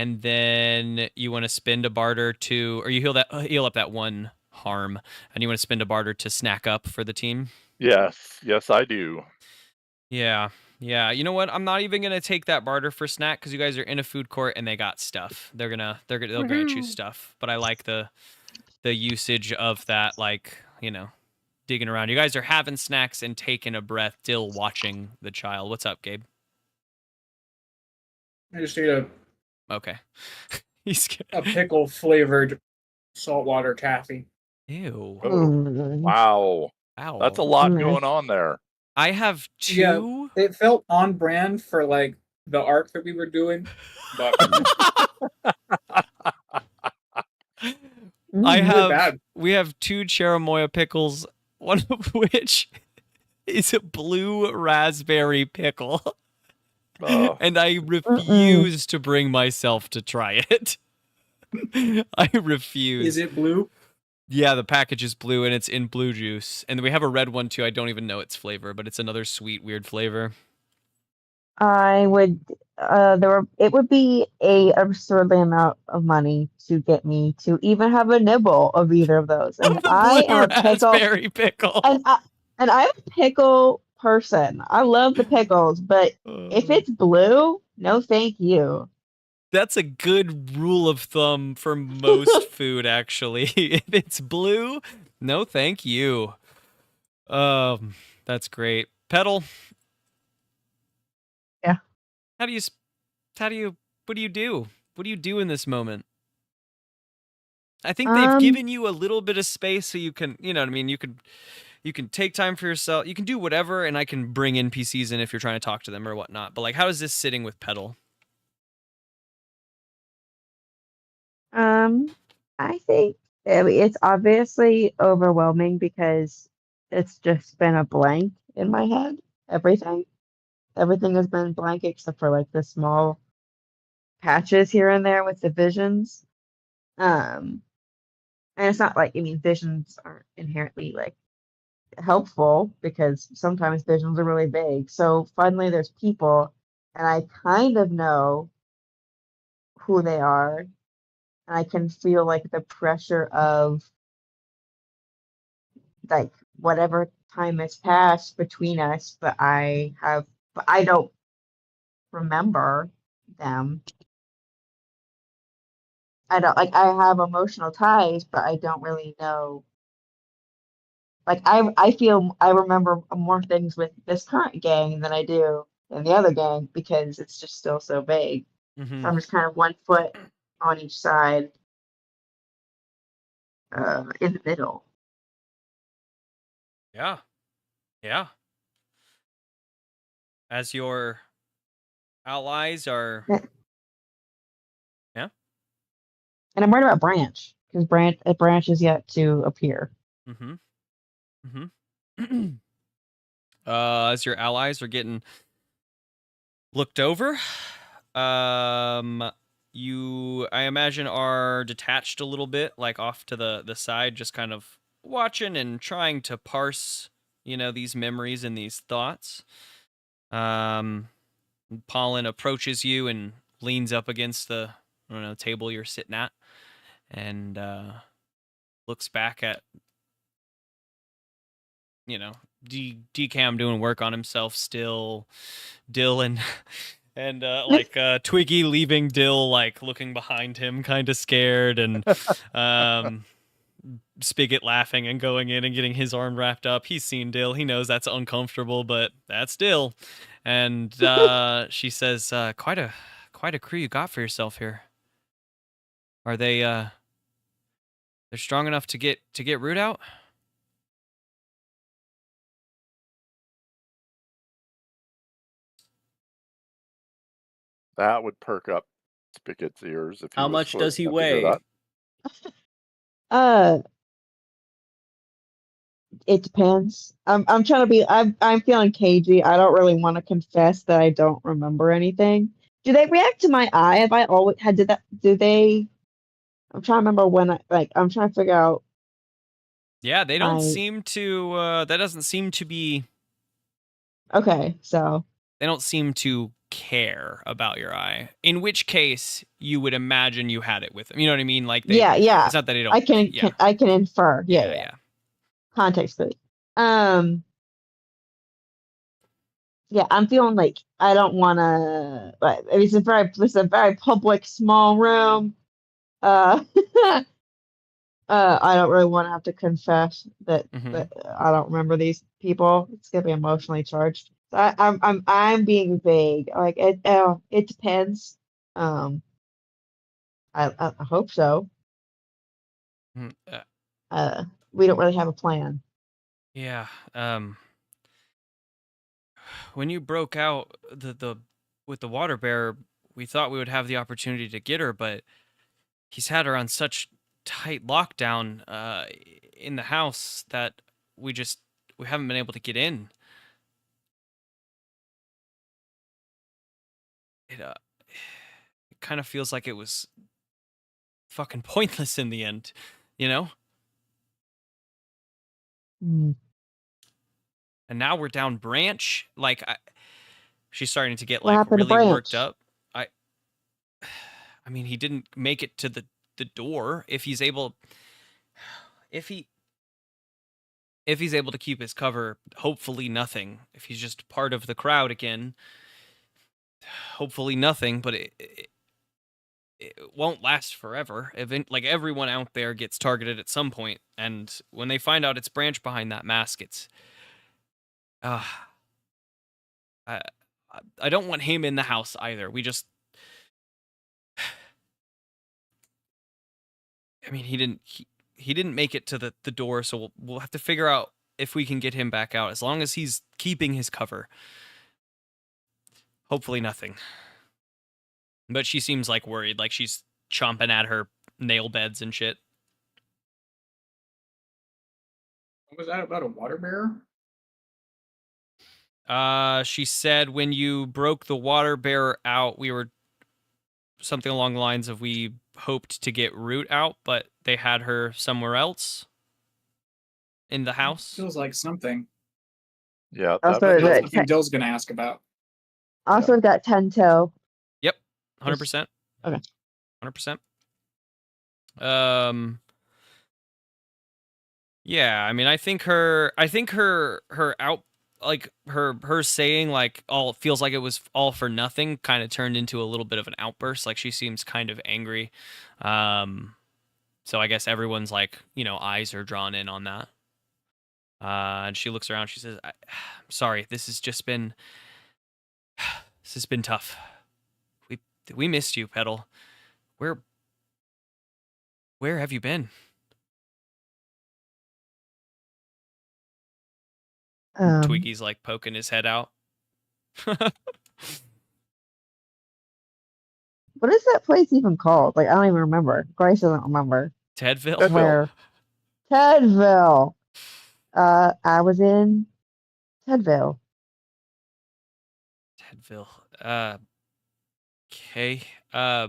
And then you want to spend a barter to, or you heal up that one harm, and you want to spend a barter to snack up for the team. Yes, yes, I do. Yeah. Yeah, you know what? I'm not even gonna take that barter for snack because you guys are in a food court and they got stuff. They'll grant you Woohoo. stuff. But I like the usage of that, like, digging around. You guys are having snacks and taking a breath, still watching the child. What's up, Gabe? I just ate Okay. He's a pickle flavored saltwater taffy. Ew. Oh, Mm. wow. Ow. That's a lot Mm. going on there. I have Yeah. two. It felt on brand for like the art that we were doing, but Mm. We have two cherimoya pickles, one of which is a blue raspberry pickle. Oh, And I refuse to bring myself to try it. I refuse. is it blue? Yeah, the package is blue and it's in blue juice. And we have a red one too. I don't even know its flavor, but it's another sweet, weird flavor. I would. It would be a absurdly amount of money to get me to even have a nibble of either of those, and The I blue am a pickle, raspberry pickle. and I'm a pickle person. I love the pickles, but if it's blue, no, thank you. That's a good rule of thumb for most food, actually. If it's blue, no thank you. That's great. Petal. Yeah. What do you do? What do you do in this moment? I think they've given you a little bit of space so you can, you know what I mean? You can take time for yourself. You can do whatever, and I can bring NPCs in if you're trying to talk to them or whatnot. But like, how is this sitting with Petal? I think it's obviously overwhelming because it's just been a blank in my head. Everything has been blank except for like the small patches here and there with the visions. And it's not like, I mean, visions aren't inherently like helpful because sometimes visions are really vague. So finally there's people and I kind of know who they are, and I can feel like the pressure of like whatever time has passed between us, but I don't remember them. I don't like, I have emotional ties, but I don't really know. Like I feel I remember more things with this current gang than I do in the other gang because it's just still so vague. Mm-hmm. So I'm just kind of one foot on each side, in the middle. Yeah. Yeah. As your allies are. Yeah. And I'm worried about Branch because Branch is yet to appear. Mm-hmm. Mm-hmm. As your allies are getting looked over, you, I imagine, are detached a little bit, like off to the side, just kind of watching and trying to parse, these memories and these thoughts. Pollen approaches you and leans up against the, table you're sitting at, and looks back at, Decam doing work on himself still, Dill and Twiggy leaving Dill, like looking behind him, kind of scared, and Spigot laughing and going in and getting his arm wrapped up. He's seen Dill. He knows that's uncomfortable, but that's Dill. And she says, "Quite a crew you got for yourself here. Are they they're strong enough to get root out?" That would perk up Spickett's ears if he How was much close does he enough to hear weigh? that. Uh, it depends. I'm trying to be. I'm feeling cagey. I don't really want to confess that I don't remember anything. Do they react to my eye? Have I always had did that? Do they? I'm trying to remember when I like. I'm trying to figure out. Yeah, they don't I seem to. That doesn't seem to be. okay. So They don't seem to care about your eye. In which case, you would imagine you had it with them. You know what I mean? Like they. yeah. It's not that they I don't. can Yeah. I can infer. Yeah. Yeah. Yeah. Context clues. Um. Yeah, I'm feeling like I don't want to. Like, it's a very public small room. Uh, I don't really want to have to confess Mhm. that I don't remember these people. It's gonna be emotionally charged. So I'm being vague. Like it depends. Um, I hope so. Mhm. We don't really have a plan. Yeah. When you broke out the with the water bear, we thought we would have the opportunity to get her, but he's had her on such tight lockdown in the house that we haven't been able to get in. It kind of feels like it was fucking pointless in the end, you know? Hmm. And now we're down Branch. Like she's starting to get What like happened to really worked Branch? up. I I mean, he didn't make it to the door. If he's able if he's able to keep his cover, hopefully nothing. If he's just part of the crowd again, hopefully nothing, but it won't last forever. Like everyone out there gets targeted at some point, and when they find out it's Branch behind that mask, it's uh I I don't want him in the house either. We just I mean, he didn't make it to the door, so we'll have to figure out if we can get him back out as long as he's keeping his cover. Hopefully nothing. But she seems like worried, like she's chomping at her nail beds and shit. What was that about a water bear? She said when you broke the water bear out, we were something along the lines of we hoped to get Root out, but they had her somewhere else in the house. Feels like something. Yeah, Also, that is feels it- Something Dill's gonna ask about. Also Yeah. got 10-toe. Yep, 100%. Okay. 100%. Yeah, I mean, I think her out, like her saying like all feels like it was all for nothing kind of turned into a little bit of an outburst. Like she seems kind of angry. So I guess everyone's like, eyes are drawn in on that. And she looks around. She says, I'm sorry. This has been tough. We missed you, Petal. Where have you been? Twiggy's like poking his head out. What is that place even called? Like I don't even remember. Grace doesn't remember. Tedville? Tedville. Where? Tedville. I was in Tedville. Tedville. Okay. I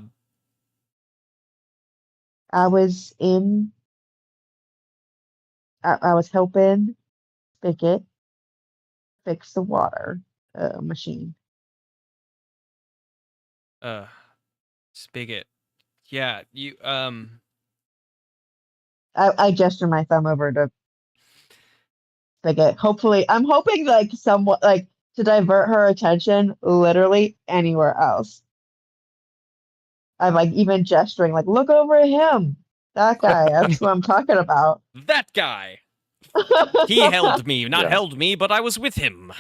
was in. I was helping Spigot fix the water machine. Spigot. Yeah, you I gesture my thumb over to Spigot. Hopefully, I'm hoping like somewhat like to divert her attention literally anywhere else. I'm like even gesturing like look over at him. That guy. That's what I'm talking about. that guy. He held me, not Yeah. held me, but I was with him.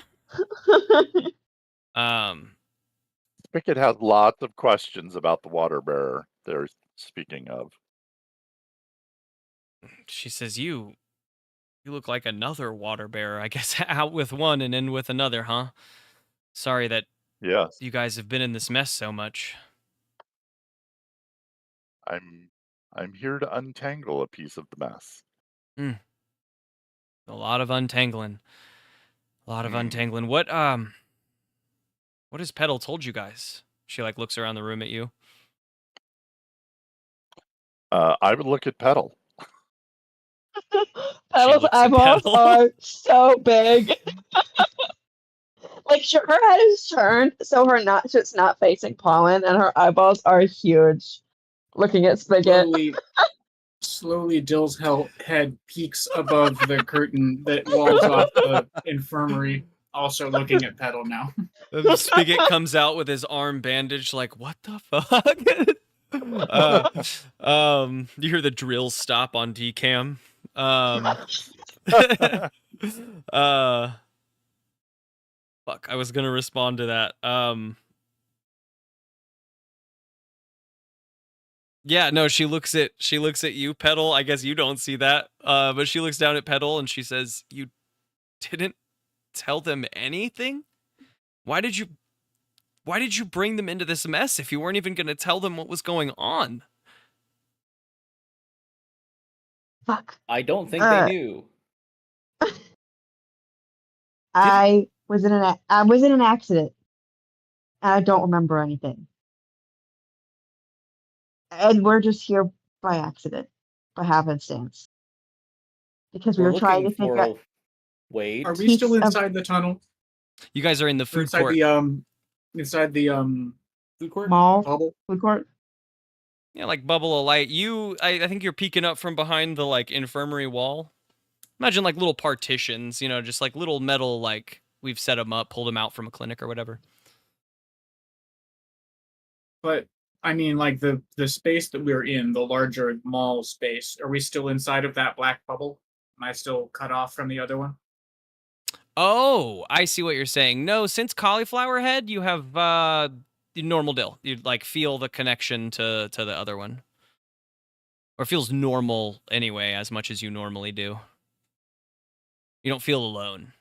Spicket has lots of questions about the water bearer they're speaking of. She says you look like another water bearer. I guess out with one and in with another, huh? Sorry that Yes, you guys have been in this mess so much. I'm here to untangle a piece of the mess. A lot of untangling. A lot of untangling. What has Petal told you guys? She like looks around the room at you. I would look at Petal. Petal's looks at eyeballs Petal. are so big. Like her head is turned so it's not facing Pollen, and her eyeballs are huge. Looking at Spigot. Slowly, Dill's head peeks above the curtain that walls off the infirmary, also looking at Petal now. Spigot comes out with his arm bandaged, like, what the fuck? You hear the drill stop on DCAM. Fuck, I was gonna respond to that. Yeah, no, she looks at you, Petal. I guess you don't see that. But she looks down at Petal and she says, "You didn't tell them anything? Why did you bring them into this mess if you weren't even gonna tell them what was going on?" Fuck. I don't think they knew. I was in an accident. And I don't remember anything. And we're just here by accident, by happenstance. Because we We're were trying looking to figure out. for Wade. Are we still inside the tunnel? You guys are in the Or food inside court. the food court? Mall? Bubble? Food court? Yeah, like bubble of light. I think you're peeking up from behind the like infirmary wall. Imagine like little partitions, just like little metal, like we've set them up, pulled them out from a clinic or whatever. But I mean, like the space that we're in, the larger mall space, are we still inside of that black bubble? Am I still cut off from the other one? Oh, I see what you're saying. No, since Cauliflower Head, you have normal Dill. You like feel the connection to the other one. Or feels normal anyway, as much as you normally do. You don't feel alone.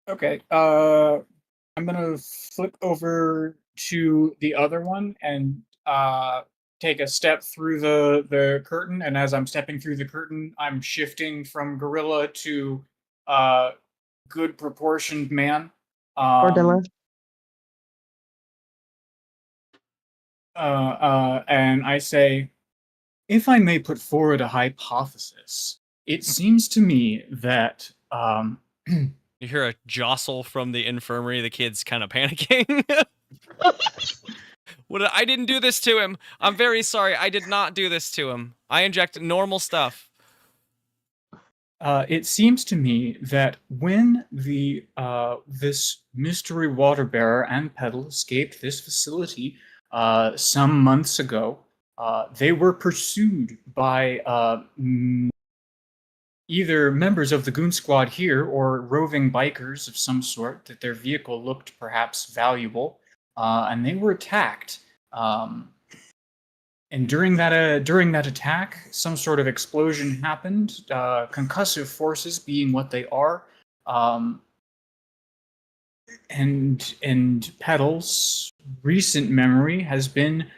Okay. I'm gonna flip over to the other one and take a step through the curtain. And as I'm stepping through the curtain, I'm shifting from gorilla to good proportioned man. Or Dilla? And I say, if I may put forward a hypothesis, it seems to me that You hear a jostle from the infirmary. The kid's kind of panicking. I didn't do this to him. I'm very sorry. I did not do this to him. I inject normal stuff. It seems to me that when this mystery water bearer and Petal escaped this facility some months ago, they were pursued by either members of the Goon Squad here or roving bikers of some sort, that their vehicle looked perhaps valuable, and they were attacked. And during that attack, some sort of explosion happened. Concussive forces being what they are, and Petal's recent memory has been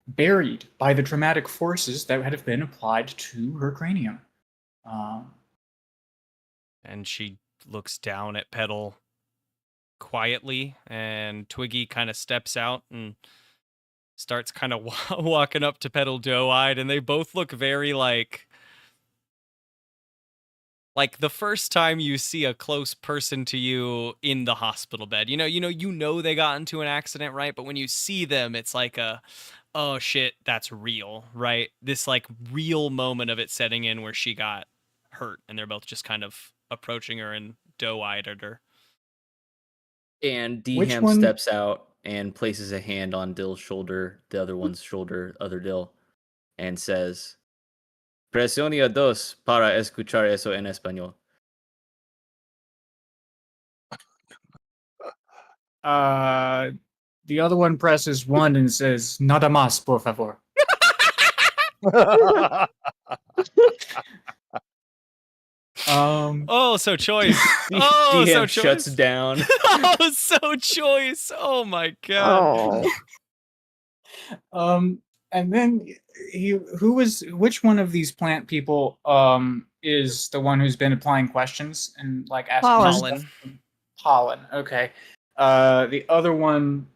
buried by the traumatic forces that have been applied to her cranium. And she looks down at Petal quietly, and Twiggy kind of steps out and starts kind of walking up to Petal doe-eyed, and they both look very like the first time you see a close person to you in the hospital bed. You know they got into an accident, right? But when you see them, it's like oh shit, that's real, right? This like real moment of it setting in where she got hurt, and they're both just kind of approaching her and doe-eyed at her. And D-Ham steps out and places a hand on Dill's shoulder, the other one's shoulder, other Dill, and says, "Presione a dos para escuchar eso en español." The other one presses 1 and says, "Nada más, por favor." Oh, so choice. Oh, so DM shuts choice. down. Oh, so choice. Oh my god. Oh, And then which one of these plant people is the one who's been applying questions and like asking Pollen. stuff? Pollen. Okay. The other one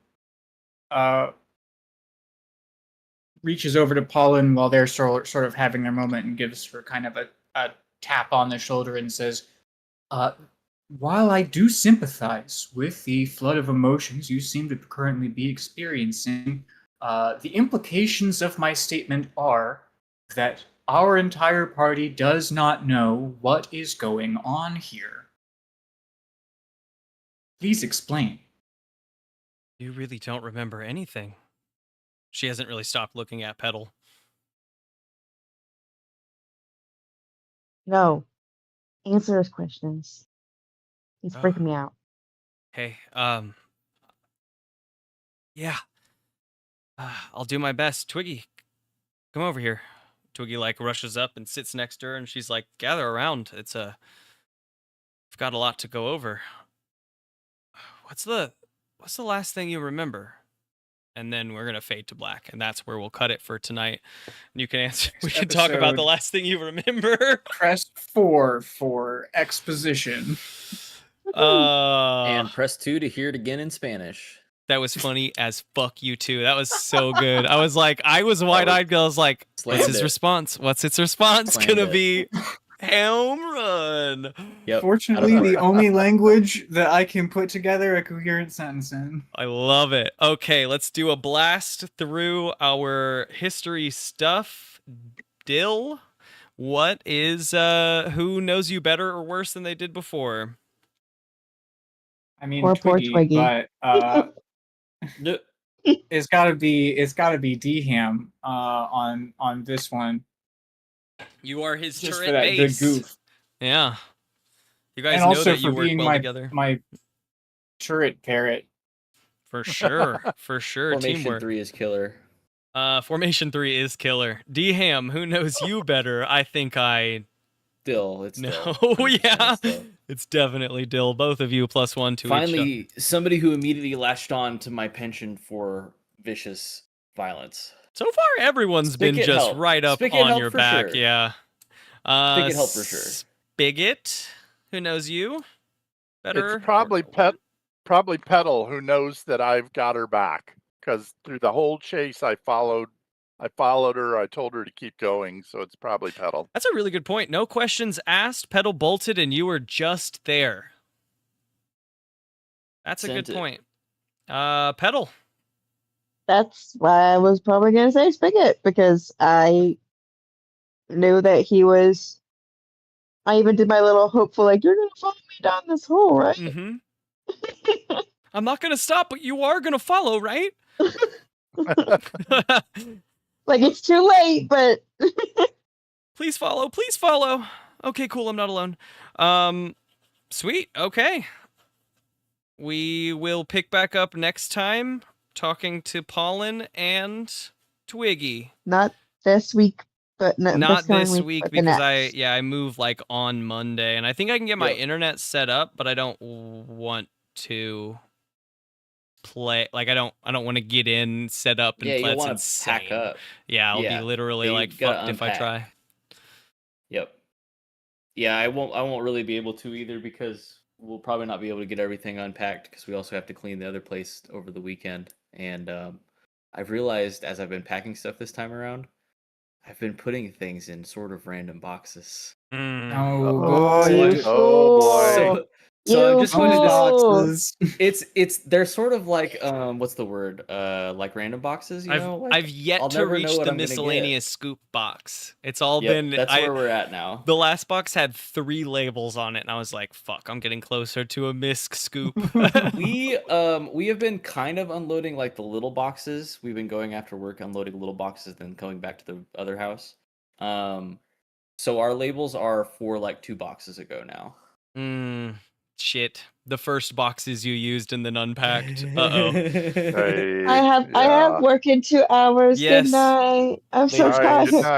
reaches over to Pollen while they're sort of having their moment and gives her kind of a tap on the shoulder and says, while I do sympathize with the flood of emotions you seem to currently be experiencing, the implications of my statement are that our entire party does not know what is going on here. Please explain. You really don't remember anything. She hasn't really stopped looking at Petal. no. Answer his questions. He's freaking me out. Hey, yeah. I'll do my best. Twiggy, come over here. Twiggy like rushes up and sits next to her, and she's like, "Gather around. I've got a lot to go over. What's the last thing you remember?" And then we're gonna fade to black, and that's where we'll cut it for tonight. And you can answer. We can talk about the Episode- last thing you remember. Press 4 for exposition. And press 2 to hear it again in Spanish. That was funny as fuck, you two. That was so good. I was wide-eyed. I was like, what's Slammed his it. response? What's its response Slammed gonna it. be? Home run. Yep. Fortunately, the only language that I can put together a coherent sentence in. I love it. Okay, let's do a blast through our history stuff. Dill, what is who knows you better or worse than they did before? I mean, Poor Twiggy, Twiggy. but No, it's gotta be D-Ham on this one. You are his Just turret for that base. good goof. Yeah. You guys And know also that you for work being well together. my turret parrot. For sure. For sure. Formation Teamwork. 3 is killer. Formation 3 is killer. D-Ham, who knows you better? I think I Dill, it's know. Dill. 100% Yeah. it's Dill. It's definitely Dill. Both of you +1 to each Finally, somebody who immediately latched on to my penchant for vicious violence. So far, everyone's been Spigot just helped. right up Spigot on helped your for back. sure. Yeah. Spigot helped for sure. Spigot, who knows you better? It's probably Petal who knows that I've got her back, because through the whole chase I followed her. I told her to keep going, so it's probably Petal. That's a really good point. No questions asked. Petal bolted, and you were just there. That's a Sent good it. point. Petal. That's why I was probably going to say Spigot, because I knew that he was. I even did my little hopeful, like, you're going to follow me down this hole, right? Mm-hmm. I'm not gonna stop, but you are gonna follow, right? Like, it's too late, but. Please follow. Please follow. Okay, cool. I'm not alone. Sweet. Okay. We will pick back up next time talking to Pollen and Twiggy. Not this week, but Not coming this week but the because next. I move like on Monday, and I think I can get my Yep. internet set up, but I don't want to play. Like I don't want to get in, set up, and Yeah, play. you'll It's want to insane. pack up. Yeah, I'll Yeah, be literally you like gotta fucked if I unpack. try. Yep. Yeah, I won't really be able to either because we'll probably not be able to get everything unpacked because we also have to clean the other place over the weekend. And I've realized as I've been packing stuff this time around, I've been putting things in sort of random boxes. Mm. Oh you boy. Oh, boy. fool. So I'm You just going to fool. just it's they're sort of like what's the word like random boxes, you know? Like, I've yet I'll to never know reach what the I'm gonna get. miscellaneous scoop box. It's all Yep, been that's where we're at now. the last box had 3 labels on it, and I was like, "Fuck, I'm getting closer to a misc scoop." We have been kind of unloading like the little boxes. We've been going after work, unloading little boxes, then coming back to the other house. So our labels are for like 2 boxes ago now. shit. The first boxes you used and then unpacked. Uh-oh. I have work in 2 hours. Yes. Good night. I'm so Later, tired. Good night.